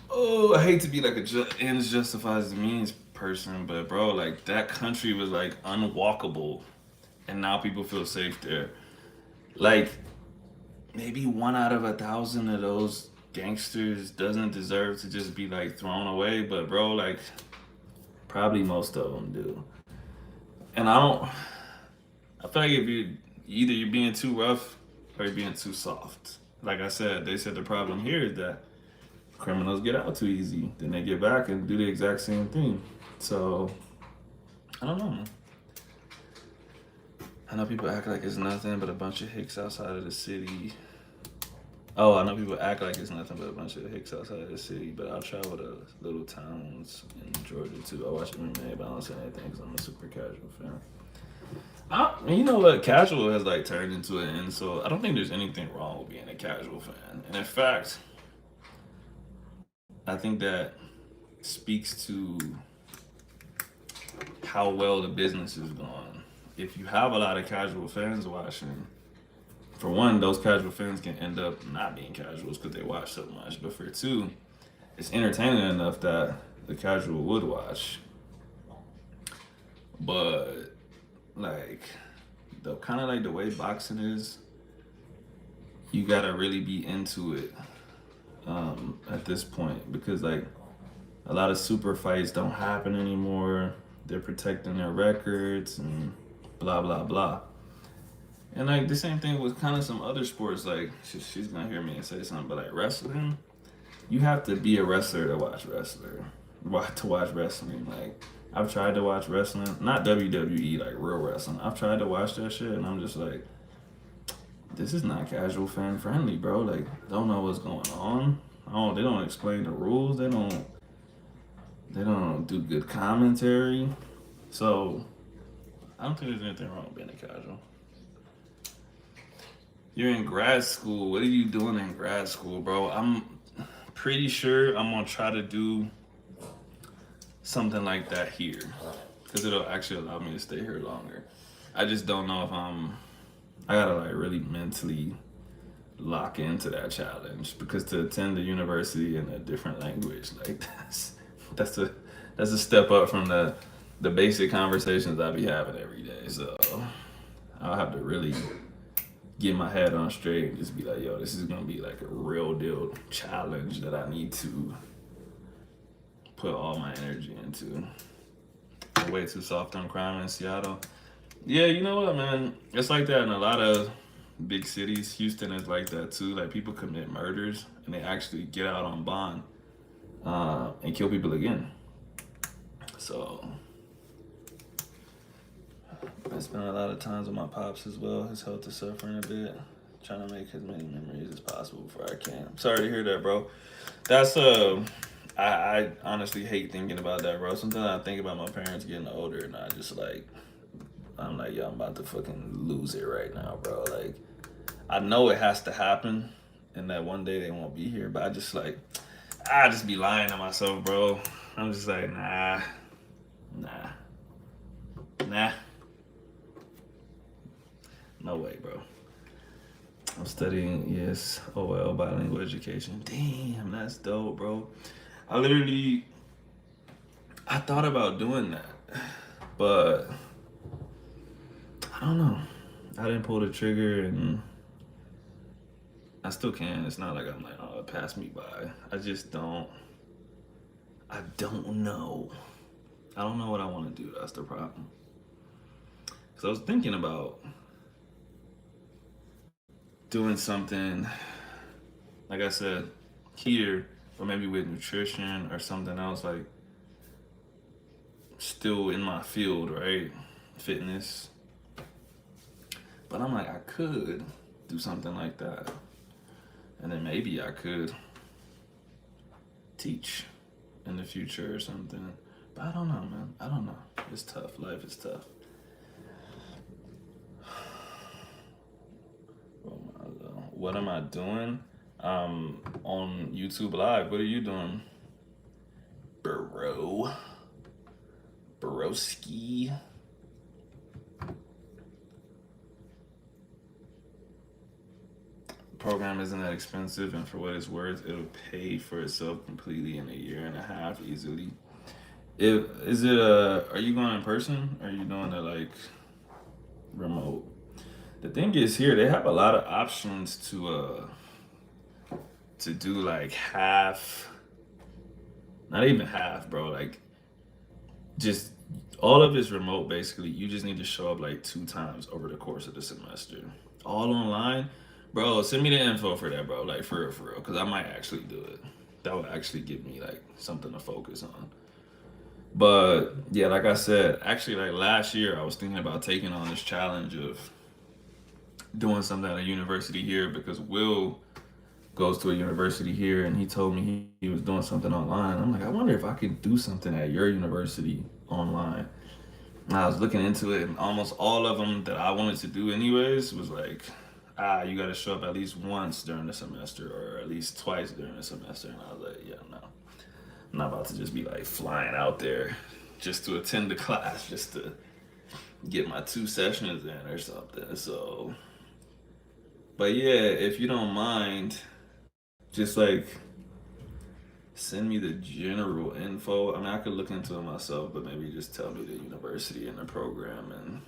Speaker 3: Oh, I hate to be like a ends justifies the means person, but bro, like that country was like unwalkable, and now people feel safe there. Like maybe 1 out of 1,000 of those gangsters doesn't deserve to just be like thrown away, but bro, like probably most of them do. And I feel like if you either you're being too rough or you're being too soft. Like I said, they said the problem here is that criminals get out too easy, then they get back and do the exact same thing. So I don't know, man. I know people act like it's nothing but a bunch of hicks outside of the city. Oh, I know people act like it's nothing but a bunch of hicks outside of the city, but I'll travel to little towns in Georgia too. I watch MMA, but I don't say anything because I'm a super casual fan. You know what? Casual has like turned into an insult. I don't think there's anything wrong with being a casual fan. And in fact, I think that speaks to how well the business is going. If you have a lot of casual fans watching, for one, those casual fans can end up not being casuals because they watch so much. But for two, it's entertaining enough that the casual would watch. But like the kind of like the way boxing is, you gotta really be into it at this point because like a lot of super fights don't happen anymore. They're protecting their records and blah blah blah. And like the same thing with kind of some other sports. Like she's gonna hear me and say something, but like wrestling, you have to be a wrestler to watch wrestling. Like I've tried to watch wrestling, not WWE, like real wrestling. I've tried to watch that shit, and I'm just like, this is not casual fan friendly, bro. Like, don't know what's going on. They don't explain the rules. They don't do good commentary. So I don't think there's anything wrong with being a casual. You're in grad school. What are you doing in grad school, bro? I'm pretty sure I'm gonna try to do something like that here because it'll actually allow me to stay here longer. I just don't know if I gotta like really mentally lock into that challenge because to attend the university in a different language, like that's a step up from the basic conversations I be having every day. So I'll have to really get my head on straight and just be like, yo, this is gonna be like a real deal challenge that I need to put all my energy into. I'm way too soft on crime in Seattle. Yeah, you know what, man? It's like that in a lot of big cities. Houston is like that too. Like people commit murders and they actually get out on bond and kill people again. So I spent a lot of times with my pops as well. His health is suffering a bit. Trying to make as many memories as possible before I can. I'm sorry to hear that, bro. That's I honestly hate thinking about that, bro. Sometimes I think about my parents getting older and I'm like, yo, I'm about to fucking lose it right now, bro. Like, I know it has to happen and that one day they won't be here, but I just be lying to myself, bro. I'm just like, nah. No way, bro. I'm studying, yes, OL, bilingual education. Damn, that's dope, bro. I thought about doing that, but I don't know. I didn't pull the trigger and I still can. It's not like I'm like, oh, it passed me by. I don't know. I don't know what I want to do. That's the problem. Because I was thinking about doing something, like I said, here, or maybe with nutrition or something else, like still in my field, right? Fitness. But I'm like, I could do something like that. And then maybe I could teach in the future or something. But I don't know, man. I don't know. It's tough. Life is tough. What am I doing? on YouTube Live. What are you doing, bro? Broski. Program isn't that expensive, and for what it's worth, it'll pay for itself completely in a year and a half easily. If is it are you going in person or are you doing it like remote? The thing is here they have a lot of options to do like half, not even half, bro. Like just all of it's remote basically. You just need to show up like 2 times over the course of the semester. All online. Bro, send me the info for that, bro. Like for real, because I might actually do it. That would actually give me like something to focus on. But yeah, like I said, actually like last year I was thinking about taking on this challenge of doing something at a university here because Will goes to a university here and he told me he was doing something online. I'm like, I wonder if I could do something at your university online. And I was looking into it and almost all of them that I wanted to do anyways was like, you got to show up at least once during the semester or at least twice during the semester. And I was like, yeah, no. I'm not about to just be like flying out there just to attend the class, just to get my 2 sessions in or something. So, but yeah, if you don't mind, just like send me the general info. I mean, I could look into it myself, but maybe just tell me the university and the program and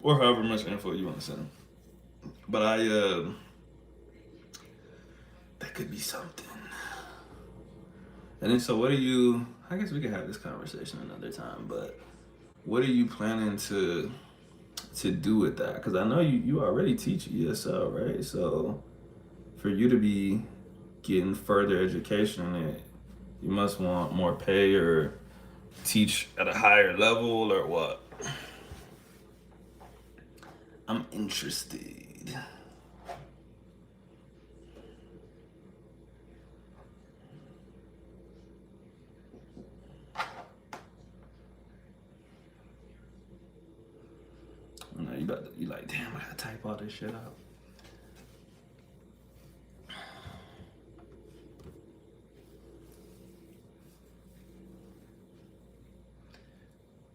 Speaker 3: or however much info you want to send. But that could be something. And then, so what are you? I guess we could have this conversation another time. But what are you planning to do with that? Because I know you already teach ESL, right? So for you to be getting further education in it, you must want more pay or teach at a higher level or what? I'm interested. You know, you like, damn, I gotta type all this shit out.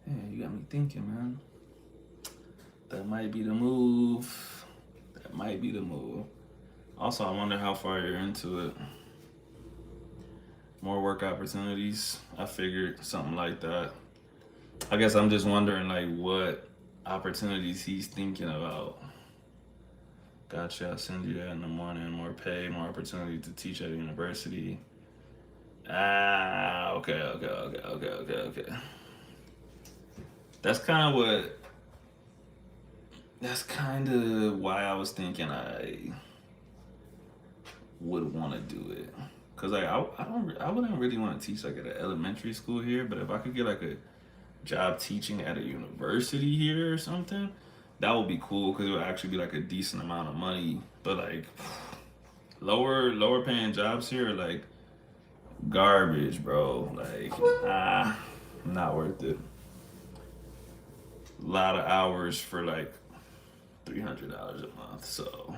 Speaker 3: Yeah, you got me thinking, man. That might be the move. That might be the move. Also, I wonder how far you're into it. More work opportunities. I figured something like that. I guess I'm just wondering, like, what opportunities he's thinking about. Gotcha. I'll send you that in the morning. More pay, more opportunity to teach at a university. Okay. That's kind of why I was thinking I would want to do it. Cause like I wouldn't really want to teach like at an elementary school here, but if I could get like a job teaching at a university here or something, that would be cool because it would actually be like a decent amount of money. But like lower paying jobs here are like garbage, bro. Like not worth it. A lot of hours for like $300 a month. So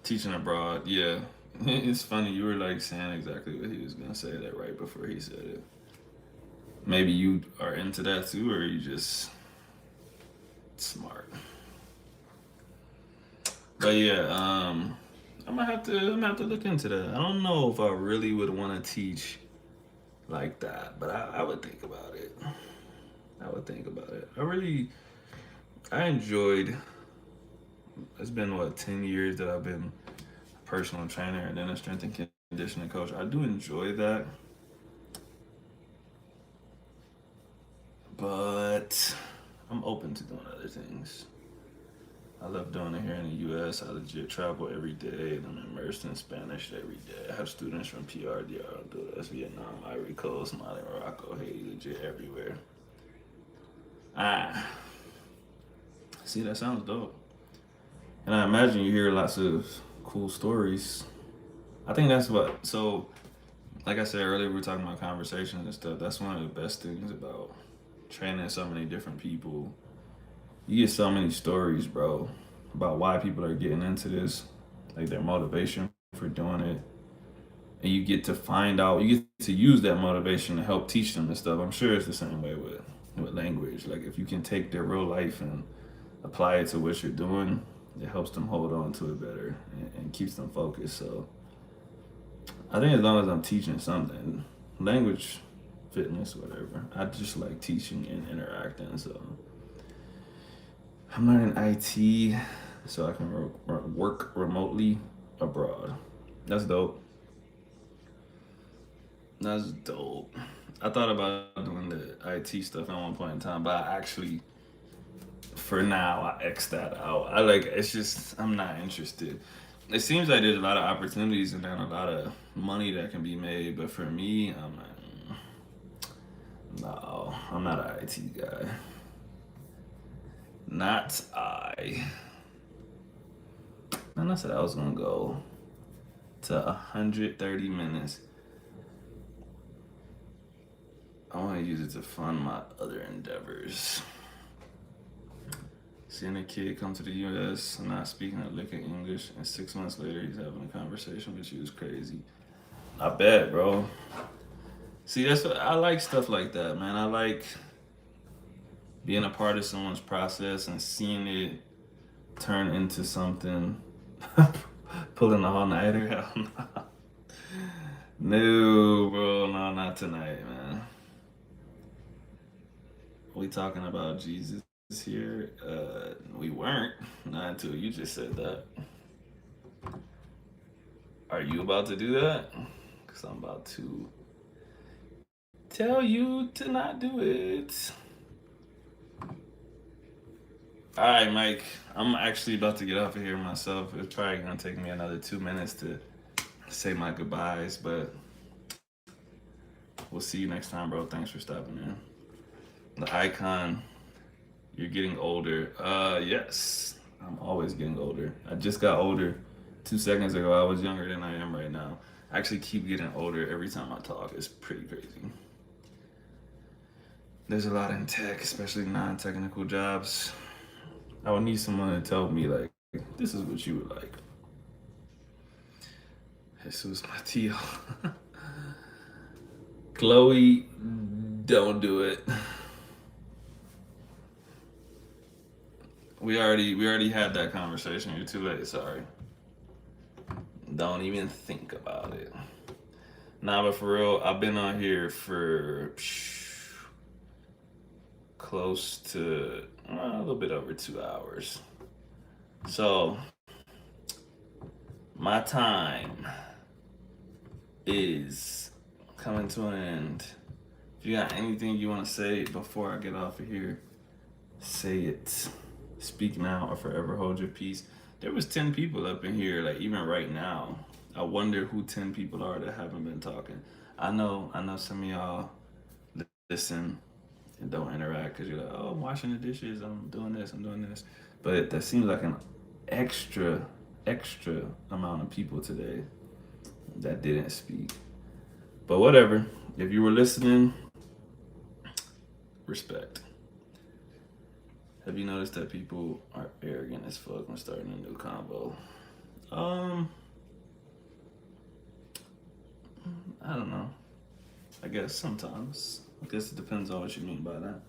Speaker 3: teaching abroad, yeah. It's funny you were like saying exactly what he was gonna say that right before he said it. Maybe you are into that too, or are you just smart? But yeah, I'm gonna have to look into that. I don't know if I really would want to teach like that, but I would think about it. I enjoyed. It's been what 10 years that I've been a personal trainer and then a strength and conditioning coach. I do enjoy that, but I'm open to doing other things. I love doing it here in the U.S. I legit travel every day and I'm immersed in Spanish every day. I have students from PRDR, Honduras, Vietnam, Ivory Coast, Mali, Morocco, Haiti, legit everywhere. See, that sounds dope. And I imagine you hear lots of cool stories. I think that's what, so, like I said earlier, we were talking about conversations and stuff. That's one of the best things about training so many different people. You get so many stories, bro, about why people are getting into this. like their motivation for doing it, and you get to find out, you get to use that motivation to help teach them this stuff. I'm sure it's the same way with language. Like if you can take their real life and apply it to what you're doing, it helps them hold on to it better and keeps them focused. So I think as long as I'm teaching something, language, fitness, whatever, I just like teaching and interacting. So I'm learning IT so I can work remotely abroad. That's dope. That's dope. I thought about doing the IT stuff at one point in time, but I actually, for now, I X that out. I like, it's just, I'm not interested. It seems like there's a lot of opportunities and then a lot of money that can be made, but for me, I'm like, no, I'm not an IT guy. Not I. And I said I was gonna go to 130 minutes. I want to use it to fund my other endeavors. Seeing a kid come to the U.S. and not speaking a lick of English, and 6 months later he's having a conversation with you is crazy. I bet, bro. See, that's what I like, stuff like that, man. I like being a part of someone's process and seeing it turn into something. Pulling a all-nighter? Hell no. No, bro, no, not tonight, man. We talking about Jesus here? We weren't. Not until you just said that. Are you about to do that? Because I'm about to tell you to not do it. All right, Mike. I'm actually about to get off of here myself. It's probably going to take me another 2 minutes to say my goodbyes, but we'll see you next time, bro. Thanks for stopping in. The icon, you're getting older. Yes, I'm always getting older. I just got older 2 seconds ago. I was younger than I am right now. I actually keep getting older every time I talk. It's pretty crazy. There's a lot in tech, especially non-technical jobs. I would need someone to tell me, like, this is what you would like. Jesus Mateo. Chloe, don't do it. We already had that conversation. You're too late. Sorry. Don't even think about it. Nah, but for real, I've been on here for close to a little bit over 2 hours. So my time is coming to an end. If you got anything you want to say before I get off of here, say it. Speak now or forever hold your peace. There was 10 people up in here, like even right now. I wonder who 10 people are that haven't been talking. I know some of y'all listen and don't interact because you're like, oh, I'm washing the dishes, I'm doing this. But that seems like an extra amount of people today that didn't speak. But whatever. If you were listening, respect. Have you noticed that people are arrogant as fuck when starting a new combo? I don't know. I guess sometimes. I guess it depends on what you mean by that.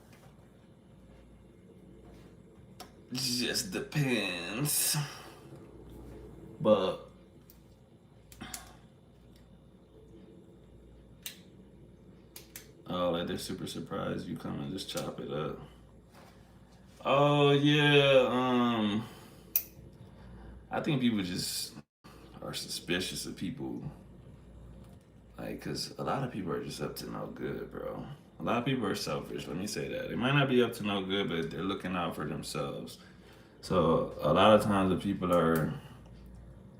Speaker 3: Just depends. But oh, like they're super surprised you come and just chop it up. Oh yeah, I think people just are suspicious of people. Like, cause a lot of people are just up to no good, bro. A lot of people are selfish, let me say that. They might not be up to no good, but they're looking out for themselves. So a lot of times the people are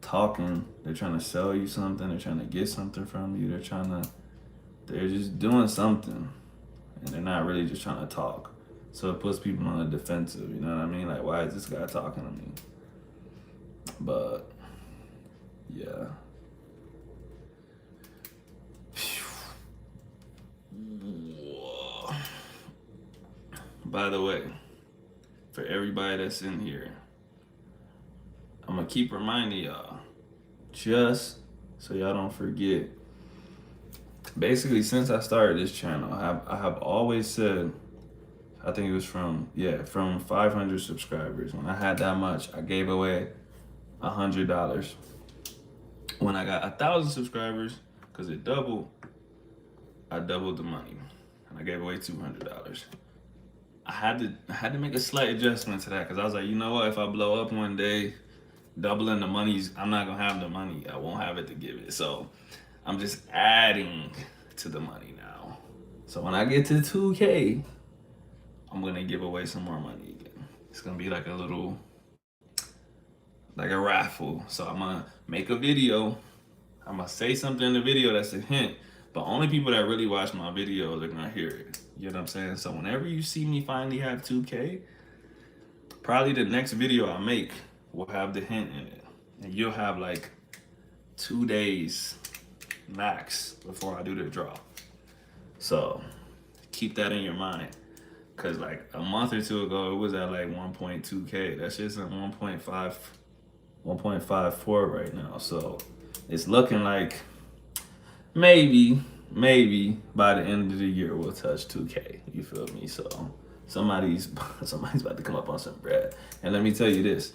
Speaker 3: talking, they're trying to sell you something, they're trying to get something from you, they're just doing something. And they're not really just trying to talk. So it puts people on the defensive, you know what I mean? Like, why is this guy talking to me? But, yeah. By the way, for everybody that's in here, I'm gonna keep reminding y'all, just so y'all don't forget. Basically, since I started this channel, I have always said, I think it was from 500 subscribers. When I had that much, I gave away $100. When I got 1,000 subscribers, because it doubled, I doubled the money, and I gave away $200. I had to make a slight adjustment to that because I was like, you know what? If I blow up one day, doubling the money's, I'm not gonna have the money. I won't have it to give it. So I'm just adding to the money now. So when I get to 2K, I'm gonna give away some more money again. It's gonna be like a little, like a raffle. So I'm gonna make a video. I'm gonna say something in the video that's a hint, but only people that really watch my videos are gonna hear it. You know what I'm saying? So whenever you see me finally have 2K, probably the next video I make will have the hint in it. And you'll have like 2 days max before I do the draw. So keep that in your mind. Cause like a month or two ago, it was at like 1.2K. That shit's at 1.54 right now. So it's looking like maybe by the end of the year we'll touch 2K. You feel me? So somebody's about to come up on some bread. And let me tell you this: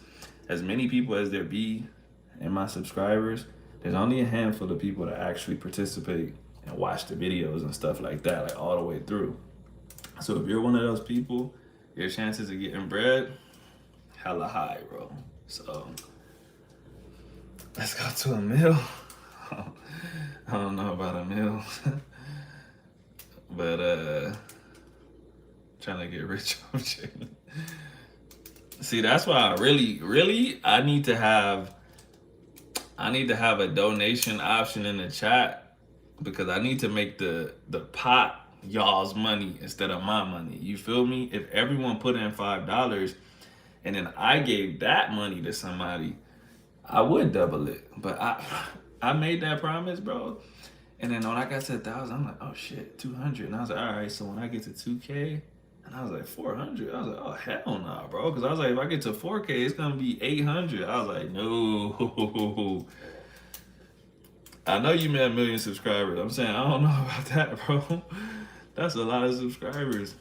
Speaker 3: as many people as there be in my subscribers, there's only a handful of people that actually participate and watch the videos and stuff like that, like all the way through. So if you're one of those people, your chances of getting bread, hella high, bro. So let's go to a meal. I don't know about a meal. But trying to get rich on chicken. See, that's why I really I need to have a donation option in the chat, because I need to make the pot y'all's money instead of my money. You feel me? If everyone put in $5 and then I gave that money to somebody, I would double it. But I made that promise, bro. And then when I got to 1,000, I'm like, oh shit, 200. And I was like, all right, so when I get to 2K, and I was like, 400. I was like, oh hell nah, bro. Because I was like, if I get to 4K, it's gonna be 800. I was like, no. I know you made 1 million subscribers. I'm saying, I don't know about that, bro. That's a lot of subscribers.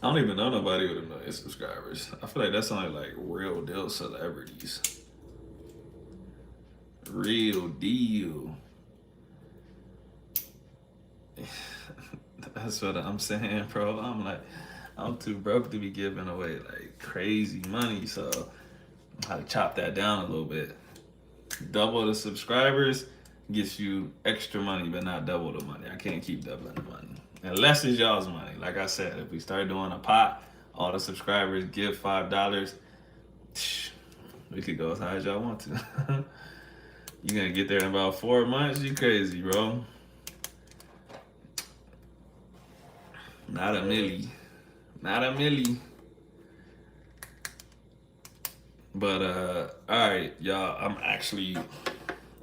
Speaker 3: I don't even know nobody with 1 million subscribers. I feel like that's only like real deal celebrities. Real deal. That's what I'm saying, bro. I'm like, I'm too broke to be giving away like crazy money. So I had to chop that down a little bit. Double the subscribers gets you extra money, but not double the money. I can't keep doubling the money. Unless it's y'all's money. Like I said, if we start doing a pot, all the subscribers give $5, we could go as high as y'all want to. You're gonna get there in about 4 months? You crazy, bro. Not a milli. Not a milli. But all right, y'all, I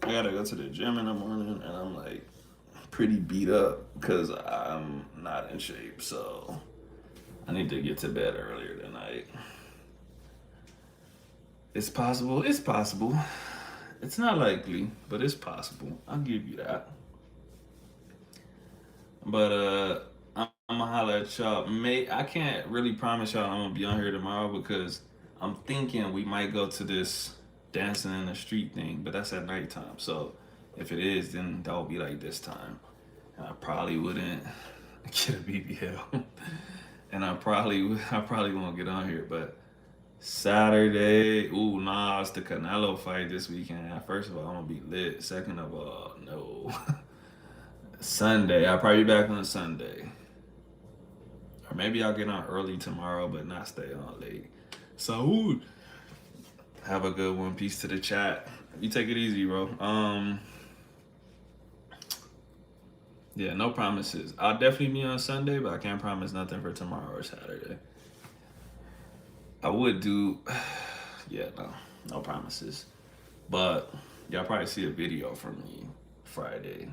Speaker 3: gotta go to the gym in the morning, and I'm like pretty beat up because I'm not in shape, so I need to get to bed earlier tonight. It's possible. It's not likely, but it's possible. I'll give you that. But I'm gonna holler at y'all. I can't really promise y'all I'm gonna be on here tomorrow because I'm thinking we might go to this dancing in the street thing, but that's at nighttime. So if it is, then that'll be like this time. And I probably wouldn't get a BBL. And I probably won't get on here, but Saturday, it's the Canelo fight this weekend. First of all, I'm gonna be lit. Second of all, no. Sunday, I'll probably be back on Sunday. Or maybe I'll get on early tomorrow, but not stay on late. So, have a good one. Peace to the chat. You take it easy, bro. Yeah, no promises. I'll definitely be on Sunday, but I can't promise nothing for tomorrow or Saturday. I would do, no promises. But y'all probably see a video from me Friday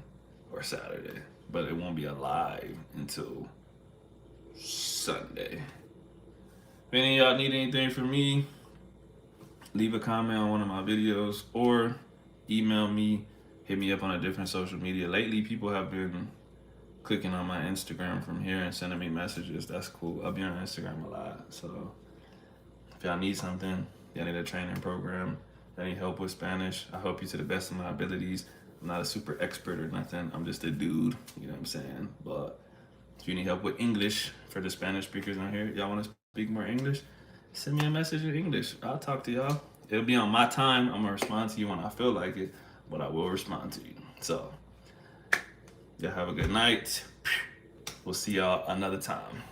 Speaker 3: or Saturday, but it won't be a live until Sunday. If any of y'all need anything from me, leave a comment on one of my videos, or email me, hit me up on a different social media. Lately, people have been clicking on my Instagram from here and sending me messages. That's cool. I'll be on Instagram a lot. So if y'all need something, y'all need a training program, y'all need help with Spanish, I help you to the best of my abilities. I'm not a super expert or nothing. I'm just a dude, you know what I'm saying? But if you need help with English for the Spanish speakers on here, y'all want to speak more English, send me a message in English. I'll talk to y'all. It'll be on my time. I'm gonna respond to you when I feel like it, but I will respond to you. So y'all have a good night. We'll see y'all another time.